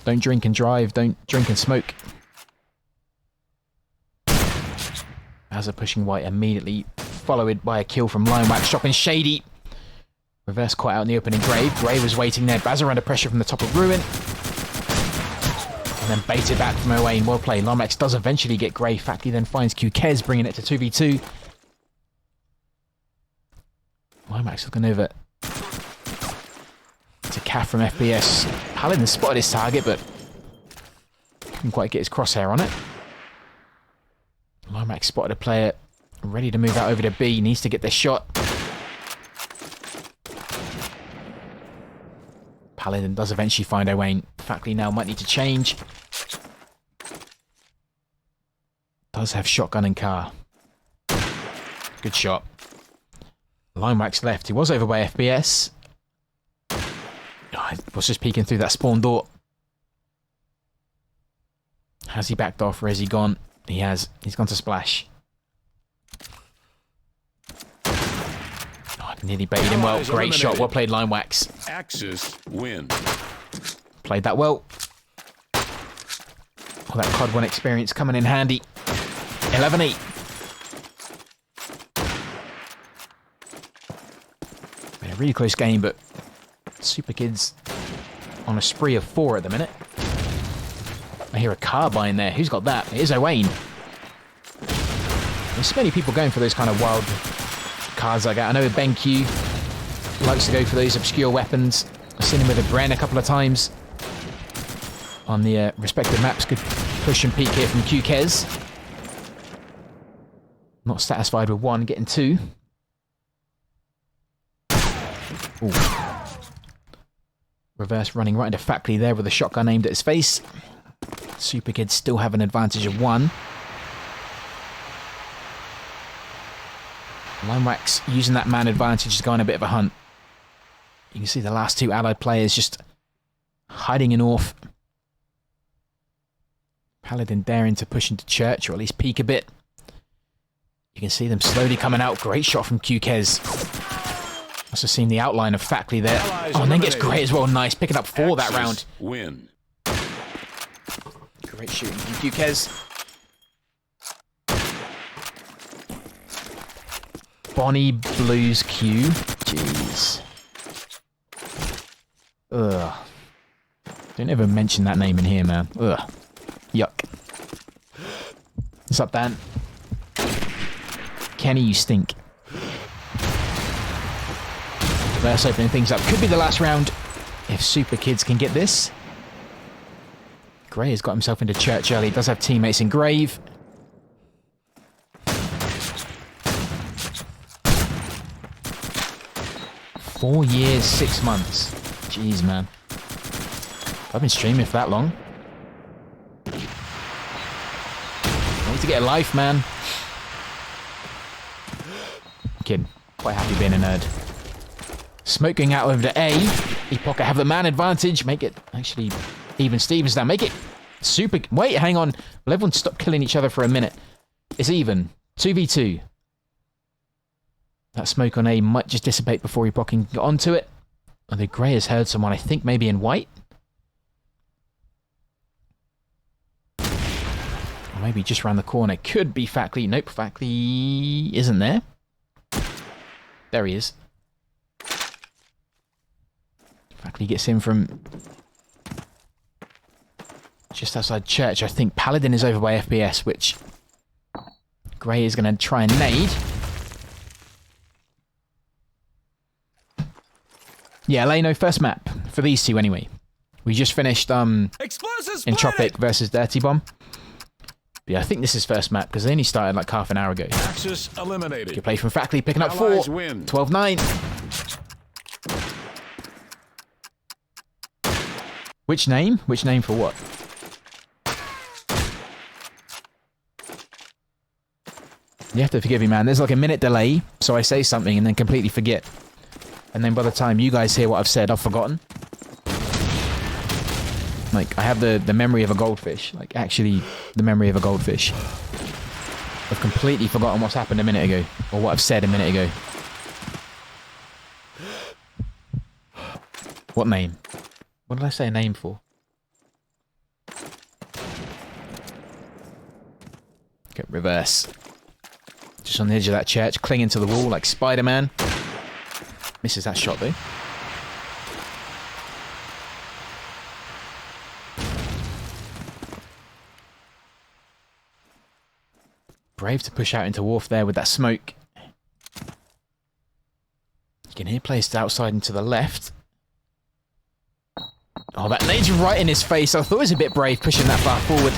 Don't drink and drive, don't drink and smoke. Bazza pushing white immediately, followed by a kill from Limewax, shopping Shady. Reverse caught out in the opening Grave. Grey was waiting there. Bazza under pressure from the top of Ruin. And then baited back from Owain. Well played. Limewax does eventually get Grey. Factory then finds Qkez, bringing it to 2v2. Limewax looking over to Calf from FPS. Paladin spotted his target, but couldn't quite get his crosshair on it. Limewax spotted a player ready to move out over to B. Needs to get this shot. Paladin does eventually find Owain. Factory now might need to change. Does have shotgun and car. Good shot. Limewax left. He was over by FPS. I was just peeking through that spawn door. Has he backed off or has he gone? He has. He's gone to splash. Oh, nearly baited him well. Great shot. Well played, Limewax. Axis win. Played that well. All that COD 1 experience coming in handy. 11-8. A really close game, but Super Kids on a spree of 4 at the minute. I hear a carbine there. Who's got that? It is Owain. There's so many people going for those kind of wild cards like that. I know BenQ likes to go for those obscure weapons. I've seen him with a Bren a couple of times on the respective maps. Good push and peek here from Qkez. Not satisfied with one, getting 2. Ooh. Reverse running right into Factory there with a shotgun aimed at his face. Super Kids still have an advantage of 1. Limewax using that man advantage to go on a bit of a hunt. You can see the last 2 allied players just hiding in Orf. Paladin daring to push into Church, or at least peek a bit. You can see them slowly coming out. Great shot from Qkez. Must have seen the outline of Factory there. Oh, and then gets Grey as well. Nice. Picking up 4 that round. Win. Great shooting from Qkez. Bonnie Blues Q. Jeez. Ugh. Don't ever mention that name in here, man. Ugh. Yuck. What's up, Dan? Kenny, you stink. That's opening things up. Could be the last round if Super Kids can get this. Grey has got himself into Church early. He does have teammates in Grave. Four years, 6 months. Jeez, man. I've been streaming for that long. I need to get a life, man. Kid, quite happy being a nerd. Smoking out over to A. Epoch have the man advantage. Make it, actually, even Stevens now. Make it super... Wait, hang on. Will everyone stop killing each other for a minute? It's even. 2v2. That smoke on A might just dissipate before Epoch can get onto it. And the Grey has heard someone, I think maybe in white. Or maybe just around the corner. Could be Fackley. Nope, Fackley isn't there. There he is. Fackley gets in from just outside church. I think Paladin is over by FPS, which Grey is going to try and nade. Yeah, Leno, first map for these two anyway. We just finished Entropiq versus Dirtybomb. Yeah, I think this is first map because they only started like half an hour ago. Axis eliminated. Good play from Fackley, picking up Allies 4. win. 12-9. Which name? Which name for what? You have to forgive me, man. There's like a minute delay, so I say something and then completely forget. And then by the time you guys hear what I've said, I've forgotten. Like, I have the memory of a goldfish. Like, actually, the memory of a goldfish. I've completely forgotten what's happened a minute ago. Or what I've said a minute ago. What name? What did I say a name for? Okay, reverse. Just on the edge of that church, clinging to the wall like Spider-Man. Misses that shot, though. Brave to push out into Wharf there with that smoke. You can hear placed outside and to the left. Oh, that nade's right in his face. I thought it was a bit brave pushing that far forward.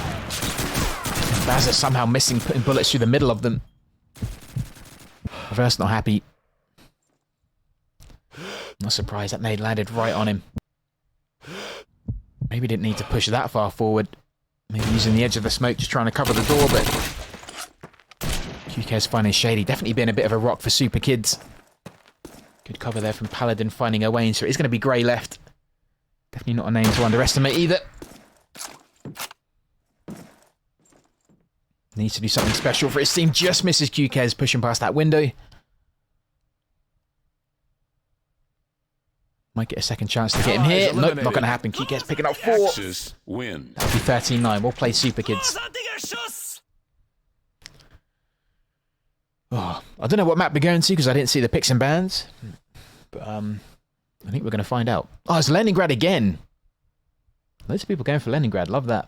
Baz is somehow missing, putting bullets through the middle of them. Reverse not happy. Not surprised that nade landed right on him. Maybe didn't need to push that far forward. Maybe using the edge of the smoke just trying to cover the door, but QK's finding shady. Definitely been a bit of a rock for Super Kids. Good cover there from Paladin finding a way in, so it's going to be Grey left. Definitely not a name to underestimate either. Needs to do something special for his team. Just misses QK's pushing past that window. Might get a second chance to get him here. Nope, not going to happen. QK's picking up 4. Axis win. That'll be 13-9. We'll play Super Kids. Oh, I don't know what map we're going to because I didn't see the picks and bans. But I think we're going to find out. Oh, it's Leningrad again. Loads of people going for Leningrad. Love that.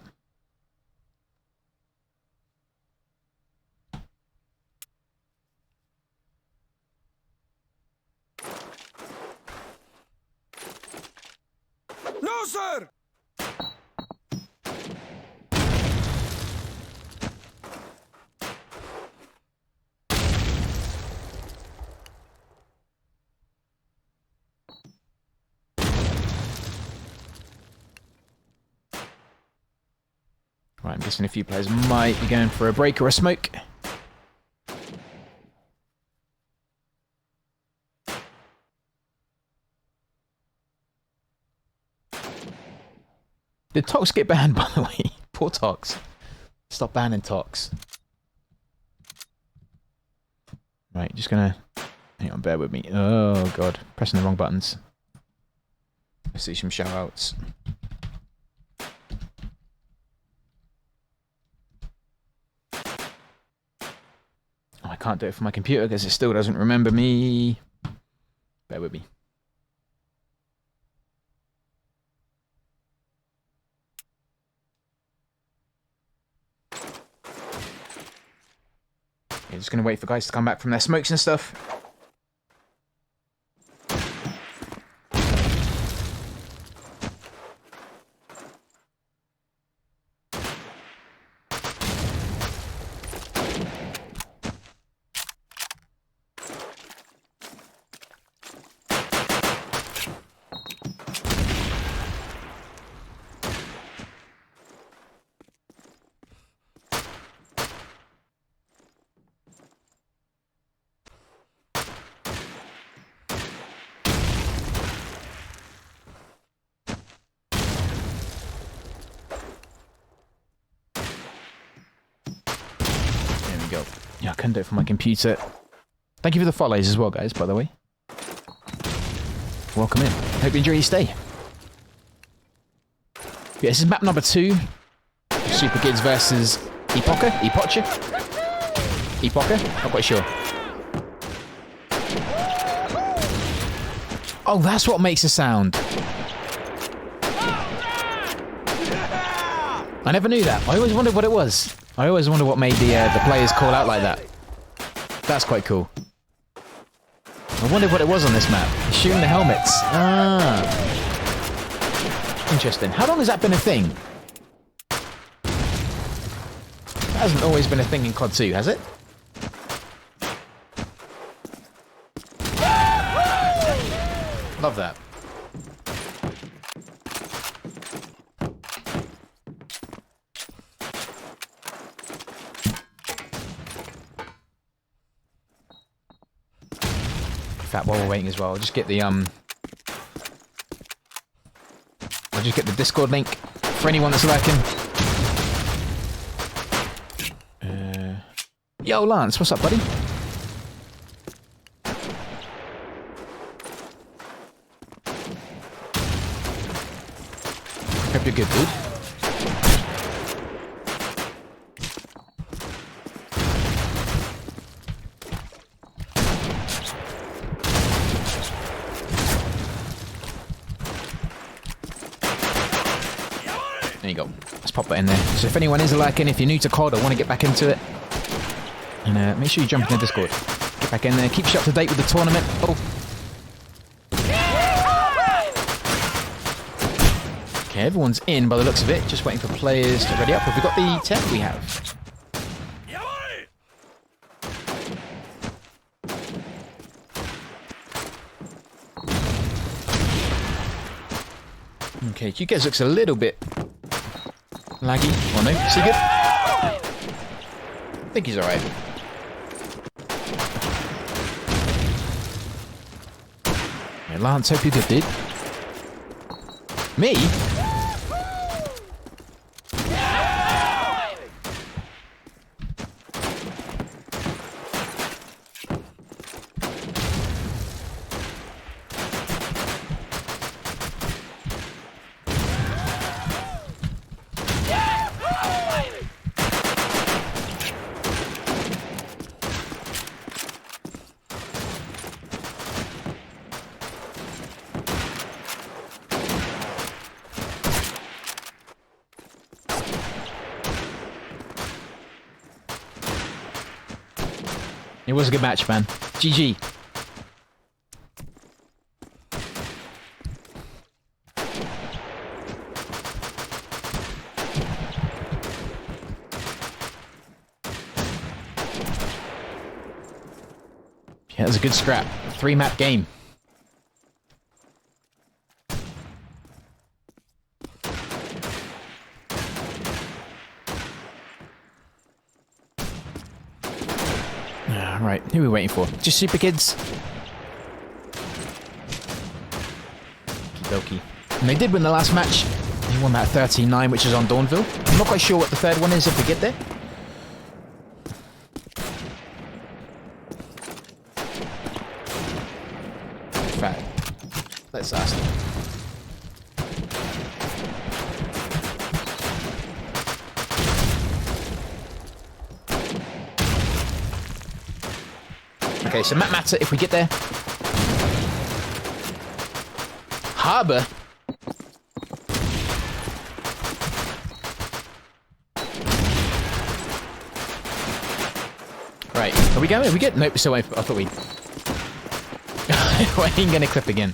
No, sir! Right, I'm guessing a few players might be going for a break or a smoke. Did Tox get banned, by the way? Poor Tox. Stop banning Tox. Right, just gonna... Hang on, bear with me. Oh, God. Pressing the wrong buttons. Let's see some shout-outs. Oh, I can't do it for my computer because it still doesn't remember me. Bear with me. Yeah, just gonna wait for guys to come back from their smokes and stuff. couldn't do it for my computer. Thank you for the follows as well, guys, by the way. Welcome in. Hope you enjoy your stay. Yeah, this is map number 2. Super Kids versus Epocha? Not quite sure. Oh, that's what makes a sound. I never knew that. I always wondered what it was. I always wonder what made the players call out like that. That's quite cool. I wondered what it was on this map. Shooting the helmets. Ah. Interesting. How long has that been a thing? That hasn't always been a thing in COD 2, has it? Love that. In fact, while we're waiting as well, I'll just get the Discord link for anyone that's lurking. Yo, Lance, what's up, buddy? Hope you're good, dude. There you go. Let's pop that in there. So if anyone is lurking, if you're new to COD or want to get back into it, and make sure you jump in the Discord. Get back in there. Keeps you up to date with the tournament. Oh. Okay, everyone's in by the looks of it. Just waiting for players to ready up. Have we got the tech? We have. Okay, QKez looks a little bit laggy. Oh no, is he good? I think he's alright. Yeah, Lance, hope you're good, dude. Me? It was a good match, man. GG. Yeah, that was a good scrap. 3-map game. Right, who are we waiting for? Just Super Kids? Okie dokie. And they did win the last match. They won that 13-9, which is on Dawnville. I'm not quite sure what the third one is if we get there. In fact, let's ask them. Okay, so Map Matter, if we get there. Harbour. Right, are we going? Are we good? Nope, so I thought we... I ain't gonna clip again.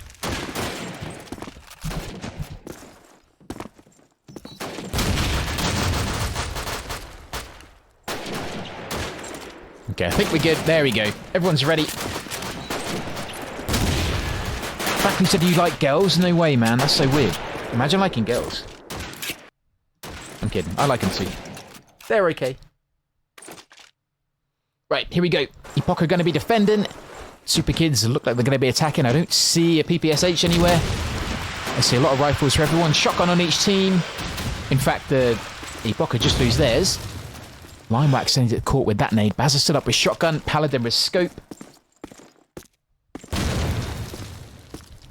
Okay, I think we're good. There we go. Everyone's ready. Back you said you like girls? No way, man. That's so weird. Imagine liking girls. I'm kidding. I like them too. They're okay. Right, here we go. Epoch are going to be defending. Super Kids look like they're going to be attacking. I don't see a PPSH anywhere. I see a lot of rifles for everyone. Shotgun on each team. In fact, the Epoch just lose theirs. Limewax sends it caught with that nade. Bazza stood up with shotgun. Paladin with scope.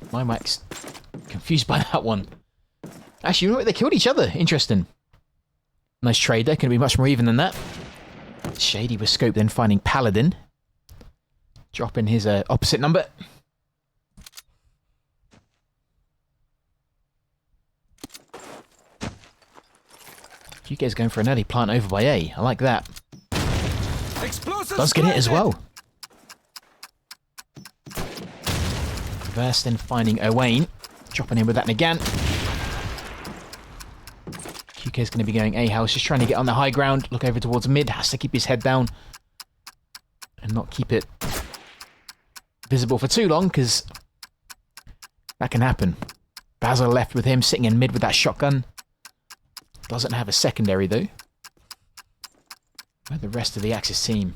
Limewax confused by that one. Actually, you know what? They killed each other. Interesting. Nice trade there. Can be much more even than that. Shady with scope, then finding Paladin. Dropping his opposite number. QK's going for an early plant over by A. I like that. Explosive Does get it as planted. well. Reverse, then finding Owain. Dropping in with that again. QK's going to be going A house, just trying to get on the high ground. Look over towards mid. Has to keep his head down. And not keep it visible for too long, because that can happen. Basil left with him, sitting in mid with that shotgun. Doesn't have a secondary, though. Where the rest of the Axis team?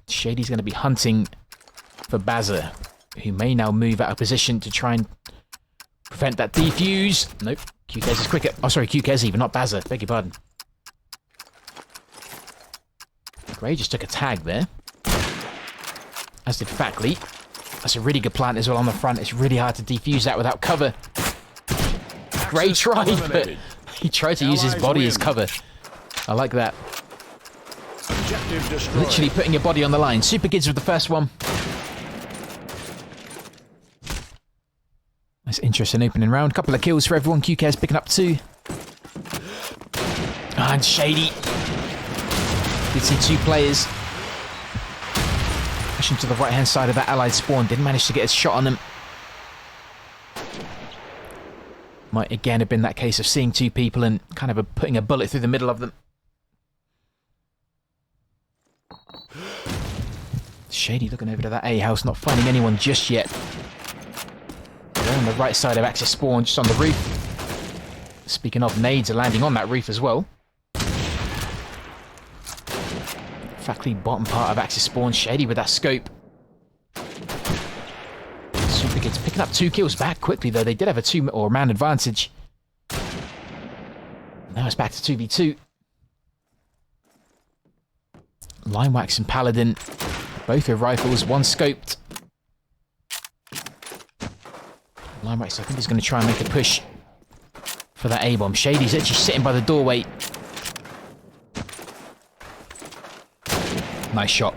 Shady's going to be hunting for Bazza, who may now move out of position to try and prevent that defuse. Nope. QKez is quicker. Oh, sorry, QKez even, not Bazza. Beg your pardon. Gray just took a tag there. As did Fackley. That's a really good plant as well on the front. It's really hard to defuse that without cover. Gray tried, but he tried to use his body as cover. I like that. Objective destroyed. Literally putting your body on the line. Super Kids with the first one. Nice interesting opening round. Couple of kills for everyone. QK's picking up 2. And Shady. Did see 2 players. Pushing to the right hand side of that allied spawn. Didn't manage to get a shot on them. Might again have been that case of seeing 2 people and kind of putting a bullet through the middle of them. Shady looking over to that A house, not finding anyone just yet. They're on the right side of Axis spawn, just on the roof. Speaking of, nades are landing on that roof as well. Factly bottom part of Axis spawn. Shady with that scope. Super Kids picking up 2 kills back quickly though. They did have a 2 or man advantage. Now it's back to 2v2. Limewax and Paladin, both with rifles, one scoped. Limewax, I think, is going to try and make a push for that A-bomb. Shady's actually sitting by the doorway. Nice shot.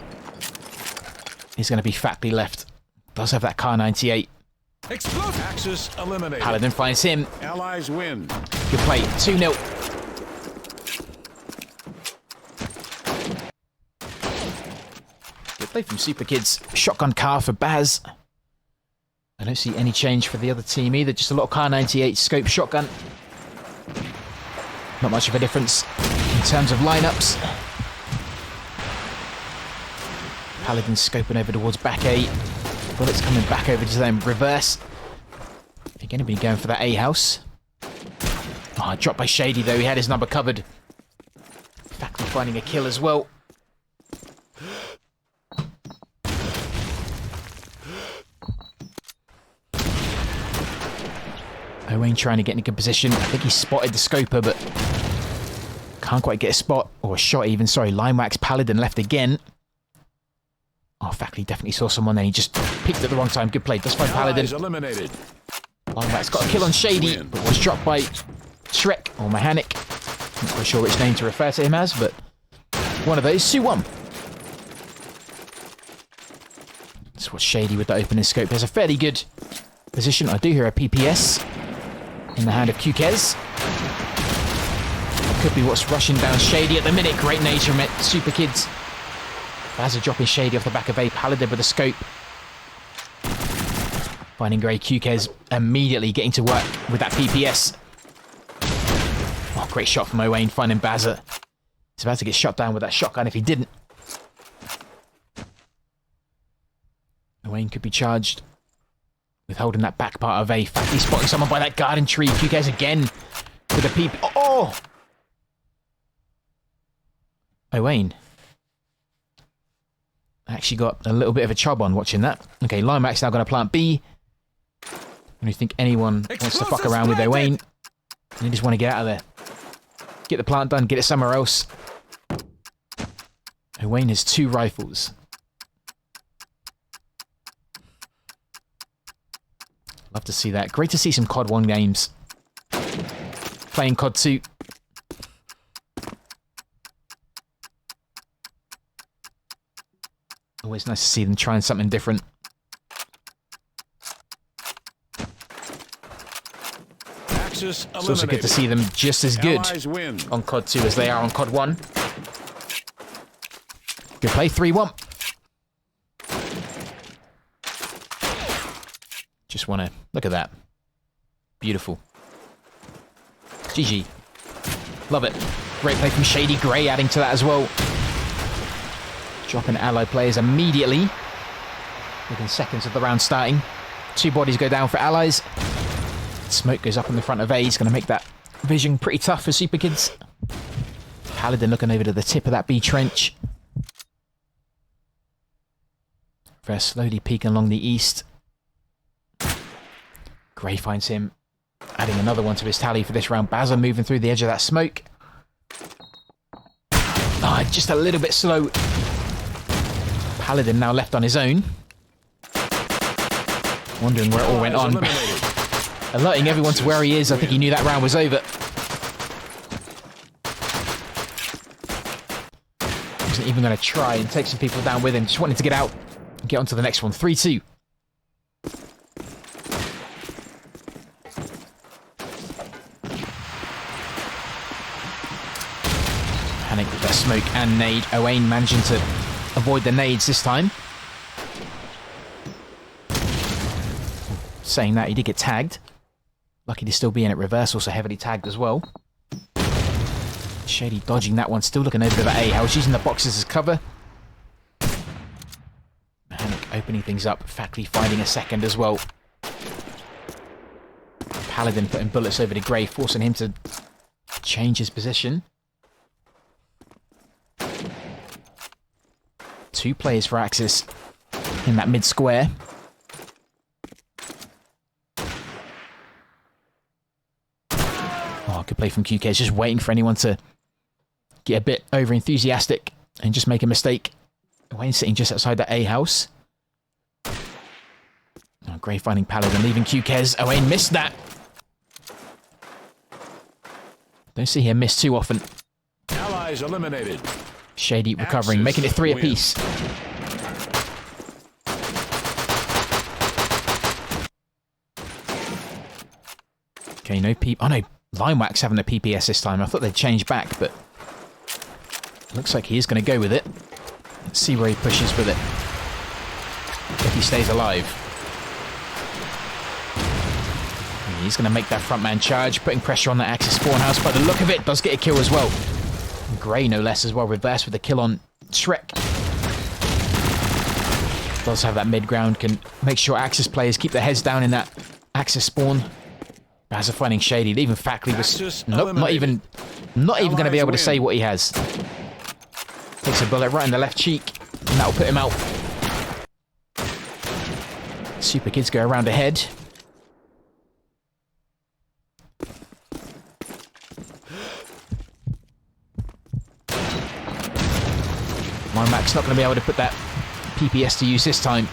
He's going to be fatly left. Does have that Car 98. Explosive. Axis eliminated. Paladin finds him. Allies win. Good play. 2-0. Good play from Super Kids. Shotgun car for Baz. I don't see any change for the other team either. Just a lot of Car 98 scope shotgun. Not much of a difference in terms of lineups. Paladin scoping over towards back A. Bullets coming back over to them. Reverse. Again, he'll be going for that A house. Oh, dropped by Shady though. He had his number covered. Factly finding a kill as well. Owain trying to get in a good position. I think he spotted the scoper, but can't quite get a spot or a shot even. Sorry, Limewax Paladin left again. Oh, Factly definitely saw someone then. He just picked at the wrong time. Good play. Does find Paladin. Allies eliminated. Limewax got a kill on Shady, but was dropped by Shrek or Mechanic. Not quite sure which name to refer to him as, but one of those. 2-1. That's what Shady with the opening scope. There's a fairly good position. I do hear a PPS in the hand of QKez. Could be what's rushing down Shady at the minute. Great nature from it. Super Kids. Baz dropping Shady off the back of A. Paladin with a scope. Finding Grey. QKez immediately getting to work with that PPS. Oh, great shot from Owain finding Bazza. He's about to get shot down with that shotgun if he didn't. Owain could be charged with holding that back part of A. Fatly spotting someone by that garden tree. QKez again with a PP. Oh! Owain actually got a little bit of a chub on watching that. Okay, Limewax now going to plant B. I don't think anyone wants to fuck around with Owain. They just want to get out of there. Get the plant done, get it somewhere else. Owain has 2 rifles. Love to see that. Great to see some COD 1 games. Playing COD 2. Always nice to see them trying something different. Axis It's also good to see them just as good Allies win. on COD 2 as they are on COD 1. Good play, 3-1. Just want to look at that. Beautiful. GG. Love it. Great play from Shady Grey, adding to that as well. Dropping ally players immediately. Within seconds of the round starting. 2 bodies go down for allies. Smoke goes up in the front of A. He's going to make that vision pretty tough for Super Kids. Paladin looking over to the tip of that B trench. They're slowly peeking along the east. Grey finds him, adding another one to his tally for this round. Bazza moving through the edge of that smoke. Ah, just a little bit slow. Paladin now left on his own. Wondering where it all went on. Alerting everyone to where he is. I think he knew that round was over. Wasn't even going to try and take some people down with him. Just wanted to get out and get on to the next one. 3-2. Panic with that smoke and nade. Owain managing to avoid the nades this time. Saying that, he did get tagged. Lucky to still be in at reverse, also heavily tagged as well. Shady dodging that one, still looking over to that A house, using the boxes as cover. Panic opening things up, Factory finding a second as well. Paladin putting bullets over to Grey, forcing him to change his position. 2 players for Axis in that mid square. Oh, good play from QK. It's just waiting for anyone to get a bit over enthusiastic and just make a mistake. Wayne sitting just outside that A house. Oh, Grey finding Paladin, leaving QK's. Owain missed that. Don't see him miss too often. Allies eliminated. Shady recovering, making it 3 apiece. Okay, no peep. Oh no, Limewax having the PPS this time. I thought they'd change back, but looks like he is going to go with it. Let's see where he pushes with it. If he stays alive. He's going to make that front man charge, putting pressure on the Axis spawn house. By the look of it, does get a kill as well. Grey, no less, as well. Reverse with the kill on Shrek. Does have that mid ground, can make sure Axis players keep their heads down in that Axis spawn. Bazza finding Shady, even Fackley was not even going to be able to say what he has. Takes a bullet right in the left cheek, and that'll put him out. Super Kids go around ahead. Mac's not going to be able to put that PPS to use this time.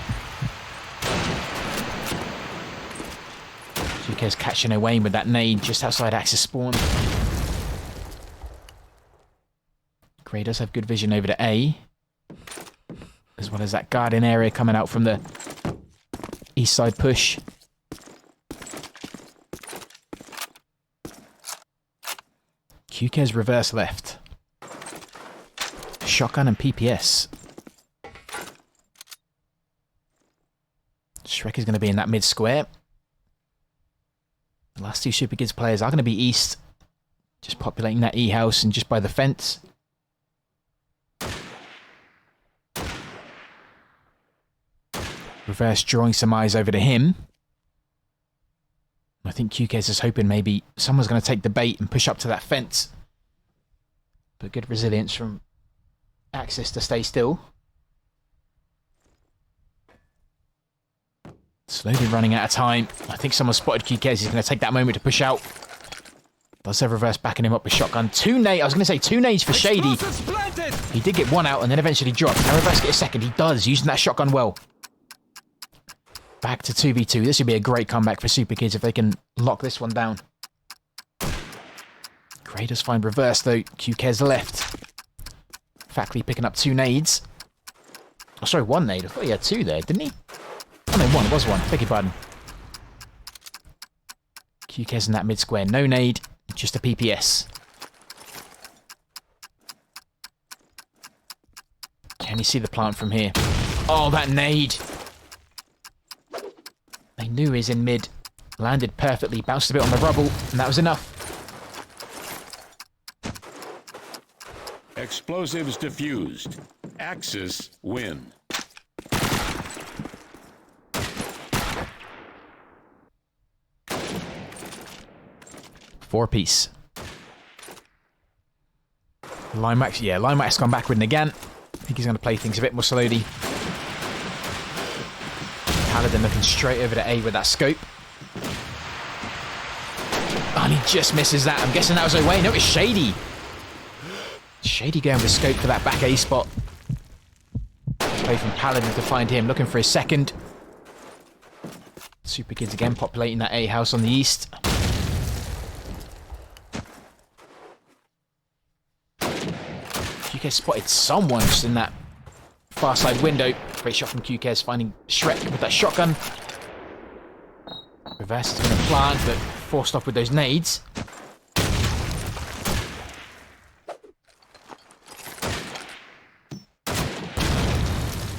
Zuko's catching Owain with that nade just outside Axis spawn. Grey does have good vision over to A. As well as that garden area coming out from the east side push. QK's reverse left. Shotgun and PPS. Shrek is going to be in that mid square. The last 2 Super Kids players are going to be east. Just populating that E house and just by the fence. Reverse drawing some eyes over to him. I think QK's is hoping maybe someone's going to take the bait and push up to that fence. But good resilience from Axis to stay still. Slowly running out of time. I think someone spotted QK's. He's going to take that moment to push out. Does have reverse backing him up with shotgun. Two nades. I was going to say two nades for Shady. Explosives planted. He did get one out and then eventually dropped. Can reverse get a second? He does, using that shotgun well. Back to 2v2. This would be a great comeback for Super Kids if they can lock this one down. Gray does find reverse though. QK's left. Fackley picking up two nades. Oh, sorry, one nade. I thought he had two there, didn't he? Oh no, one. It was one. Beg your pardon. QK's in that mid square. No nade. Just a PPS. Can you see the plant from here? Oh, that nade. They knew he was in mid. Landed perfectly. Bounced a bit on the rubble. And that was enough. Explosives diffused. Axis win. Four-piece. Limax, yeah, Limax gone backward and again. I think he's going to play things a bit more slowly. Paladin looking straight over to A with that scope. Oh, and he just misses that. I'm guessing that was away. No, it was Shady. Shady going with scope for that back A spot. Play from Paladin to find him, looking for his second. Super Kids again populating that A house on the east. QK spotted someone just in that far side window. Great shot from QK's finding Shrek with that shotgun. Reverse is going to plant, but forced off with those nades.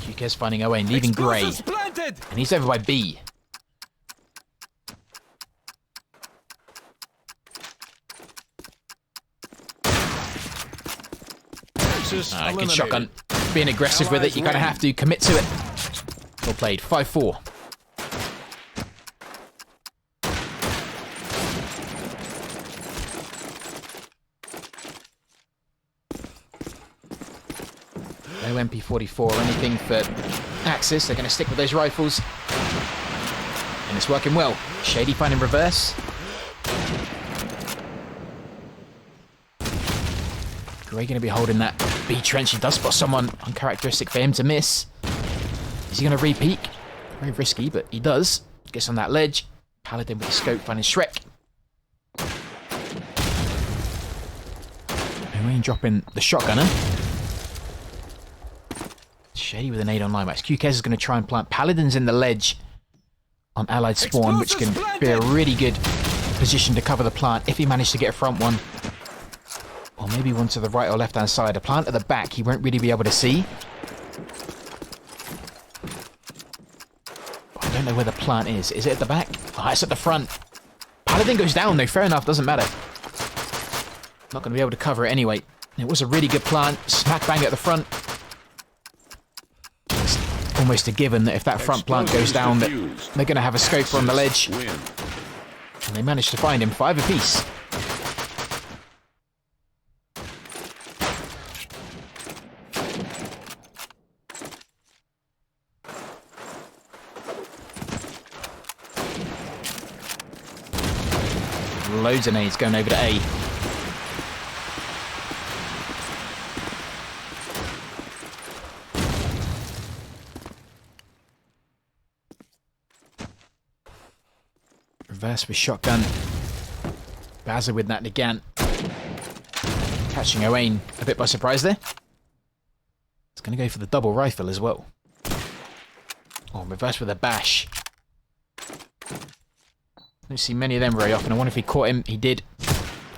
QK's finding Owen, leaving Gray. And he's over by B. Good shotgun. Being aggressive with it, you kind of have to commit to it. Well played. 5-4. No MP44 or anything for Axis. They're going to stick with those rifles. And it's working well. Shady finding reverse. Gray going to be holding that B trench. He does spot someone uncharacteristic for him to miss. Is he going to re-peek? Very risky, but he does. Gets on that ledge. Paladin with the scope finding Shrek. Wayne dropping the shotgunner. Shady with an 8 on Limax. QKS is going to try and plant Paladins in the ledge on Allied spawn, which can be a really good position to cover the plant if he managed to get a front one. Or maybe one to the right or left hand side. A plant at the back he won't really be able to see. I don't know where the plant is. Is it at the back? Oh, it's at the front. Paladin goes down though. Fair enough, doesn't matter. Not going to be able to cover it anyway. It was a really good plant. Smack bang at the front. It's almost a given that if that front plant goes down, that they're going to have a scoper on the ledge. And they managed to find him 5 apiece. Loads of nades going over to A. Reverse with shotgun. Bazza with that again. Catching Owain a bit by surprise there. It's going to go for the double rifle as well. Oh, reverse with a bash. Don't see many of them very often. I wonder if he caught him. He did.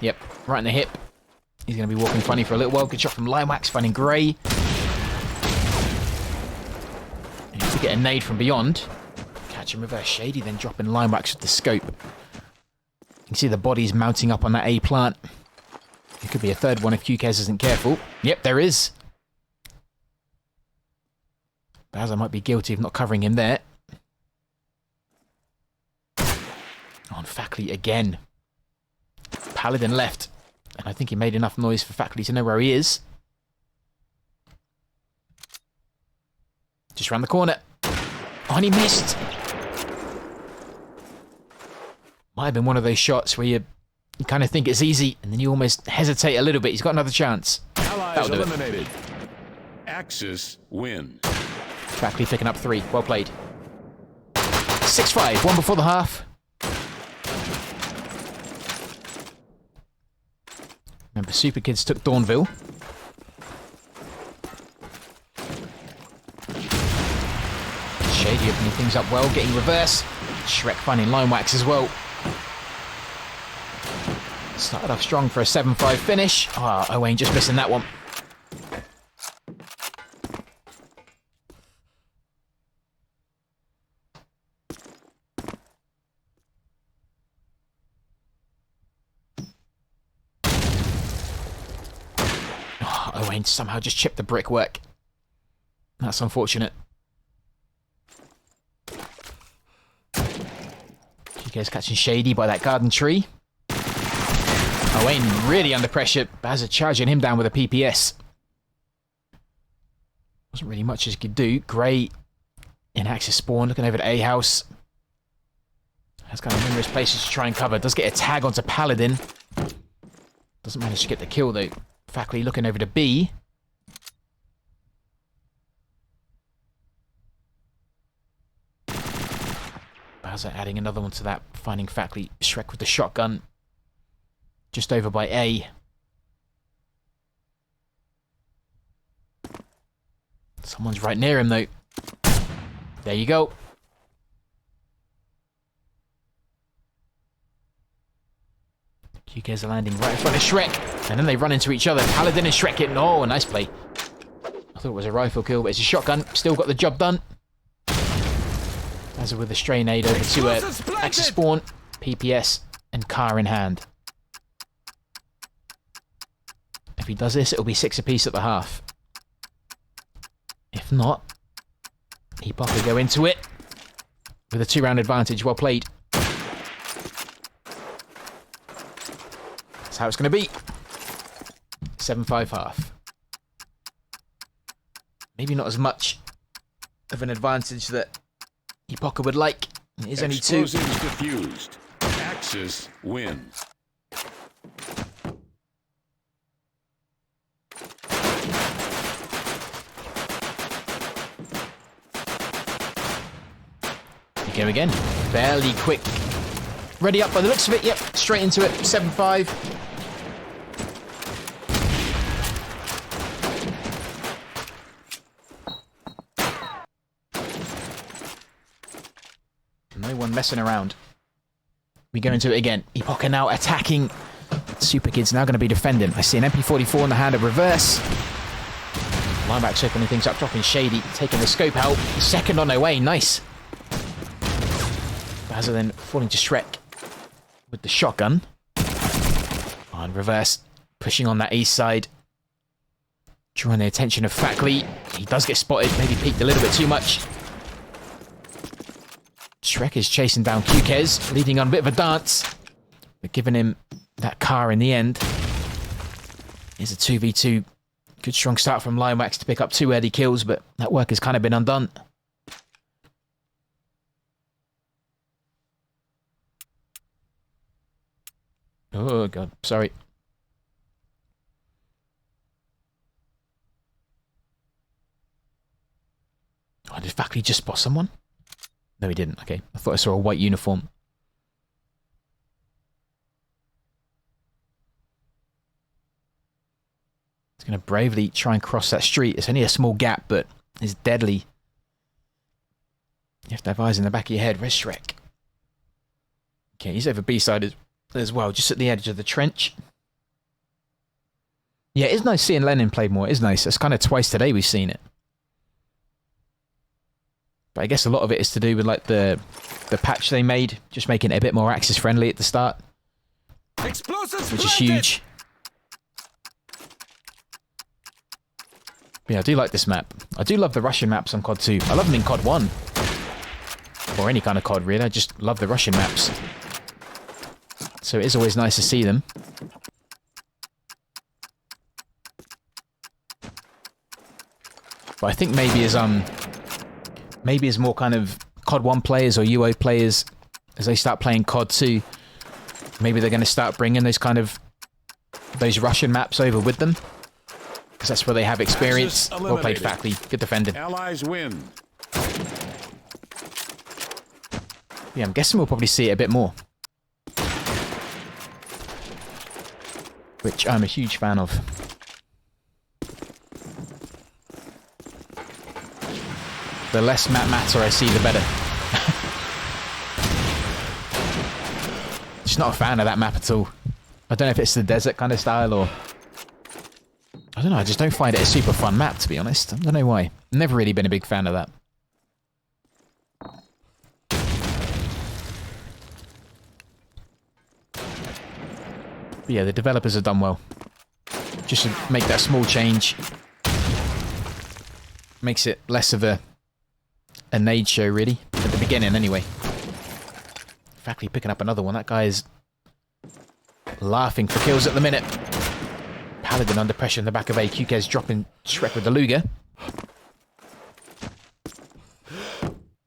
Yep, right in the hip. He's going to be walking funny for a little while. Good shot from Limax, finding Gray. And to get a nade from beyond. Catch him reverse. Shady then dropping Limax with the scope. You can see the bodies mounting up on that A plant. There could be a third one if QKS isn't careful. Yep, there is. Bazza might be guilty of not covering him there. On Fackley again. Paladin left. And I think he made enough noise for Fackley to know where he is. Just round the corner. Oh, and he missed. Might have been one of those shots where you You kind of think it's easy, and then you almost hesitate a little bit. He's got another chance. Allies eliminated. Axis win. Factory picking up 3. Well played. 6-5. 1 before the half. Remember, Super Kids took Dawnville. Shady opening things up well, getting reverse. Shrek finding line wax as well. Started off strong for a 7-5 finish. Ah, Owain just missing that one. Oh, Owain somehow just chipped the brickwork. That's unfortunate. GK's catching Shady by that garden tree. Owain really under pressure. Bazza charging him down with a PPS. Wasn't really much as he could do. Grey in Axis spawn, looking over at A house. Has got numerous places to try and cover. Does get a tag onto Paladin. Doesn't manage to get the kill though. Faculty looking over to B. Bazza adding another one to that. Finding Faculty. Shrek with the shotgun. Just over by A. Someone's right near him though. There you go. QKs are landing right in front of Shrek. And then they run into each other. Paladin and Shrek hitting. Oh, nice play. I thought it was a rifle kill, but it's a shotgun. Still got the job done. As with a stray nade over to Axis spawn. PPS and car in hand. If he does this, it'll be 6 apiece at the half. If not, he probably go into it with a 2-round advantage. Well played. That's how it's going to be. 7-5 half. Maybe not as much of an advantage that Epocha would like. It is only 2. Explosives diffused. Axis wins. Go again. Fairly quick. Ready up by the looks of it. Yep, straight into it. 7-5. No one messing around. We go into it again. Epocha now attacking. Super Kid's now going to be defending. I see an MP44 in the hand of reverse. Lineback's opening things up, dropping Shady, taking the scope out. Second on their way. Nice. Bazza then falling to Shrek with the shotgun. On reverse, pushing on that east side. Drawing the attention of Fakley. He does get spotted, maybe peeked a little bit too much. Shrek is chasing down QKs, leading on a bit of a dance. But giving him that car in the end. Here's a 2v2. Good strong start from Limewax to pick up 2 early kills, but that work has kind of been undone. Oh, God. Sorry. Oh, did Faculty just spot someone? No, he didn't. Okay. I thought I saw a white uniform. He's going to bravely try and cross that street. It's only a small gap, but it's deadly. You have to have eyes in the back of your head. Where's Shrek? Okay, he's over B-side as well, just at the edge of the trench. Yeah, it's nice seeing Lenin play more. It's nice. It's kind of twice today we've seen it. But I guess a lot of it is to do with like the patch they made, just making it a bit more Axis friendly at the start, Explosives which is planted. huge. Yeah, I do like this map. I do love the Russian maps on COD 2. I love them in COD 1. Or any kind of COD, really. I just love the Russian maps. So it is always nice to see them. But I think maybe as more kind of COD 1 players or UO players, as they start playing COD 2, Maybe they're going to start bringing those Russian maps over with them. Because that's where they have experience. Well played, Fackley. Good defending. Allies win. Yeah, I'm guessing we'll probably see it a bit more. Which I'm a huge fan of. The less map matter I see, the better. Just not a fan of that map at all. I don't know if it's the desert kind of style or... I don't know, I just don't find it a super fun map, to be honest. I don't know why. Never really been a big fan of that. But yeah, the developers have done well. Just to make that small change. Makes it less of a nade show, really. At the beginning, anyway. Fackley picking up another one. That guy is laughing for kills at the minute. Paladin under pressure in the back of A. QK's dropping Shrek with the Luger.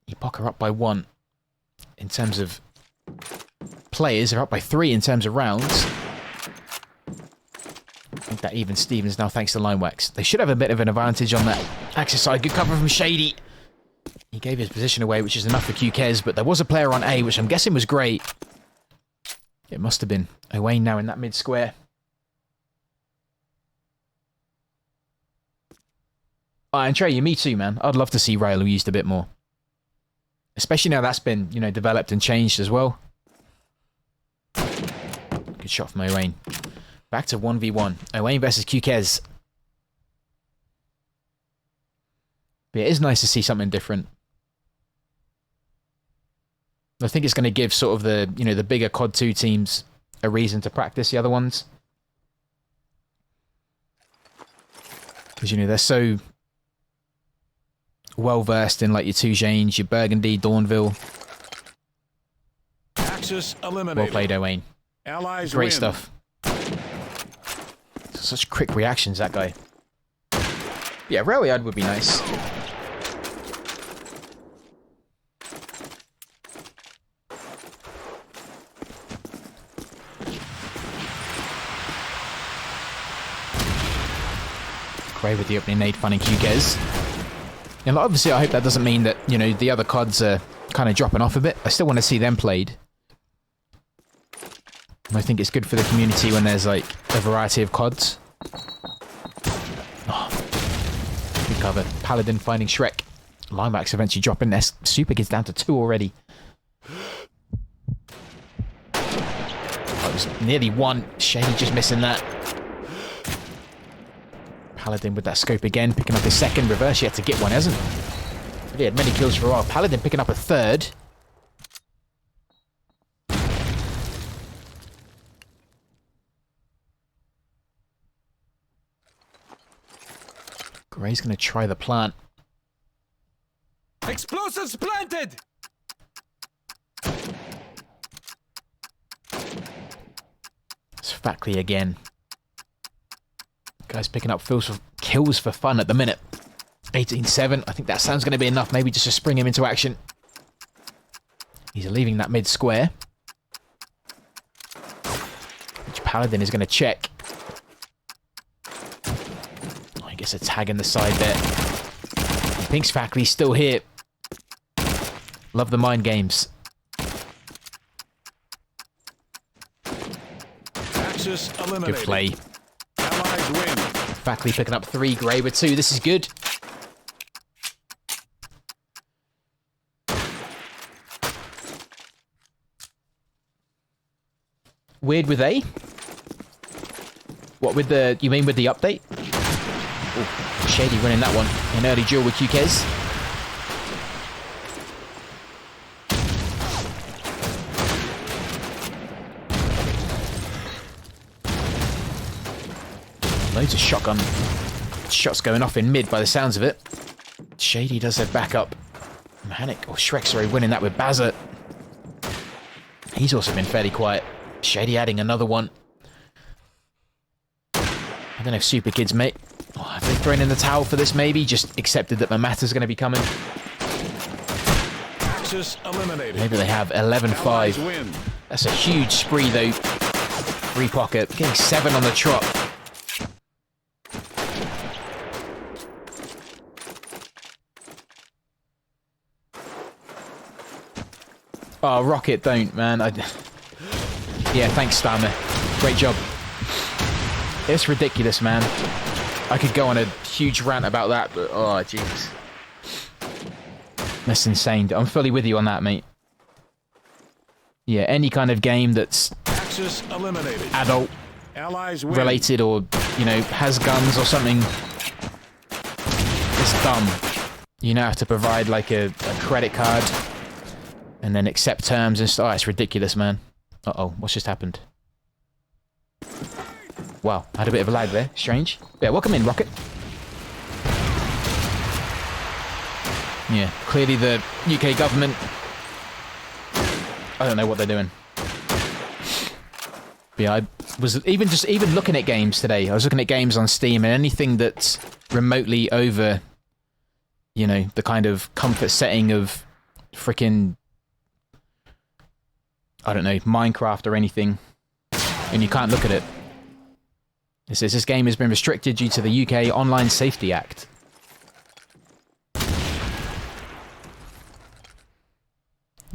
Epoch are up by 1 in terms of players. They're up by 3 in terms of rounds. I think that even Stevens now, thanks to Line Wax. They should have a bit of an advantage on that Axis side. Good cover from Shady. He gave his position away, which is enough for QK's, but there was a player on A, which I'm guessing was great. It must have been. Owain now in that mid square. And Trey, me too, man. I'd love to see Rail used a bit more. Especially now that's been, you know, developed and changed as well. Good shot from Owain. Back to 1v1. Owain versus QK's. But it is nice to see something different. I think it's going to give sort of the, you know, the bigger COD 2 teams a reason to practice the other ones. Because, you know, they're so well versed in like your Toujanes, your Burgundy, Dawnville. Axis eliminated. Well played, Owain. Allies Great win. stuff. Such quick reactions, that guy. Yeah, Railway would be nice. Gray with the opening nade finding QK's. And obviously I hope that doesn't mean that, you know, the other CODs are kind of dropping off a bit. I still want to see them played. And I think it's good for the community when there's like a variety of CODs. Oh, good cover. Paladin finding Shrek. Linebacks eventually dropping. Their super gets down to 2 already. That was nearly 1. Shady just missing that. Paladin with that scope again, picking up his second. Reverse yet to get one, hasn't he? He had many kills for a while. Paladin picking up a 3rd. Gray's going to try the plant. Explosives planted! It's Fackley again. Guy's picking up kills for fun at the minute. 18-7. I think that sounds going to be enough. Maybe just to spring him into action. He's leaving that mid square. Which Paladin is going to check. Oh, I guess a tag in the side there. Pink's Fackley still here. Love the mind games. Axis eliminated. Good play. Allies win. Fackley picking up 3, Gray with 2. This is good. Weird with A? What with the... You mean with the update? Ooh, Shady winning that one. An early duel with QK's. Loads of shotgun shots going off in mid by the sounds of it. Shady does have backup. Mechanic, or Shrek, sorry, winning that with Bazza. He's also been fairly quiet. Shady adding another one. I don't know if Super Kids, mate. Oh, have they thrown in the towel for this, maybe? Just accepted that Mamata's going to be coming. Axis eliminated. Maybe they have 11-5. Win. That's a huge spree, though. Free pocket. Getting 7 on the trot. Oh, Rocket, don't, man. Yeah, thanks, Starmer. Great job. It's ridiculous, man. I could go on a huge rant about that, but oh, jeez. That's insane. I'm fully with you on that, mate. Yeah, any kind of game that's Axis eliminated. adult Allies win. related or, you know, has guns or something, it's dumb. You now have to provide like a credit card and then accept terms and stuff. Oh, it's ridiculous, man. Uh-oh, what's just happened? Wow, I had a bit of a lag there. Strange. Yeah, welcome in, Rocket. Yeah, clearly the UK government, I don't know what they're doing. But yeah, I was even looking at games today. I was looking at games on Steam, and anything that's remotely over, you know, the kind of comfort setting of freaking, I don't know, Minecraft or anything, and you can't look at it. It says this game has been restricted due to the UK Online Safety Act.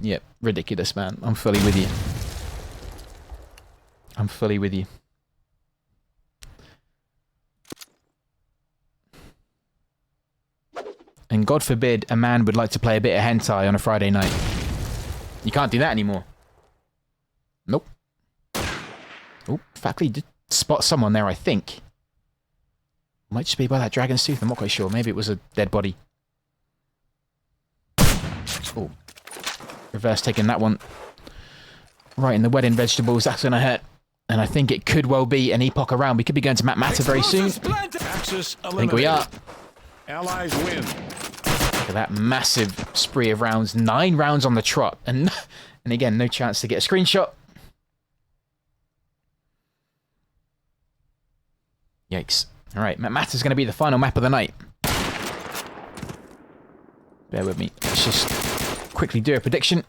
Yep, ridiculous, man. I'm fully with you. I'm fully with you. And God forbid a man would like to play a bit of hentai on a Friday night. You can't do that anymore. Nope. Oh, Factly did spot someone there, I think. Might just be by that dragon's tooth, I'm not quite sure. Maybe it was a dead body. Oh. Reverse taking that one. Right in the wedding vegetables, that's gonna hurt. And I think it could well be an epoch around. We could be going to Map Matter very soon. Axis I eliminated. think we are. Allies win. Look at that massive spree of rounds. 9 rounds on the trot. And again, no chance to get a screenshot. Yikes. Alright, Map Matter's going to be the final map of the night. Bear with me. Let's just quickly do a prediction.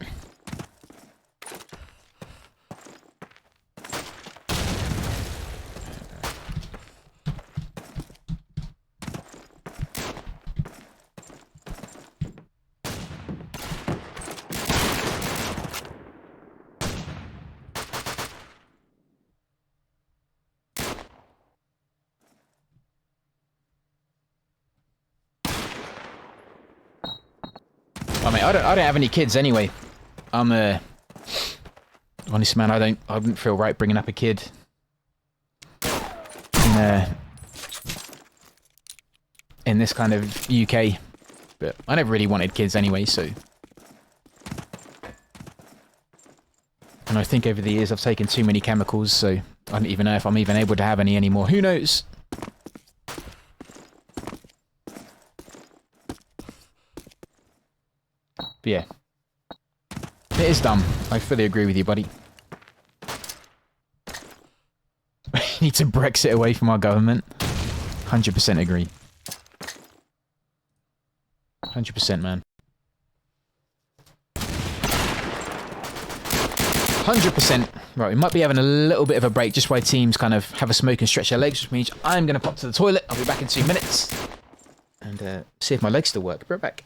I mean, I don't have any kids anyway. I'm honestly, man, I wouldn't feel right bringing up a kid in this kind of UK. But I never really wanted kids anyway, so. And I think over the years I've taken too many chemicals, so I don't even know if I'm even able to have any anymore. Who knows? But yeah, it is dumb. I fully agree with you, buddy. We need to Brexit away from our government. 100% agree. 100%, man. 100%. Right, we might be having a little bit of a break just while teams kind of have a smoke and stretch their legs, which means I'm going to pop to the toilet. I'll be back in 2 minutes. And see if my legs still work. Be right back.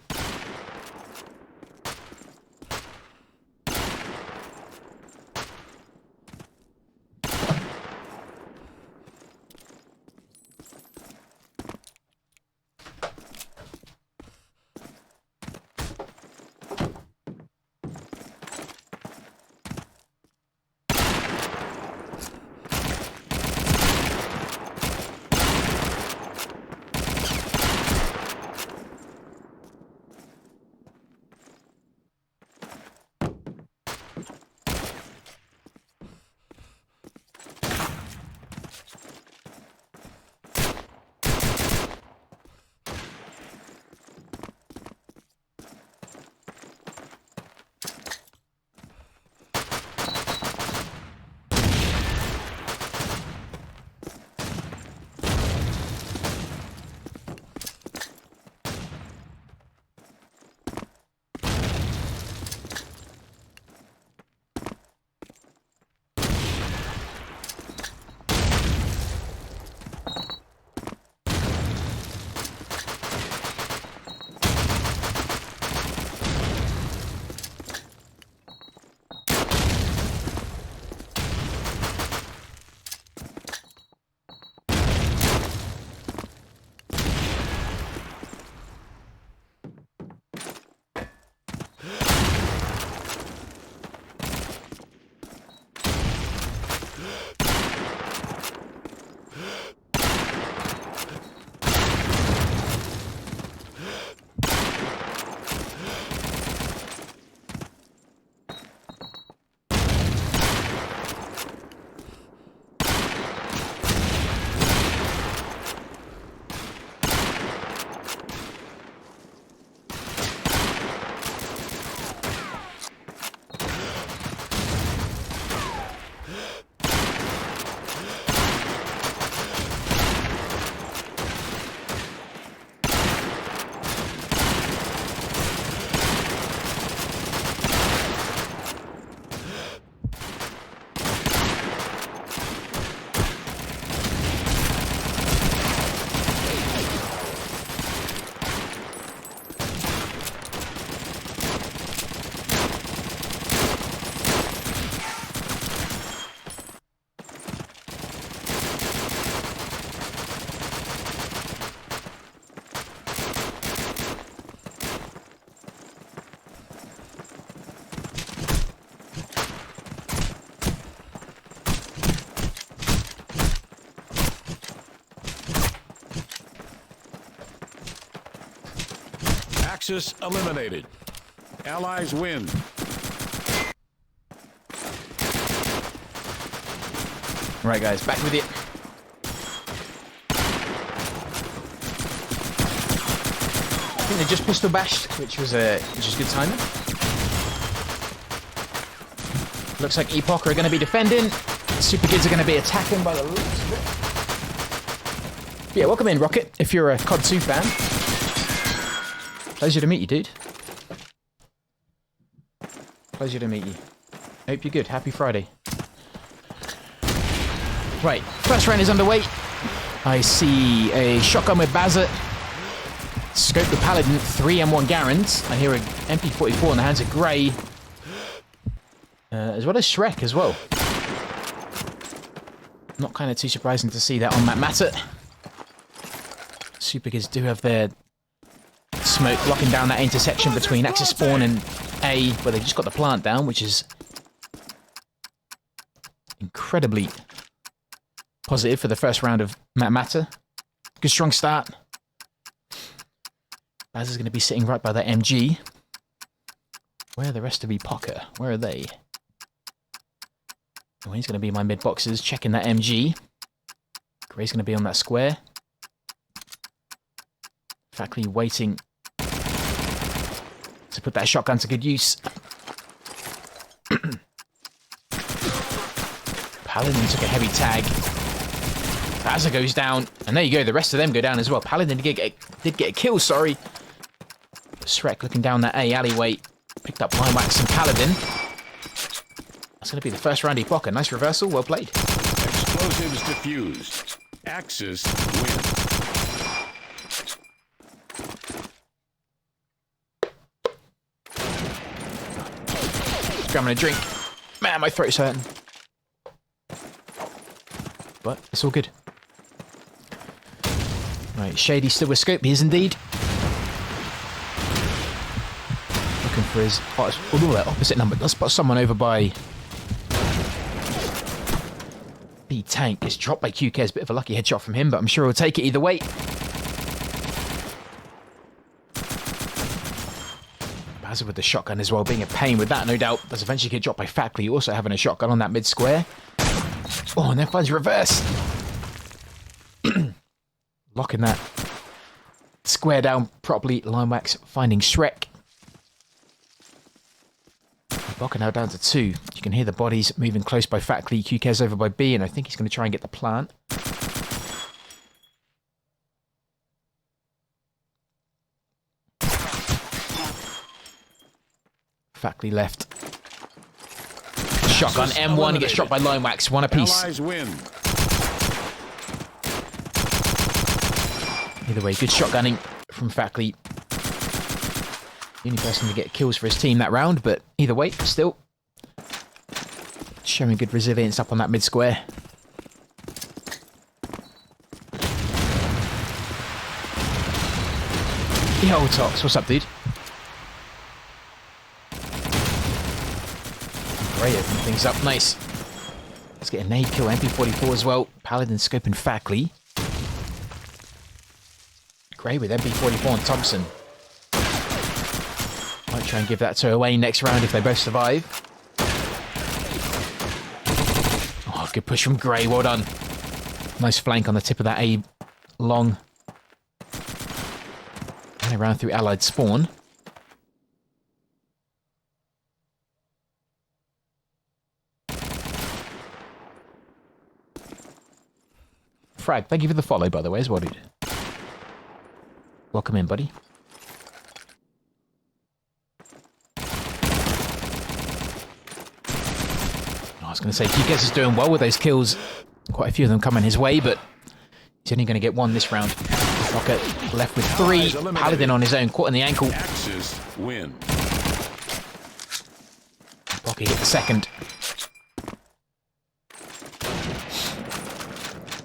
Axis eliminated. Allies win. Right, guys, back with it. I think they just pistol bashed, which was good timing. Looks like Epoch are going to be defending. Super Kids are going to be attacking by the looks of it. Yeah, welcome in, Rocket, if you're a COD 2 fan. Pleasure to meet you, dude. Pleasure to meet you. Hope you're good. Happy Friday. Right, first round is underway. I see a shotgun with Bazza. Scope with Paladin, 3 M1 Garand. I hear an MP44 in the hands of Grey. As well as Shrek as well. Not kind of too surprising to see that on that matter. Super Kids do have their smoke locking down that intersection between Axis Spawn and A, where they just got the plant down, which is incredibly positive for the first round of Matter. Good strong start. Baz is going to be sitting right by that MG. Where are the rest of Epocha? Where are they? Oh, he's going to be my mid boxes, checking that MG. Gray's going to be on that square. Factly waiting to put that shotgun to good use. Paladin took a heavy tag. Bazza goes down, and there you go. The rest of them go down as well. Paladin did get a kill. Sorry. Shrek looking down that A alleyway, picked up Line Wax and Paladin. That's going to be the first round Epocha. Nice reversal. Well played. Explosives defused. Axis win. Grabbing a drink. Man, my throat's hurting. But it's all good. Right, Shady still with scope. He is indeed. Looking for his opposite number. Let's spot someone over by B Tank. It's dropped by QK. It's a bit of a lucky headshot from him, but I'm sure he'll take it either way. Bazza with the shotgun as well, being a pain with that, no doubt. Does eventually get dropped by Factly, also having a shotgun on that mid square. Oh, and then finds reverse. Locking that square down properly. Line Wax finding Shrek. Blocker now down to 2. You can hear the bodies moving close by Factly. QK's over by B, and I think he's going to try and get the plant. Factly left. Shotgun M1, he gets shot by Line Wax. One apiece. Allies win. Either way, good shotgunning from Factly. The only person to get kills for his team that round, but either way, still showing good resilience up on that mid square. Yo, Tox, what's up, dude? Great, opening things up, nice. Let's get a nade kill, MP44 as well. Paladin scoping Fackley. Gray with MP44 and Thompson. Might try and give that to Owain next round if they both survive. Oh, good push from Gray, well done. Nice flank on the tip of that A long. And around through Allied spawn. Frag, thank you for the follow, by the way, as well, dude. Welcome in, buddy. I was going to say, QKS is doing well with those kills. Quite a few of them coming his way, but he's only going to get one this round. Rocket left with 3. Paladin on his own, caught in the ankle. Axis win. Pocky hit the second.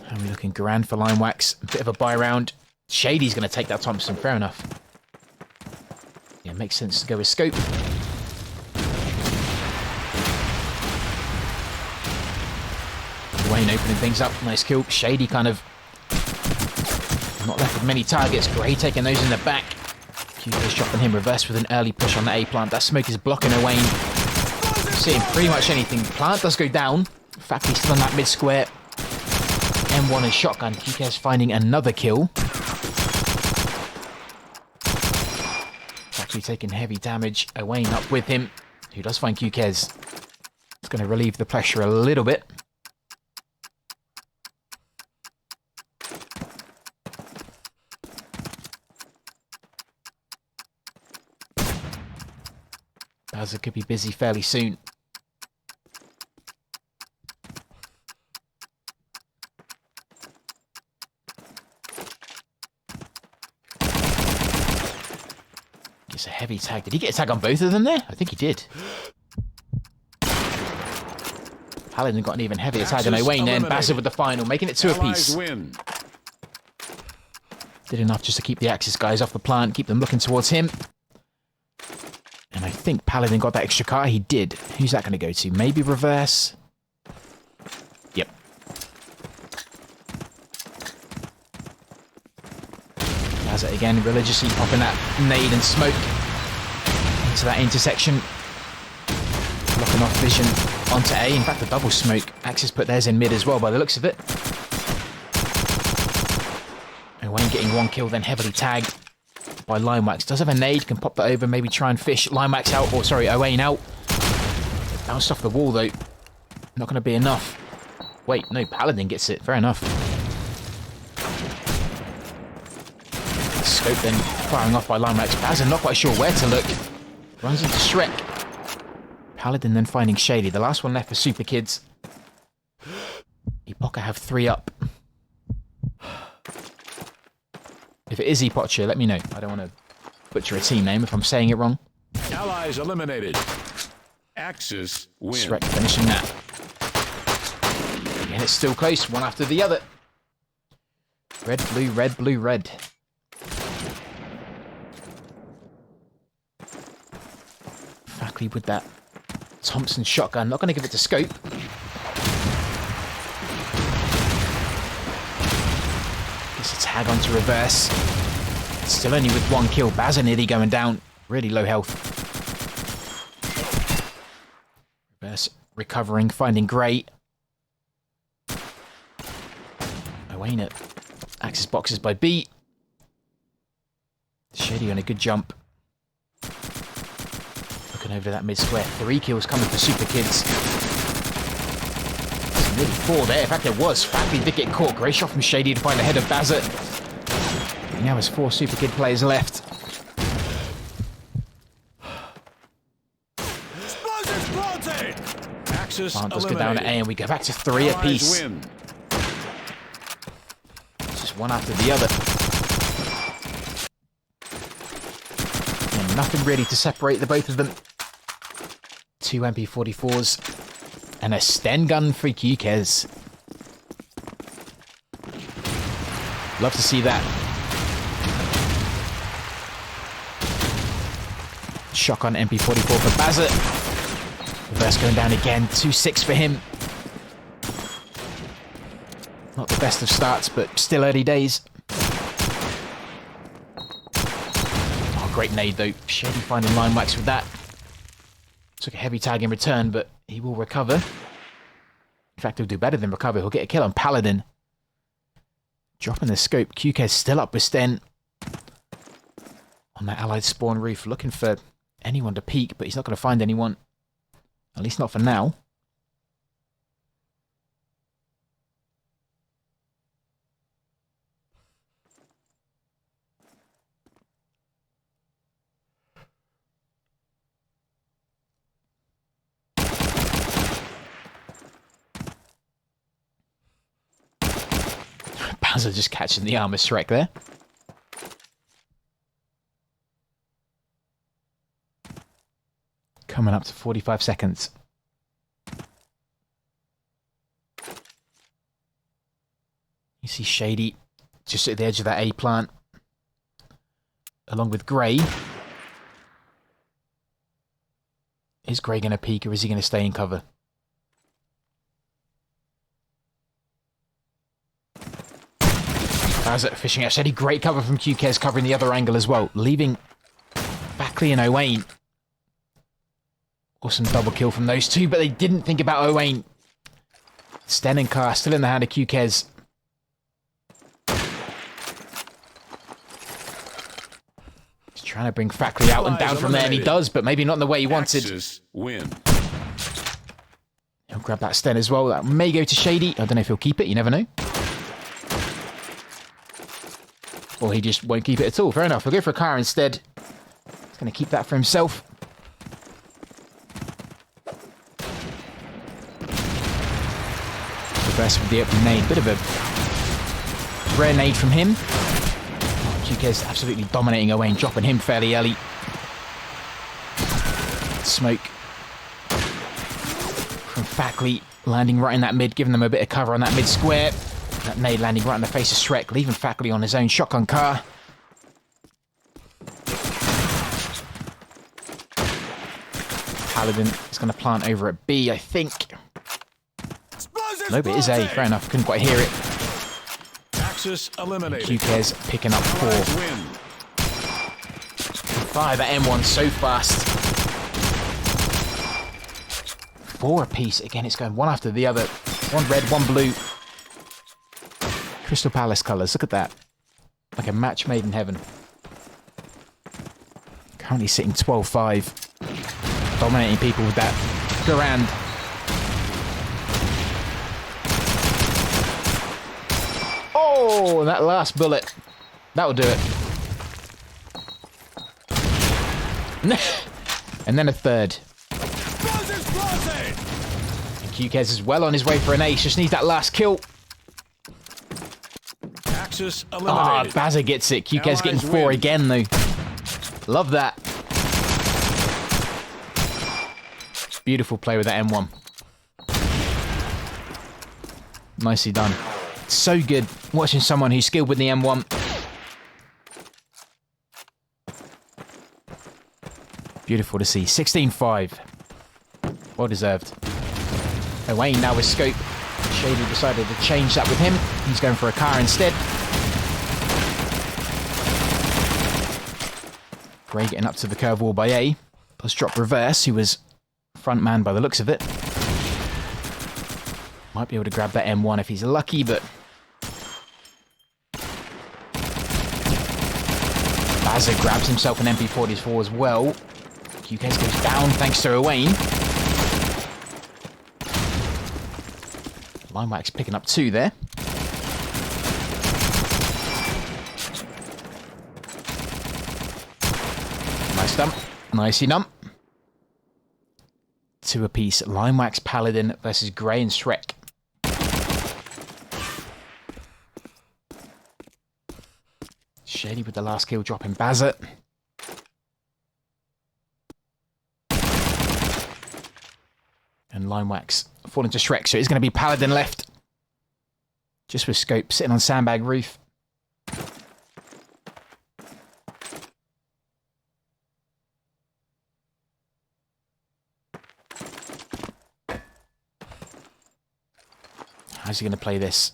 How are we looking? Garand for Line Wax. Bit of a buy round. Shady's going to take that Thompson. Fair enough. Yeah, makes sense to go with Scope. Wayne opening things up. Nice kill. Shady kind of not left with many targets. Gray taking those in the back. QK's dropping him reverse with an early push on the A plant. That smoke is blocking Owain. Seeing pretty much anything. Plant does go down. Fackley still on that mid square. M1 and shotgun. QK's finding another kill. Fackley taking heavy damage. Owain up with him. Who does find QK's. It's going to relieve the pressure a little bit. Bowser could be busy fairly soon. Gets a heavy tag. Did he get a tag on both of them there? I think he did. Paladin got an even heavier tag than Owain then. Bowser with the final, making it 2 apiece. Did enough just to keep the Axis guys off the plant, keep them looking towards him. And I think Paladin got that extra car. He did. Who's that going to go to? Maybe reverse? Yep. Has it again, religiously popping that nade and smoke into that intersection. Locking off vision onto A. In fact, the double smoke. Axis put theirs in mid as well by the looks of it. Owain getting 1 kill, then heavily tagged by Line Wax. Does have a nade, can pop that over, maybe try and fish Line Wax out, or sorry, Owain out. Bounced off the wall though. Not going to be enough. Wait, no, Paladin gets it. Fair enough. Scope then firing off by Line Wax. Bowser not quite sure where to look. Runs into Shrek. Paladin then finding Shady. The last one left for Super Kids. Epocha have 3 up. If it is Epocha, let me know. I don't want to butcher a team name if I'm saying it wrong. Allies eliminated. Axis win. Shrek finishing that. Again, it's still close, one after the other. Red, blue, red, blue, red. Fackley with that Thompson shotgun. Not going to give it to Scope. Gets a tag onto reverse. Still only with 1 kill. Bowser nearly going down. Really low health. Reverse recovering, finding Gray. Owain at Axis boxes by B. Shady on a good jump. Looking over that mid square. 3 kills coming for Super Kids. Nearly 4 there. In fact, there was. Fackley did get caught. Great shot from Shady to find the head of Bowser. He now has 4 Super Kid players left. Plant does go down to A and we go back to 3 apiece. Just one after the other. And nothing really to separate the both of them. 2 MP44s and a Sten gun for QK's. Love to see that. Shotgun MP44 for Bowser. Reverse going down again. 2-6 for him. Not the best of starts, but still early days. Oh, great nade though. Shady finding Limewax with that. Took a heavy tag in return, but he will recover. In fact, he'll do better than recover. He'll get a kill on Paladin. Dropping the scope. QK's still up with Sten. On that allied spawn roof, looking for anyone to peek, but he's not going to find anyone. At least not for now. Bowser just catching the armor Shrek there. Coming up to 45 seconds. You see Shady just at the edge of that A plant. Along with Grey. Is Grey going to peek or is he going to stay in cover? Bowser fishing out Shady. Great cover from QK's covering the other angle as well. Leaving Fackley and Owain. Awesome double kill from those two, but they didn't think about Owain. Sten and Carr still in the hand of QK's. He's trying to bring Fackley out and down from there, and he does, but maybe not in the way he wanted. Win. He'll grab that Sten as well. That may go to Shady. I don't know if he'll keep it. You never know. Or he just won't keep it at all. Fair enough. He'll go for a car instead. He's going to keep that for himself. Reverse with the open nade. Bit of a rare nade from him. QK's absolutely dominating Owain, dropping him fairly early. Smoke from Fackley, landing right in that mid, giving them a bit of cover on that mid square. That nade landing right in the face of Shrek, leaving Fackley on his own. Shotgun car. Paladin is going to plant over at B, I think. Nope, it is A. Fair enough. Couldn't quite hear it. Axis eliminated. QK's picking up 4. 5 at M1 so fast. 4 apiece. Again, it's going one after the other. One red, one blue. Crystal Palace colours. Look at that. Like a match made in heaven. Currently sitting 12-5. Dominating people with that Garand. Oh, that last bullet. That'll do it. And then a third. And QK's is well on his way for an ace. Just needs that last kill. Axis Ah, eliminated. Bazza gets it. QK's getting 4 win. again, though. Love that. Beautiful play with that M1. Nicely done. So good watching someone who's skilled with the M1. Beautiful to see. 16-5. Well deserved. Owain now with scope. Shady decided to change that with him. He's going for a car instead. Gray getting up to the curve wall by A. Does drop reverse, who was front man by the looks of it. Might be able to grab that M1 if he's lucky, but... Bazza grabs himself an MP44 as well. QK's goes down thanks to Owain. Limewax picking up 2 there. Nice dump. Nicey dump. 2 apiece. Limewax Paladin versus Grey and Shrek. Shady with the last kill, dropping Bazza. And Limewax falling to Shrek, so it's going to be Paladin left. Just with scope, sitting on sandbag roof. How's he going to play this?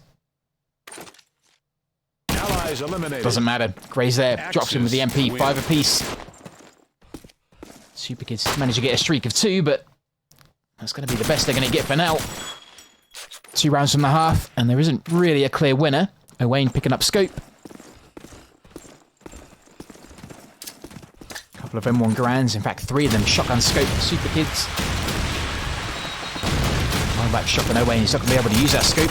Allies eliminated. Doesn't matter. Gray's there. Drops him with the MP. Win. 5 apiece. Super Kids managed to get a streak of 2, but that's going to be the best they're going to get for now. 2 rounds from the half, and there isn't really a clear winner. Owain picking up scope. Couple of M1 Grands, in fact 3 of them shotgun scope for Super Kids. Going back shotgun Owain, he's not going to be able to use that scope.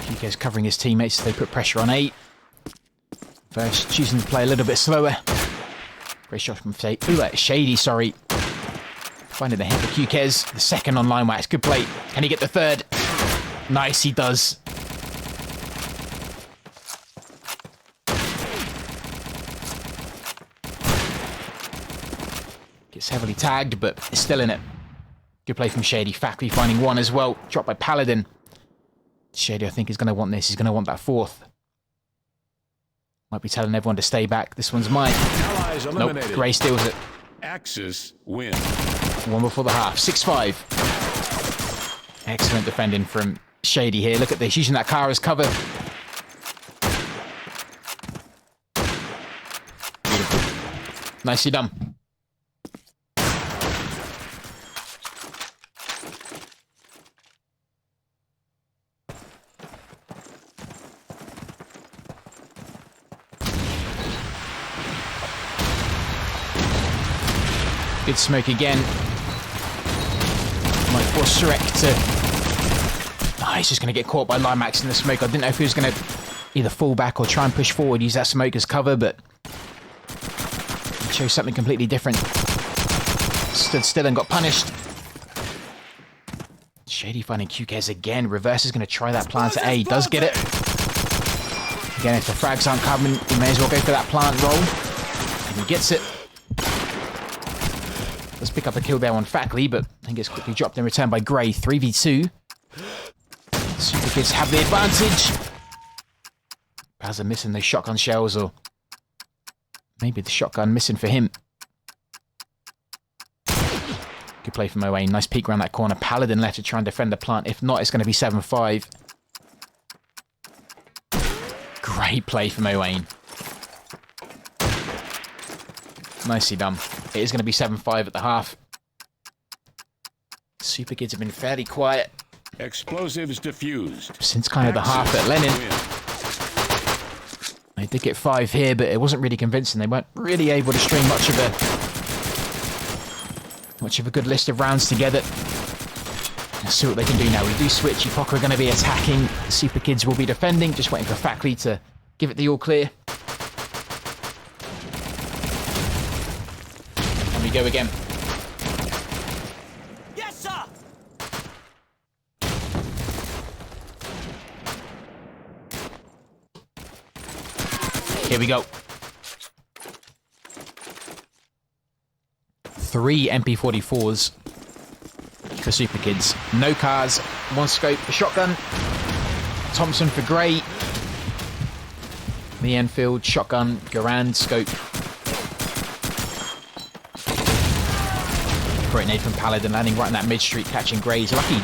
Hugo's covering his teammates as they put pressure on 8. First choosing to play a little bit slower. Great shot from Shady, sorry. Finding the hit for QKez. The second on line wax. Good play. Can he get the third? Nice, he does. Gets heavily tagged, but is still in it. Good play from Shady. Factory finding 1 as well. Dropped by Paladin. Shady, I think, is going to want this. He's going to want that 4th. Might be telling everyone to stay back. This one's mine. Allies eliminated. Nope, Gray steals it. Axis win. 1 before the half. 6-5. Excellent defending from Shady here. Look at this. Using that car as cover. Beautiful. Nicely done. Good smoke again. Might force Shrek to... Oh, he's just going to get caught by Limax in the smoke. I didn't know if he was going to either fall back or try and push forward, use that smoke as cover, but... he chose something completely different. Stood still and got punished. Shady finding QKez again. Reverse is going to try that plant to A. Does get it. Again, if the frags aren't coming, he may as well go for that plant roll. And he gets it. Let's pick up a kill there on Fackley, but I think it's quickly dropped in return by Gray. 3v2. Super Kids have the advantage. Baz missing those shotgun shells, or maybe the shotgun missing for him. Good play from Owain. Nice peek around that corner. Paladin left to try and defend the plant. If not, it's going to be 7-5. Great play from Owain. Nicely done. It is going to be 7-5 at the half. Super Kids have been fairly quiet. Explosives diffused. Since kind of the half at Lenin. They did get 5 here, but it wasn't really convincing. They weren't really able to string much of a good list of rounds together. Let's see what they can do now. We do switch. Epoca are going to be attacking. Super Kids will be defending. Just waiting for Fackley to give it the all clear. And we go again. Yes, sir. Here we go. 3 MP44s for Super Kids. No cars, 1 scope for shotgun. Thompson for Gray. The Enfield, shotgun, Garand, scope. Great nade from Paladin, landing right in that mid-street, catching Gray. He's lucky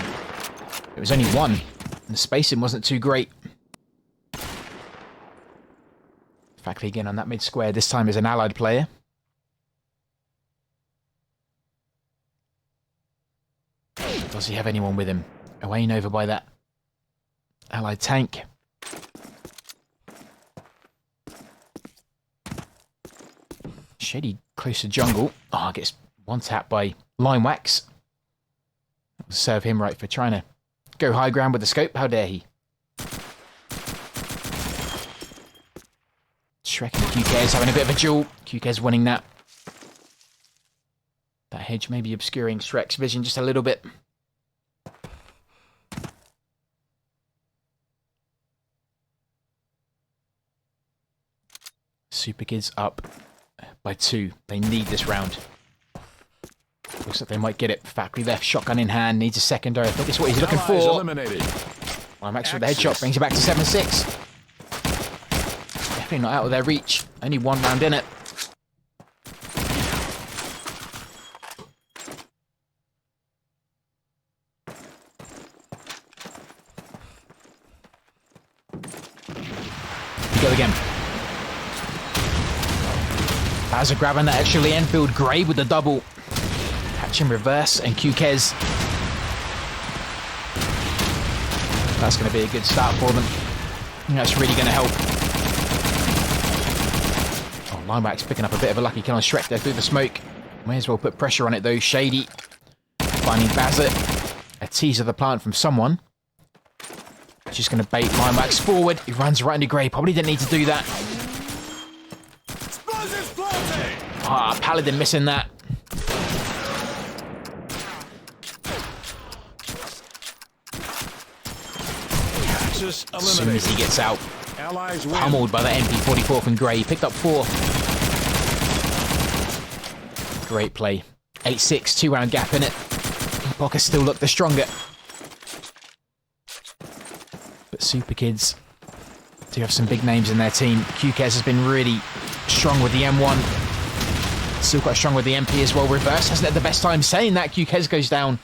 it was only 1, and the spacing wasn't too great. Fackley again on that mid-square, this time as an allied player. Does he have anyone with him? Owain over by that allied tank. Shady close to jungle. Oh, gets 1 tap by Line Wax. That'll serve him right for trying to go high ground with the scope. How dare he? Shrek and QK's having a bit of a duel. QK's winning that. That hedge may be obscuring Shrek's vision just a little bit. Super Kids up by 2. They need this round. Looks like they might get it. Factory left, shotgun in hand, needs a secondary. I think it's what he's looking for. Eliminated. Max with the headshot brings it back to 7-6. Definitely not out of their reach. Only 1 round in it. again. Bowser grabbing that extra Lee Enfield. Gray with the double. Catch in reverse, and QKez. That's going to be a good start for them. I think that's really going to help. Oh, Lineback's picking up a bit of a lucky kill on Shrek there through the smoke. May as well put pressure on it though. Shady finding Bazet. A tease of the plant from someone. Just going to bait Lineback's forward. He runs right into Gray. Probably didn't need to do that. Ah, Paladin missing that. Axis As soon as he eliminated. gets out, Allies win. pummeled by that MP44 from Gray. Picked up 4. Great play. 8-6, 2-round gap in it. Poker still looked the stronger. But Super Kids do have some big names in their team. QKez has been really strong with the M1. Still quite strong with the MP as well. Reverse hasn't had the best time. Saying that, QKez goes down.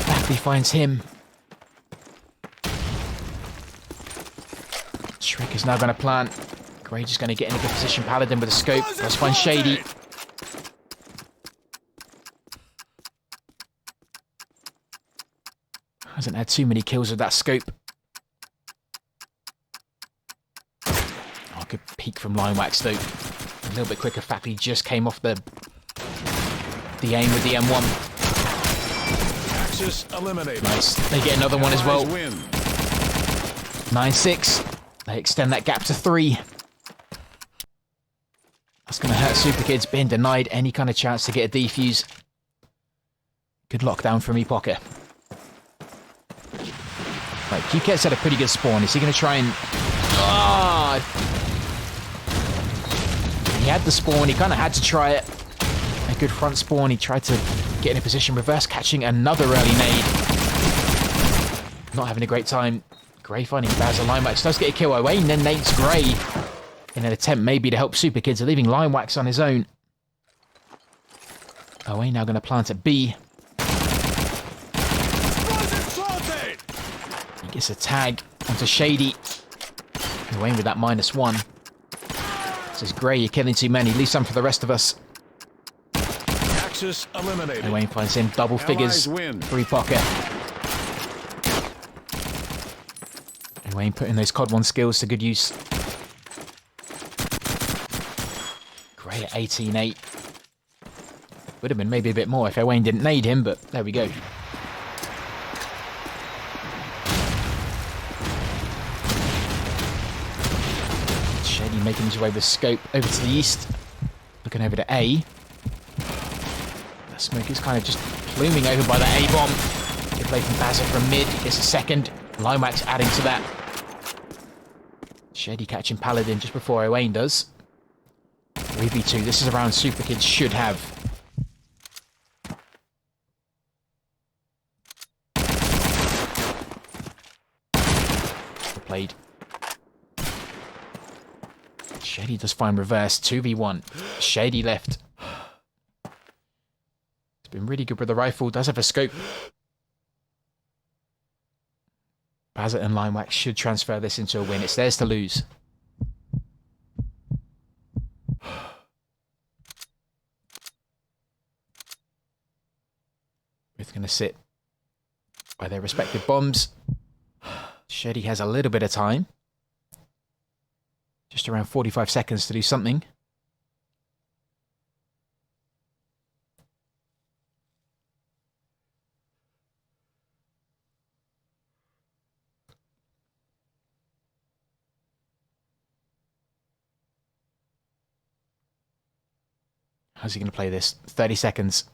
Backley finds him. Shrek is now going to plant. Gray just going to get in a good position. Paladin with a scope. Let's find Shady. Hasn't had too many kills with that scope. Oh, good peek from Linewax though. A little bit quicker. Fappy just came off the aim with the M1. Axis eliminated. Nice. They get another one as well. Allies win. 9-6. They extend that gap to 3. That's going to hurt Super Kids. Being denied any kind of chance to get a defuse. Good lockdown from Epocha. Right, QKez had a pretty good spawn. Is he going to try and... Ah! He had the spawn. He kind of had to try it. A good front spawn. He tried to get in a position. Reverse catching another early nade. Not having a great time. Gray finding Bowser. Linewax does get a kill. Owain then nades Gray in an attempt maybe to help Super Kids, leaving Linewax on his own. Owain now going to plant at B. He gets a tag onto Shady. Owain with that -1. Says Gray, you're killing too many. Leave some for the rest of us. Axis eliminated. Owain finds him. Double figures. win. 3 pocket. Owain putting those COD 1 skills to good use. Gray at 18-8. Would have been maybe a bit more if Owain didn't nade him, but there we go. Shady making his way with scope over to the east. Looking over to A. The smoke is kind of just pluming over by that A-bomb. Good play from Bazza from mid. Gets a second. Limax adding to that. Shady catching Paladin just before Owain does. 3v2. This is a round Super Kids should have. Played. Shady does find reverse. 2v1. Shady left. It's been really good with the rifle. Does have a scope. Bazet and Linewax should transfer this into a win. It's theirs to lose. Both going to sit by their respective bombs. Shady has a little bit of time. Just around 45 seconds to do something. How's he going to play this? 30 seconds.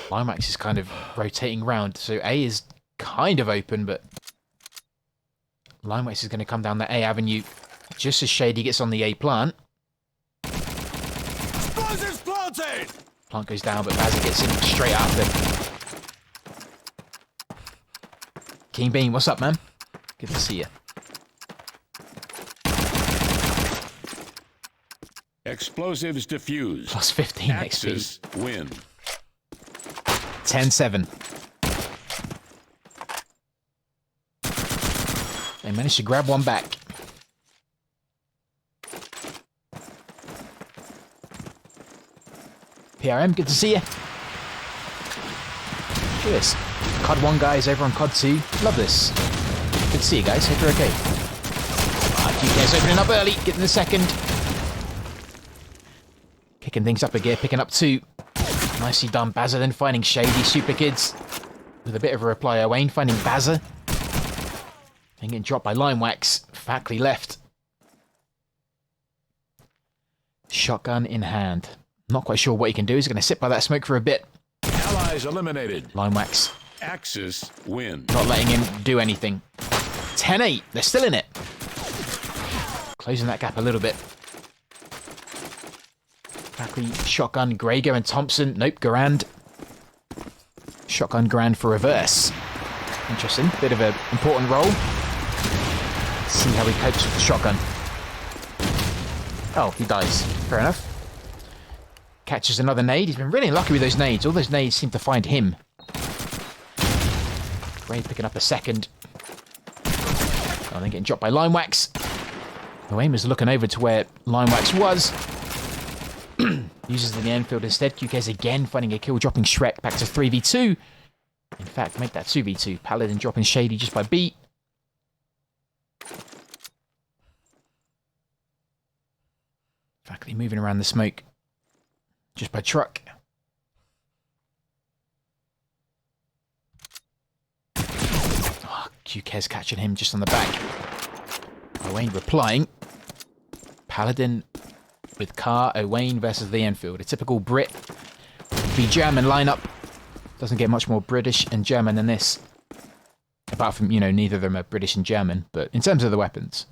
Limax is kind of rotating round, so A is kind of open, but Limax is going to come down the A avenue just as Shady gets on the A plant. Plant goes down, but Bazza gets in straight after. King Bean, what's up, man? Good to see you. Explosives defused. Plus 15 Axis XP. win. 10-7. They managed to grab one back. PRM, good to see you. Look at this. COD 1 guys over on COD 2. Love this. Good to see you guys. Hope you're okay. GK's opening up early. Getting the second. Kicking things up a gear. Picking up 2. Nicely done. Bazza then finding Shady. Super Kids. With a bit of a reply. Owain finding Bazza. And getting dropped by Lime Wax. Factly left. Shotgun in hand. Not quite sure what he can do. He's going to sit by that smoke for a bit. Allies eliminated. Lime Wax. Axis win. Not letting him do anything. 10-8. They're still in it. Closing that gap a little bit. Factly, shotgun, Gregor and Thompson. Nope, Garand. Shotgun Garand for reverse. Interesting. Bit of an important role. See how he copes with the shotgun. Oh, he dies. Fair enough. Catches another nade. He's been really unlucky with those nades. All those nades seem to find him. Gray picking up a second. Oh, then getting dropped by Lime Wax. Owain was looking over to where Lime Wax was. Uses the Enfield instead. QK's again finding a kill, dropping Shrek back to 3v2. In fact, make that 2v2. Paladin dropping Shady just by beat. Factly moving around the smoke just by truck. Oh, QK's catching him just on the back. Owain replying. Paladin with Car, Owain versus the Enfield. A typical Brit v German lineup. Doesn't get much more British and German than this. Apart from, you know, neither of them are British and German, but in terms of the weapons.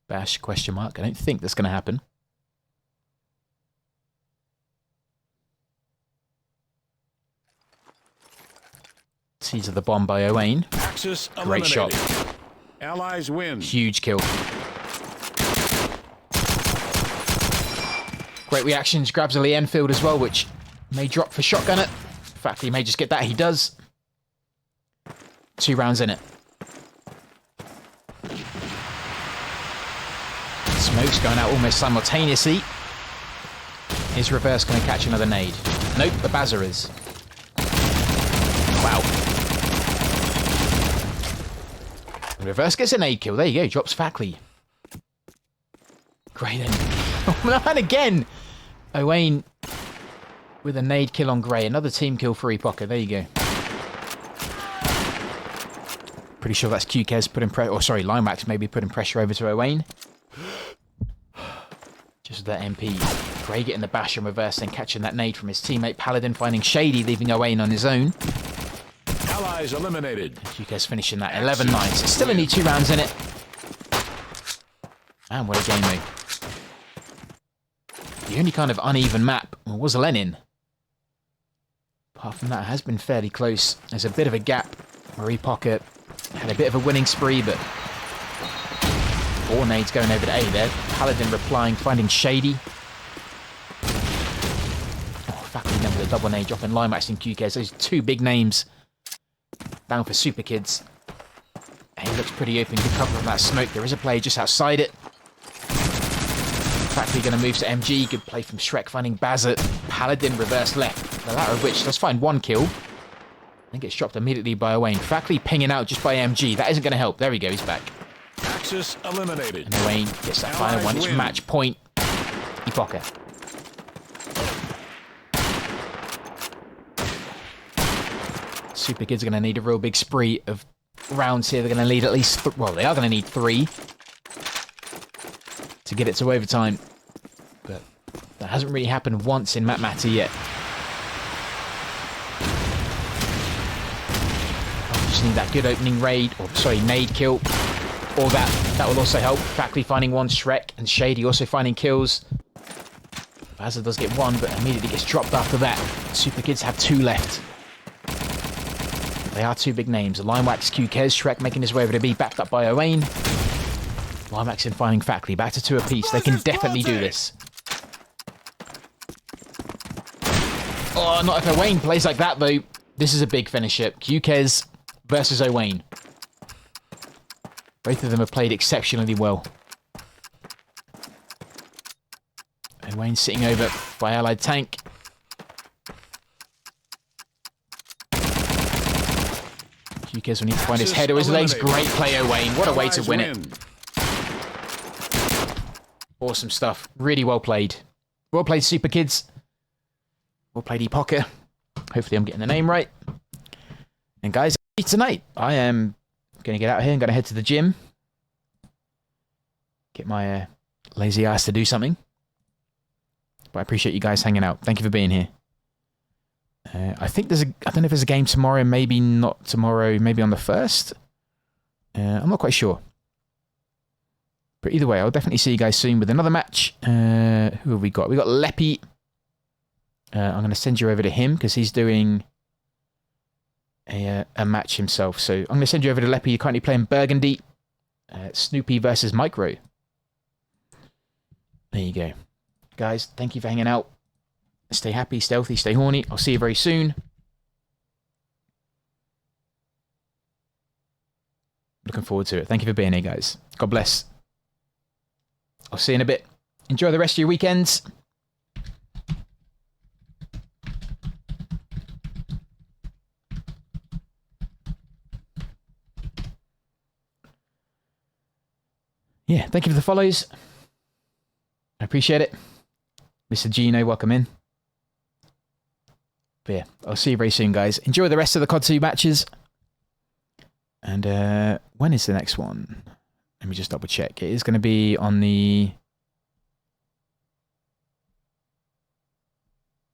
Bash, question mark. I don't think that's going to happen. Seeds of the bomb by Owain. Axis Great shot. Allies win. Huge kill. Great reactions. Grabs a Lee Enfield as well, which may drop for shotgunner. In fact, he may just get that. He does. 2 rounds in it. Smoke's going out almost simultaneously. Is reverse going to catch another nade? Nope, the Bazza is. Wow. Reverse gets a nade kill. There you go. Drops Factly. Great then. Oh, no, and again. Owain with a nade kill on Grey. Another team kill for Epoca. There you go. Pretty sure that's QK's putting pressure. Or sorry, Limax maybe putting pressure over to Owain. Just that MP. Grey getting the bash in reverse, then catching that nade from his teammate. Paladin finding Shady, leaving Owain on his own. Allies eliminated. QK's finishing that 11-9. So still only 2 rounds in it. Man, what a game, though. The only kind of uneven map was Lenin. Apart from that, it has been fairly close. There's a bit of a gap. Marie Pocket had a bit of a winning spree, but 4 nades going over to A there. Paladin replying, finding Shady. Oh, Factly then with a double nade dropping Limax and QK's. Those 2 big names down for Super Kids. He looks pretty open. Good cover from that smoke. There is a player just outside it. Factly going to move to MG. Good play from Shrek finding Bazza. Paladin reverse left. The latter of which does find 1 kill. Then gets dropped immediately by Owain. Factly pinging out just by MG. That isn't going to help. There we go. He's back. Axis eliminated. And Owain gets that final one. It's match point. Epoca. Super Kids are going to need a real big spree of rounds here. They're going to need at least... well, they are going to need 3 to get it to overtime. But that hasn't really happened once in Matmata yet. I just need that good opening raid, or sorry, nade kill. Or that will also help. Factly finding 1 Shrek, and Shady also finding kills. Fazza does get one, but immediately gets dropped after that. Super Kids have 2 left. They are 2 big names. Limewax, QKez, Shrek making his way over to B, backed up by Owain. Limewax and finding Factory, back to 2 apiece. They can definitely do this. Oh, not if Owain plays like that, though. This is a big finisher. QKez versus Owain. Both of them have played exceptionally well. Owain sitting over by Allied Tank. QKez will need to find his head or his legs. Great play, Owain. What a way to win it. Awesome stuff. Really well played. Well played, Super Kids. Well played, Epocha. Hopefully I'm getting the name right. And guys, tonight I am going to get out of here and going to head to the gym. Get my lazy ass to do something. But I appreciate you guys hanging out. Thank you for being here. I think there's a... I don't know if there's a game tomorrow. Maybe not tomorrow. Maybe on the 1st. I'm not quite sure. But either way, I'll definitely see you guys soon with another match. Who have we got? We got Leppy. I'm going to send you over to him because he's doing a match himself. So I'm going to send you over to Leppy. You're currently playing Burgundy. Snoopy versus Micro. There you go. Guys, thank you for hanging out. Stay happy, stay healthy, stay horny. I'll see you very soon. Looking forward to it. Thank you for being here, guys. God bless. I'll see you in a bit. Enjoy the rest of your weekends. Yeah, thank you for the follows. I appreciate it. Mr. Gino, welcome in. But yeah, I'll see you very soon, guys. Enjoy the rest of the COD 2 matches. And when is the next one? Let me just double check. It is going to be on the